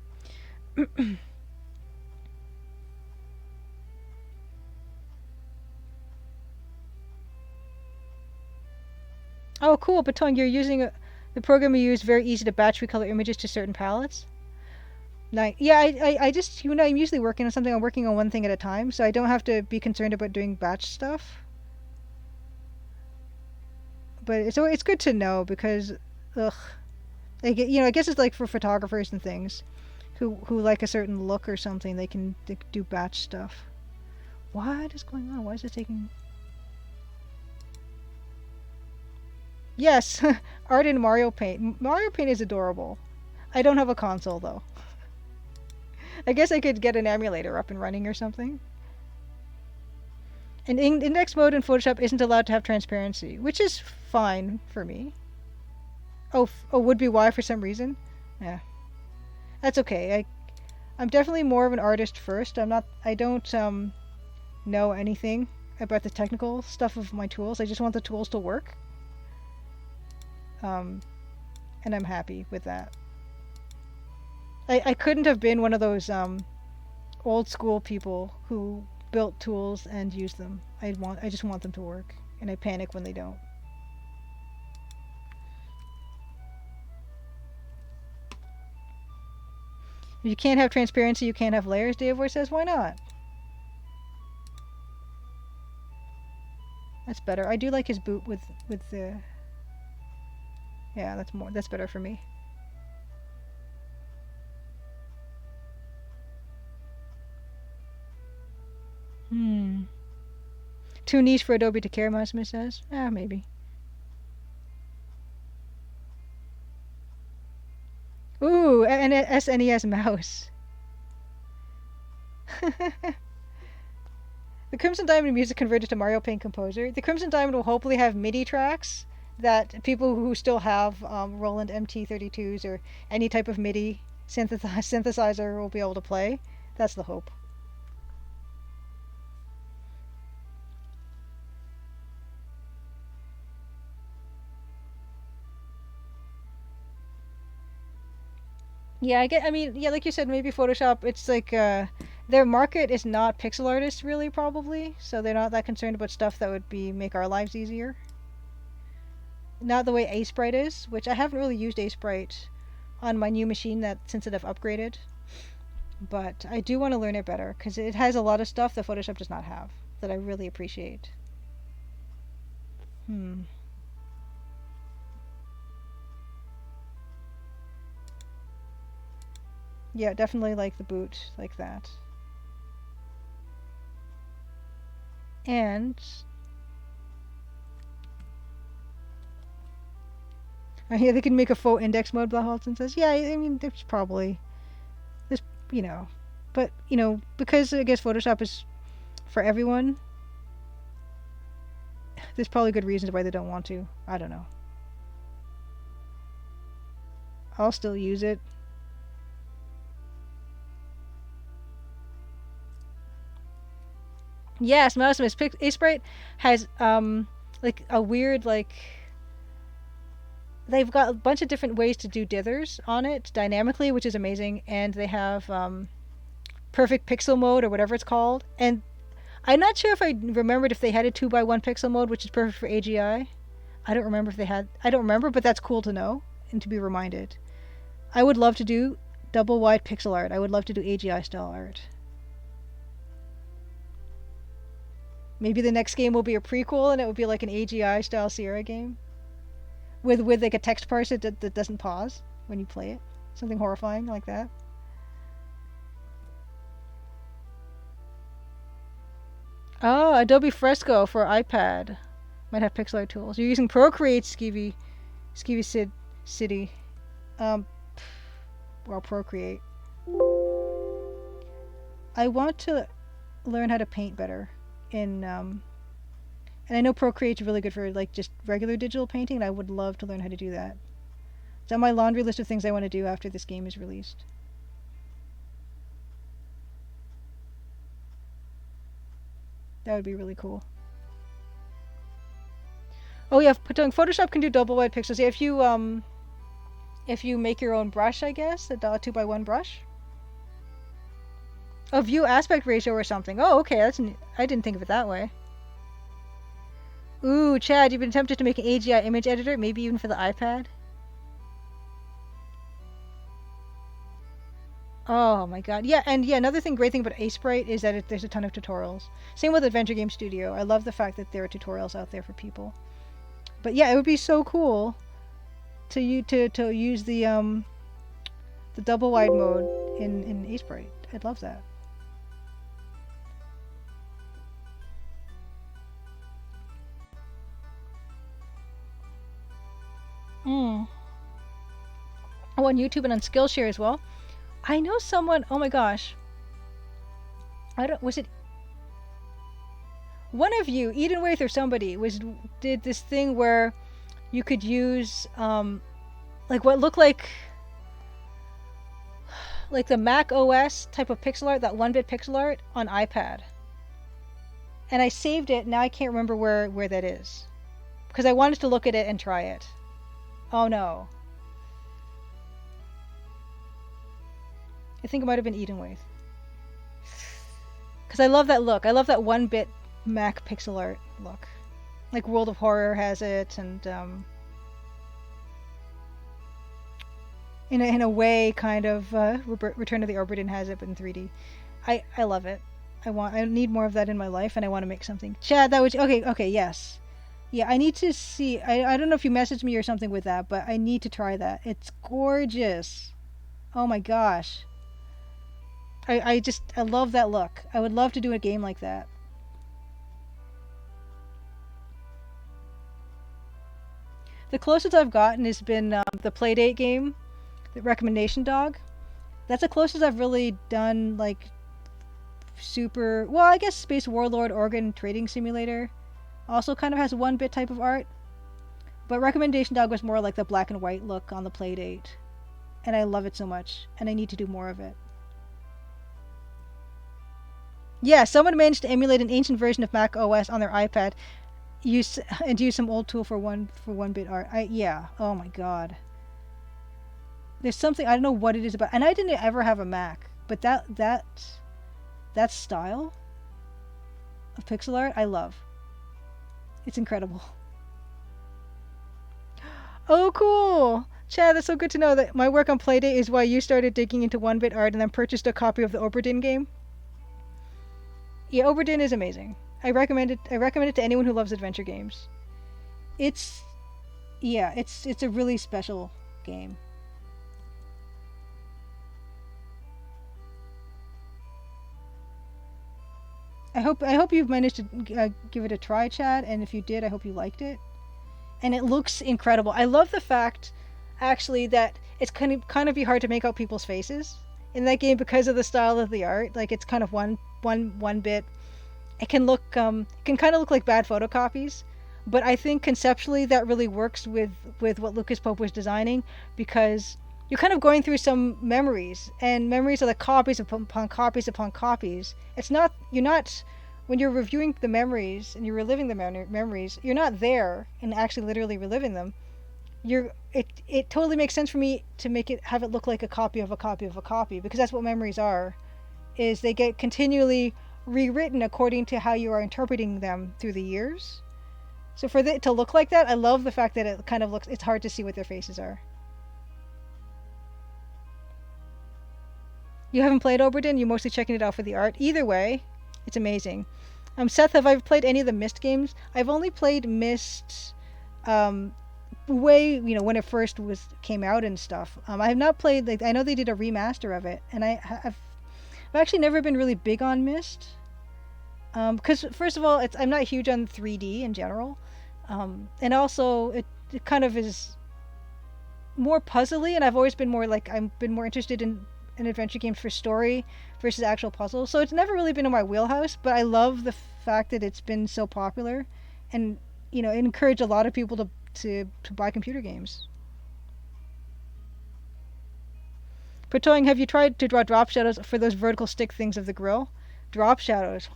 Oh, cool, Baton, you're using the program you use, very easy to batch recolor images to certain palettes. Nice. Yeah, I just, I'm usually working on something. I'm working on one thing at a time, so I don't have to be concerned about doing batch stuff. But it's good to know because, ugh. I guess it's like for photographers and things who like a certain look or something, they can do batch stuff. What is going on? Why is this taking... Yes, art in Mario Paint. Mario Paint is adorable. I don't have a console though. I guess I could get an emulator up and running or something. And index mode in Photoshop isn't allowed to have transparency, which is fine for me. Oh, would be why for some reason? Yeah. That's okay. I'm definitely more of an artist first. I don't know anything about the technical stuff of my tools. I just want the tools to work. And I'm happy with that. I couldn't have been one of those old school people who built tools and used them. I just want them to work, and I panic when they don't. If you can't have transparency, you can't have layers, Davor says. Why not? That's better. I do like his boot with the... Yeah, that's better for me. Too niche for Adobe to care, Masma says. Maybe. Ooh, an SNES mouse. The Crimson Diamond music converted to Mario Paint Composer. The Crimson Diamond will hopefully have MIDI tracks that people who still have Roland MT32s or any type of MIDI synthesizer will be able to play. That's the hope. Yeah, like you said, maybe Photoshop, it's like their market is not pixel artists really, probably, so they're not that concerned about stuff that would make our lives easier. Not the way Aseprite is, which I haven't really used Aseprite on my new machine since I've upgraded. But I do want to learn it better because it has a lot of stuff that Photoshop does not have that I really appreciate. Yeah, definitely like the boot like that. And yeah, they can make a faux index mode, Blahalton says. Yeah, I mean, there's probably this, but because I guess Photoshop is for everyone, There's probably good reasons why they don't want to. I don't know. I'll still use it. Yes, Mousemas. Sprite has like a weird like. They've got a bunch of different ways to do dithers on it dynamically, which is amazing, and they have perfect pixel mode or whatever it's called. And I'm not sure if I remembered if they had a 2x1 pixel mode, which is perfect for AGI. I don't remember if they had. I don't remember, but that's cool to know and to be reminded. I would love to do double wide pixel art. I would love to do AGI style art. Maybe the next game will be a prequel and it will be like an AGI style Sierra game. With like a text parser that doesn't pause when you play it. Something horrifying like that. Oh, Adobe Fresco for iPad. Might have pixel art tools. You're using Procreate, Skeevy City. Well, Procreate. I want to learn how to paint better in and I know Procreate's really good for like just regular digital painting, and I would love to learn how to do that. It's on my laundry list of things I want to do after this game is released. That would be really cool. Oh yeah, Photoshop can do double wide pixels. Yeah, if you make your own brush, I guess, a 2x1 brush. Oh, view aspect ratio or something. Oh, okay, I didn't think of it that way. Ooh, Chad, you've been tempted to make an AGI image editor, maybe even for the iPad? Oh my god. Yeah, and yeah, another great thing about Sprite is that there's a ton of tutorials. Same with Adventure Game Studio. I love the fact that there are tutorials out there for people. But yeah, it would be so cool to use the double wide mode in Sprite. I'd love that. Oh, on YouTube and on Skillshare as well. I know someone. Oh my gosh. Was it one of you, Edenwaith or somebody, did this thing where you could use like what looked like the Mac OS type of pixel art, that 1-bit pixel art on iPad. And I saved it. Now I can't remember where that is because I wanted to look at it and try it. Oh no. I think it might have been Edenwaith. Because I love that look. I love that 1-bit Mac pixel art look. Like World of Horror has it, and in a way, kind of Return of the Obra Dinn has it, but in 3D. I love it. I need more of that in my life, and I want to make something. Chad, that was okay. Yes. Yeah, I need to see. I don't know if you messaged me or something with that, but I need to try that. It's gorgeous. Oh my gosh. I love that look. I would love to do a game like that. The closest I've gotten has been the Playdate game, the Recommendation Dog. That's the closest I've really done, like, super... Well, I guess Space Warlord Organ Trading Simulator also kind of has a 1-bit type of art. But Recommendation Dog was more like the black and white look on the Playdate. And I love it so much, and I need to do more of it. Yeah, someone managed to emulate an ancient version of Mac OS on their iPad, use some old tool for 1-bit art. Yeah. Oh my god. There's something, I don't know what it is about, and I didn't ever have a Mac, but that style of pixel art, I love. It's incredible. Oh, cool. Chad, that's so good to know that my work on Playdate is why you started digging into 1-bit art and then purchased a copy of the Obra Dinn game. Yeah, Obra Dinn is amazing. I recommend it to anyone who loves adventure games. It's a really special game. I hope you've managed to give it a try, Chad, and if you did, I hope you liked it. And it looks incredible. I love the fact, actually, that it's kind of be hard to make out people's faces in that game because of the style of the art. Like, it's kind of one bit. It can kind of look like bad photocopies, but I think conceptually that really works with what Lucas Pope was designing, because you're kind of going through some memories, and memories are like copies upon copies upon copies. You're not when you're reviewing the memories and you're reliving the memories, you're not there and actually literally reliving them. It totally makes sense for me to have it look like a copy of a copy of a copy, because that's what memories are, is they get continually rewritten according to how you are interpreting them through the years. So for it to look like that, I love the fact that it kind of looks, it's hard to see what their faces are. You haven't played Oberdin? You're mostly checking it out for the art? Either way, it's amazing. Seth, have I played any of the Myst games? I've only played Myst when it first came out and stuff. I have not played, I know they did a remaster of it, and I've actually never been really big on Myst. Because first of all, I'm not huge on 3D in general. And also it kind of is more puzzly, and I've always been more interested in adventure games for story versus actual puzzles. So it's never really been in my wheelhouse, but I love the fact that it's been so popular, and it encouraged a lot of people to buy computer games. Pertoing, have you tried to draw drop shadows for those vertical stick things of the grill? Drop shadows.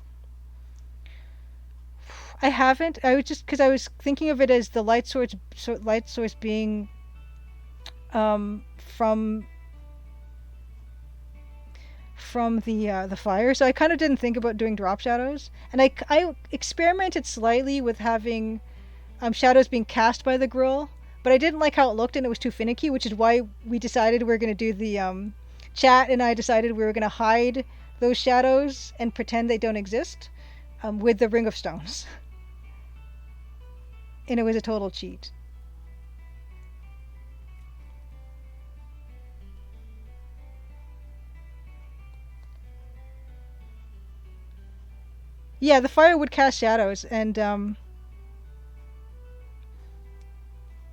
I haven't. I was just because I was thinking of it as the light source being from the fire, so I kind of didn't think about doing drop shadows, and I experimented slightly with having shadows being cast by the grill, but I didn't like how it looked, and it was too finicky, which is why we decided we were going to do the chat and I decided we were going to hide those shadows and pretend they don't exist with the Ring of Stones. And it was a total cheat. Yeah, the fire would cast shadows, and the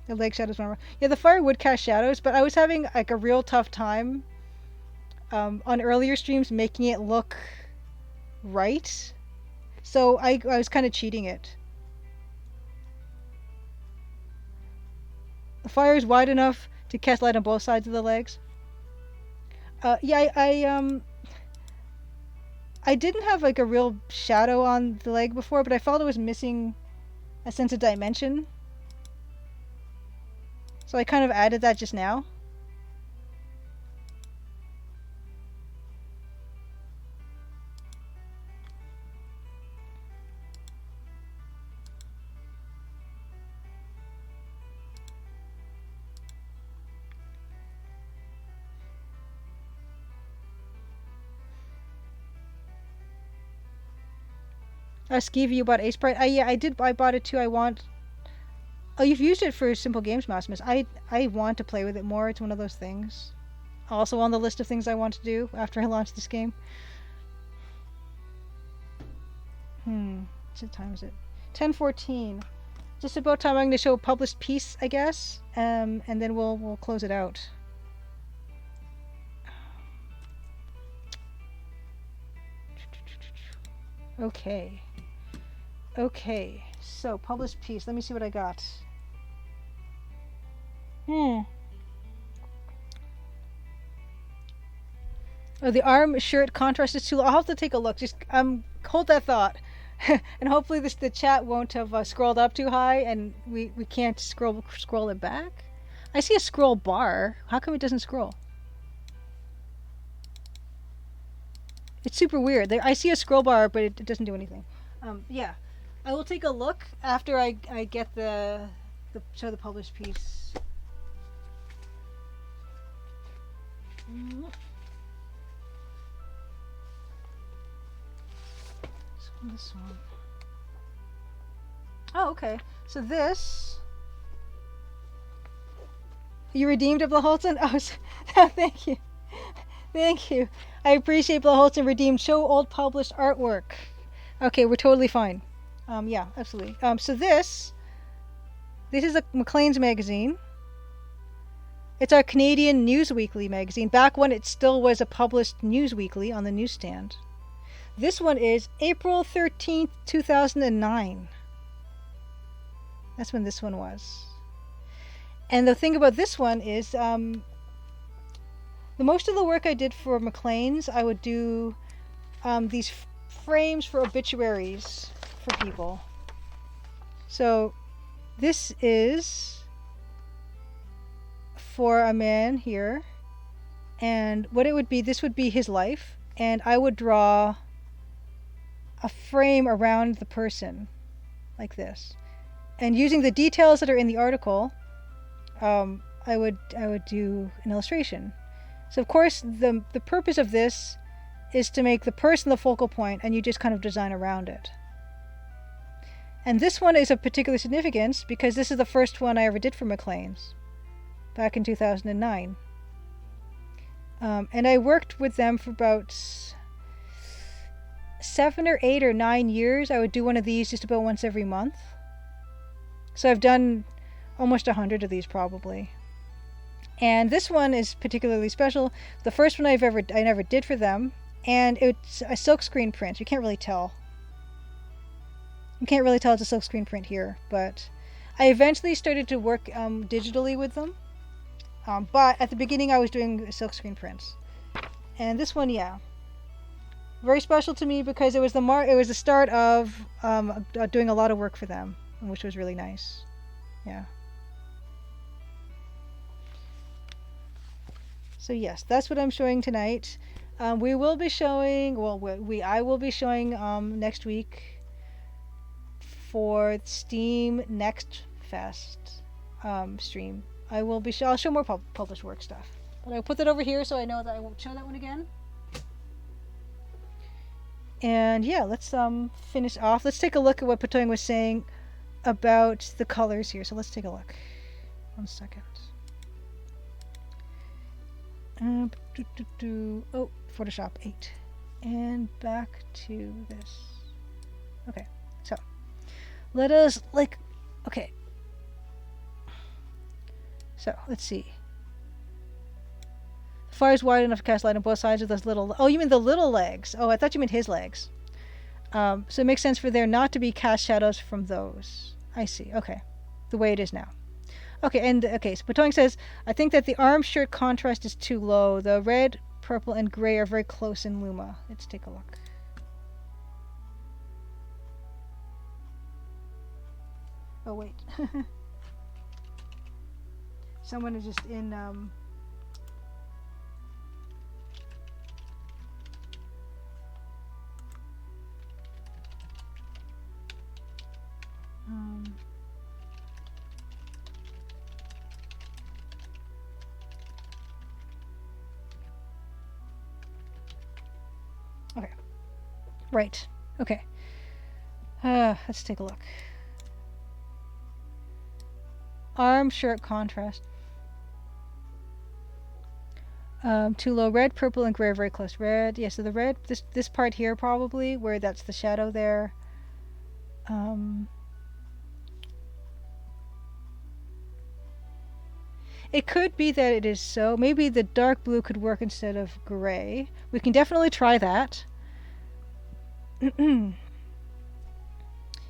lake shadows. Yeah, the fire would cast shadows, but I was having like a real tough time on earlier streams making it look right, so I was kind of cheating it. The fire is wide enough to cast light on both sides of the legs. Yeah, I didn't have like a real shadow on the leg before, but I felt it was missing a sense of dimension. So I kind of added that just now. Skeevy, you bought Ace Pride? Yeah, I did. I bought it too. Oh, you've used it for Simple Games, Maximus. I want to play with it more. It's one of those things. Also on the list of things I want to do after I launch this game. What time is it? 10:14. Just about time. I'm going to show a published piece, I guess, and then we'll close it out. Okay. So published piece. Let me see what I got. Oh, the arm shirt contrast is too low. I'll have to take a look. Just hold that thought, and hopefully the chat won't have scrolled up too high, and we can't scroll it back. I see a scroll bar. How come it doesn't scroll? It's super weird. I see a scroll bar, but it doesn't do anything. Yeah, I will take a look after I get the published piece. This one. Oh, okay. So this. You redeemed it, Blaholton? Oh, thank you. Thank you. I appreciate Blaholton redeemed show old published artwork. Okay, we're totally fine. Yeah, absolutely. So this is a Maclean's magazine. It's our Canadian News Weekly magazine, back when it still was a published News Weekly on the newsstand. This one is April 13th, 2009. That's when this one was. And the thing about this one is, the most of the work I did for McLean's, I would do these frames for obituaries for people. So this is for a man here, and what it would be, this would be his life, and I would draw a frame around the person like this, and using the details that are in the article, I would do an illustration. So of course the purpose of this is to make the person the focal point, and you just kind of design around it. And this one is of particular significance because this is the first one I ever did for McLean's back in 2009. And I worked with them for about 7 or 8 or 9 years. I would do one of these just about once every month. So I've done almost 100 of these probably. And this one is particularly special. The first one I never did for them, and it's a silkscreen print. You can't really tell. You can't really tell it's a silkscreen print here, but I eventually started to work digitally with them. But at the beginning I was doing silkscreen prints. And this one, yeah, very special to me because it was the start of doing a lot of work for them, which was really nice. Yeah. So yes, that's what I'm showing tonight. We will be showing, I will be showing next week for Steam Next Fest stream. I'll show more published work stuff. But I'll put that over here so I know that I won't show that one again. And yeah, let's finish off. Let's take a look at what Patoing was saying about the colors here. So let's take a look. 1 second. Oh, Photoshop 8. And back to this. Okay, so let us okay. So let's see. The fire is wide enough to cast light on both sides of those little. Oh, you mean the little legs? Oh, I thought you meant his legs. So it makes sense for there not to be cast shadows from those. I see. Okay, the way it is now. Okay, so Patoing says, I think that the arm shirt contrast is too low. The red, purple, and gray are very close in Luma. Let's take a look. Oh, wait. Someone is just in, okay. Right. Okay. Let's take a look. Arm shirt contrast. Too low. Red, purple, and gray are very close. Red, yeah, so the red, this part here probably, where that's the shadow there. It could be that it is so. Maybe the dark blue could work instead of gray. We can definitely try that. Yeah,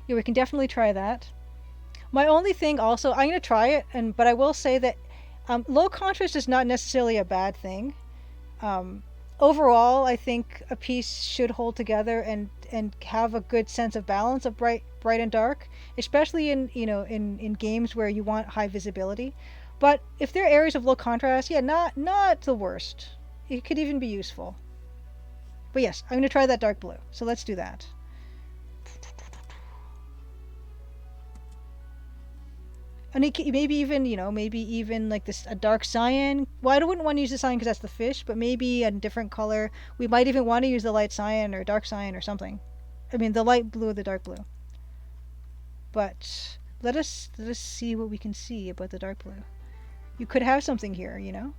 we can definitely try that. My only thing also, I'm going to try it, but I will say that low contrast is not necessarily a bad thing. Overall, I think a piece should hold together and have a good sense of balance of bright and dark, especially in games where you want high visibility. But if there are areas of low contrast, yeah, not the worst. It could even be useful. But yes, I'm going to try that dark blue. So let's do that. And maybe even like this, a dark cyan. Well, I wouldn't want to use the cyan because that's the fish, but maybe a different color. We might even want to use the light cyan or dark cyan or something. I mean, the light blue or the dark blue. But let us see what we can see about the dark blue. You could have something here, you know.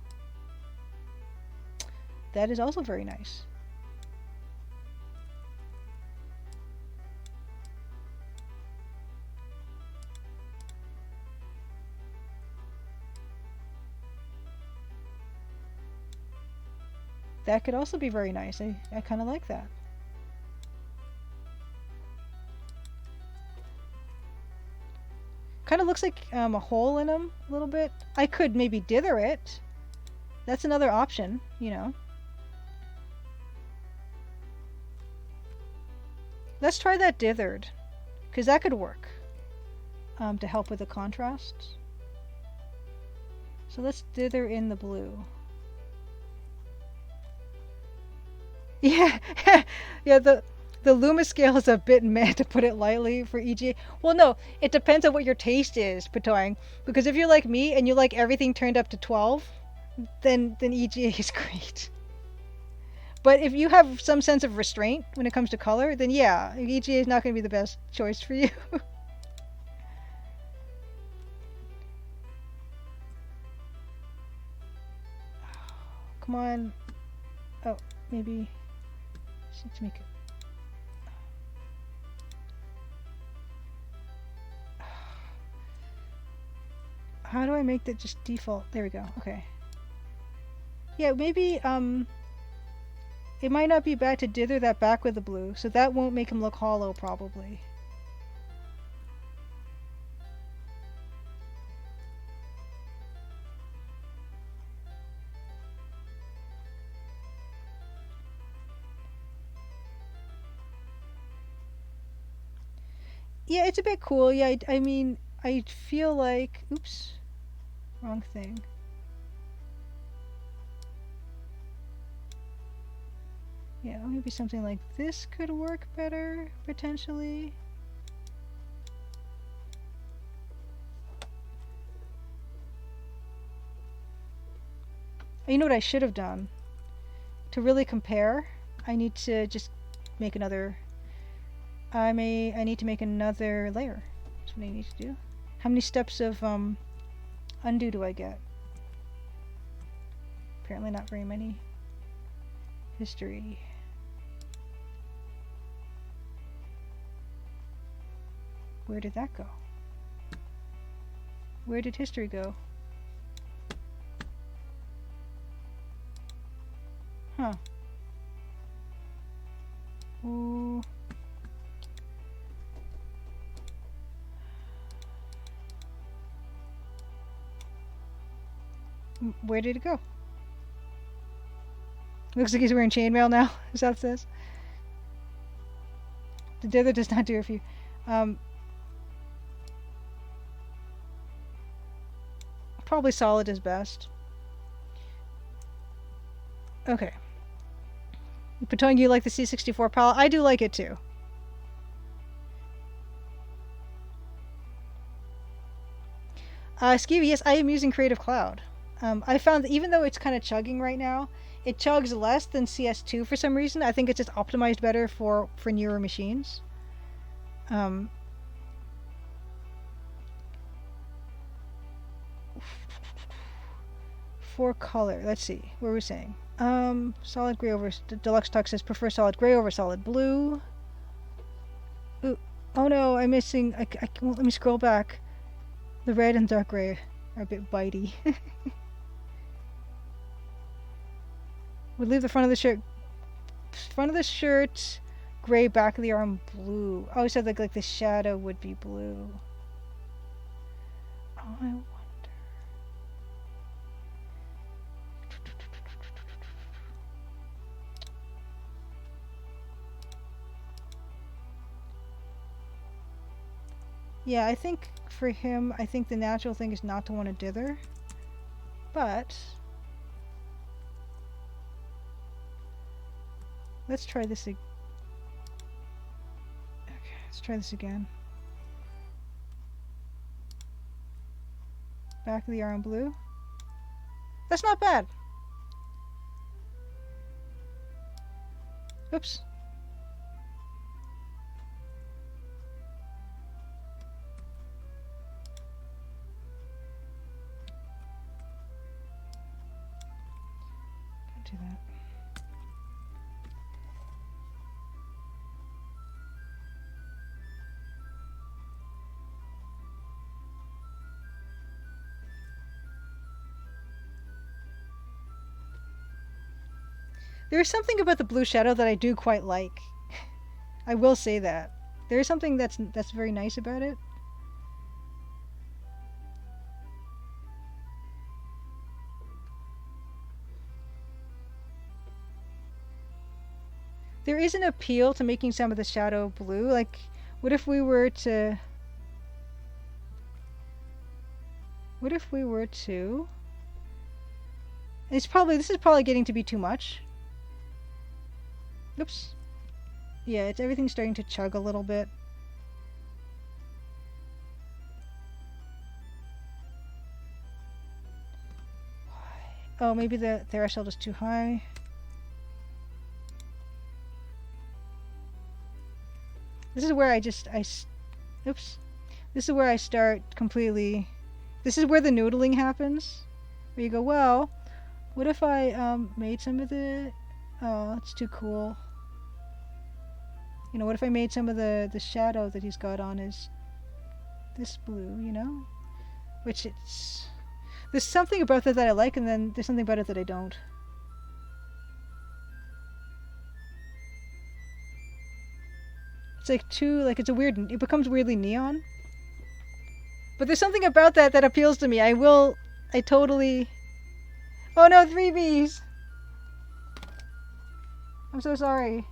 That is also very nice. That could also be very nice. I kind of like that. Kind kind of looks like a hole in them a little bit. I could maybe dither it. That's another option, you know. Let's try that dithered, because that could work to help with the contrast. So let's dither in the blue. Yeah, yeah. The Luma scale is a bit meh, to put it lightly, for EGA. Well, no, it depends on what your taste is, Patoing. Because if you're like me and you like everything turned up to 12, then EGA is great. But if you have some sense of restraint when it comes to color, then yeah, EGA is not going to be the best choice for you. Come on. Oh, maybe. Just need to make it. How do I make that just default? There we go. Okay. Yeah, maybe it might not be bad to dither that back with the blue, so that won't make him look hollow probably. Yeah, it's a bit cool. Yeah, I mean, I feel like... Oops. Wrong thing. Yeah, maybe something like this could work better, potentially. You know what I should have done? To really compare, I need to just make another... I need to make another layer. That's what I need to do. How many steps of undo do I get? Apparently not very many. History. Where did that go? Where did history go? Huh. Ooh. Where did it go? Looks like he's wearing chainmail now. Is that what it says? The dither does not do it for you. Probably solid is best. Okay. Patoing, you like the C64 palette? I do like it too. Skeevy, yes, I am using Creative Cloud. I found that even though it's kind of chugging right now, it chugs less than CS2 for some reason. I think it's just optimized better for newer machines. For color, let's see. What were we saying? Solid gray over... Deluxe Talk says prefer solid gray over solid blue. Ooh, oh no, I'm missing... well, let me scroll back. The red and dark gray are a bit bitey. Would leave the front of the shirt gray, back of the arm blue. Oh, so like the shadow would be blue. Oh, I wonder. Yeah, I think for him, I think the natural thing is not to want to dither, but let's try this again. Okay, let's try this again. Back of the arm blue. That's not bad. Oops. Do that. There is something about the blue shadow that I do quite like. I will say that. There is something that's very nice about it. there is an appeal to making some of the shadow blue. Like, what if we were to... This is probably getting to be too much. Oops. Yeah, everything's starting to chug a little bit. Oh, maybe the threshold is too high. This is where oops. This is where I start completely... This is where the noodling happens. Where you go, well, what if I made some of the... Oh, it's too cool. You know, what if I made some of the shadow that he's got on is this blue, you know? Which it's... There's something about that I like, and then there's something about it that I don't. It's like it's a weird... It becomes weirdly neon. But there's something about that appeals to me. I totally... Oh no, 3 bees! I'm so sorry.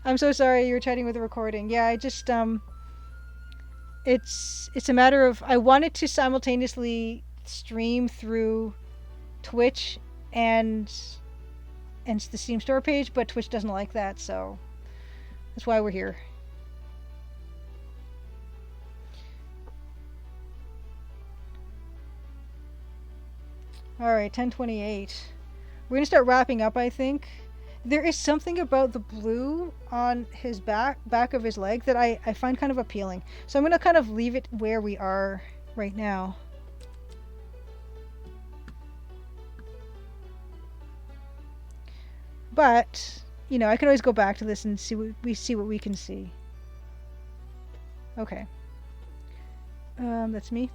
I'm so sorry you were chatting with the recording. Yeah, I just, it's a matter of, I wanted to simultaneously stream through Twitch and the Steam store page, but Twitch doesn't like that, so that's why we're here. Alright, 10:28. We're gonna start wrapping up, I think. There is something about the blue on his back of his leg that I find kind of appealing. So I'm going to kind of leave it where we are right now. But, you know, I can always go back to this and see what we can see. Okay. That's me.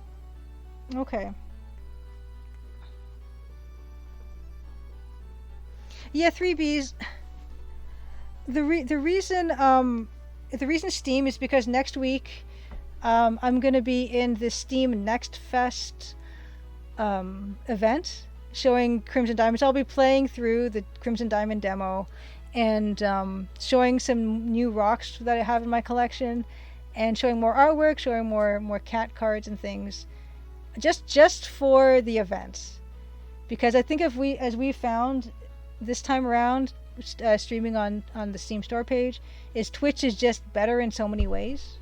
Okay. Yeah, 3Bs. The reason Steam is because next week I'm gonna be in the Steam Next Fest event showing Crimson Diamonds. I'll be playing through the Crimson Diamond demo and showing some new rocks that I have in my collection and showing more artwork, showing more cat cards and things, just for the event. Because I think as we found this time around, streaming on the Steam store page, is Twitch is just better in so many ways.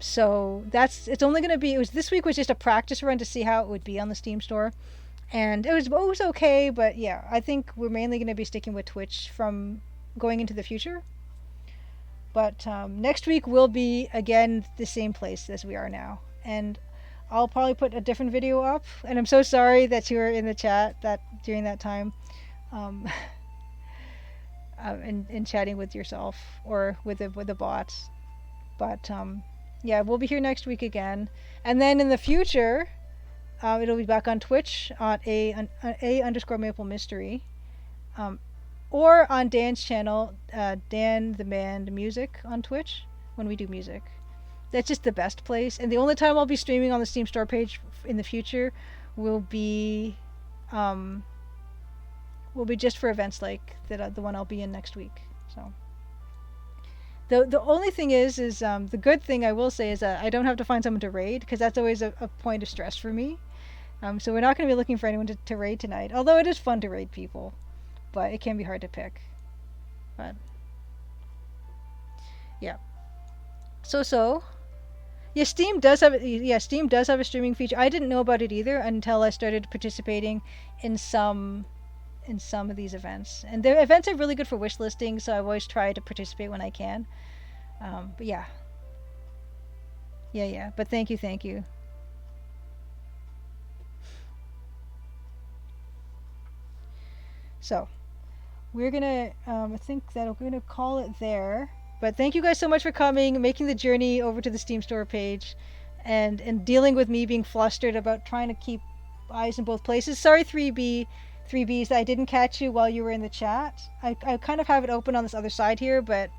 So it's only going to be, this week was just a practice run to see how it would be on the Steam store, and it was okay. But yeah, I think we're mainly going to be sticking with Twitch from going into the future. But next week will be again the same place as we are now, and I'll probably put a different video up. And I'm so sorry that you were in the chat during that time. And chatting with yourself or with the bots, but yeah, we'll be here next week again, and then in the future, it'll be back on Twitch on _Maple Mystery, or on Dan's channel, Dan the Band Music on Twitch when we do music. That's just the best place, and the only time I'll be streaming on the Steam store page in the future will be just for events like that, the one I'll be in next week. So the only thing is the good thing I will say is that I don't have to find someone to raid, because that's always a point of stress for me. So we're not going to be looking for anyone to raid tonight, although it is fun to raid people, but it can be hard to pick. But yeah, so yeah, Steam does have a streaming feature. I didn't know about it either until I started participating in some of these events, and the events are really good for wish listing, so I've always tried to participate when I can. But yeah, but thank you. So we're gonna I think that we're gonna call it there, but thank you guys so much for coming, making the journey over to the Steam store page, and dealing with me being flustered about trying to keep eyes in both places. Sorry, 3Bs, that I didn't catch you while you were in the chat. I kind of have it open on this other side here, but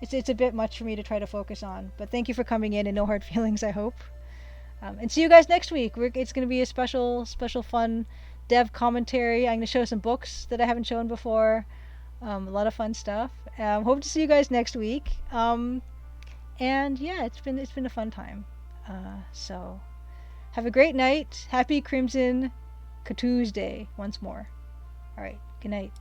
it's a bit much for me to try to focus on. But thank you for coming in, and no hard feelings, I hope. And see you guys next week. It's going to be a special fun dev commentary. I'm going to show some books that I haven't shown before. A lot of fun stuff. Hope to see you guys next week. And yeah, it's been a fun time. So have a great night. Happy Crimson Tuesday once more. All right. Good night.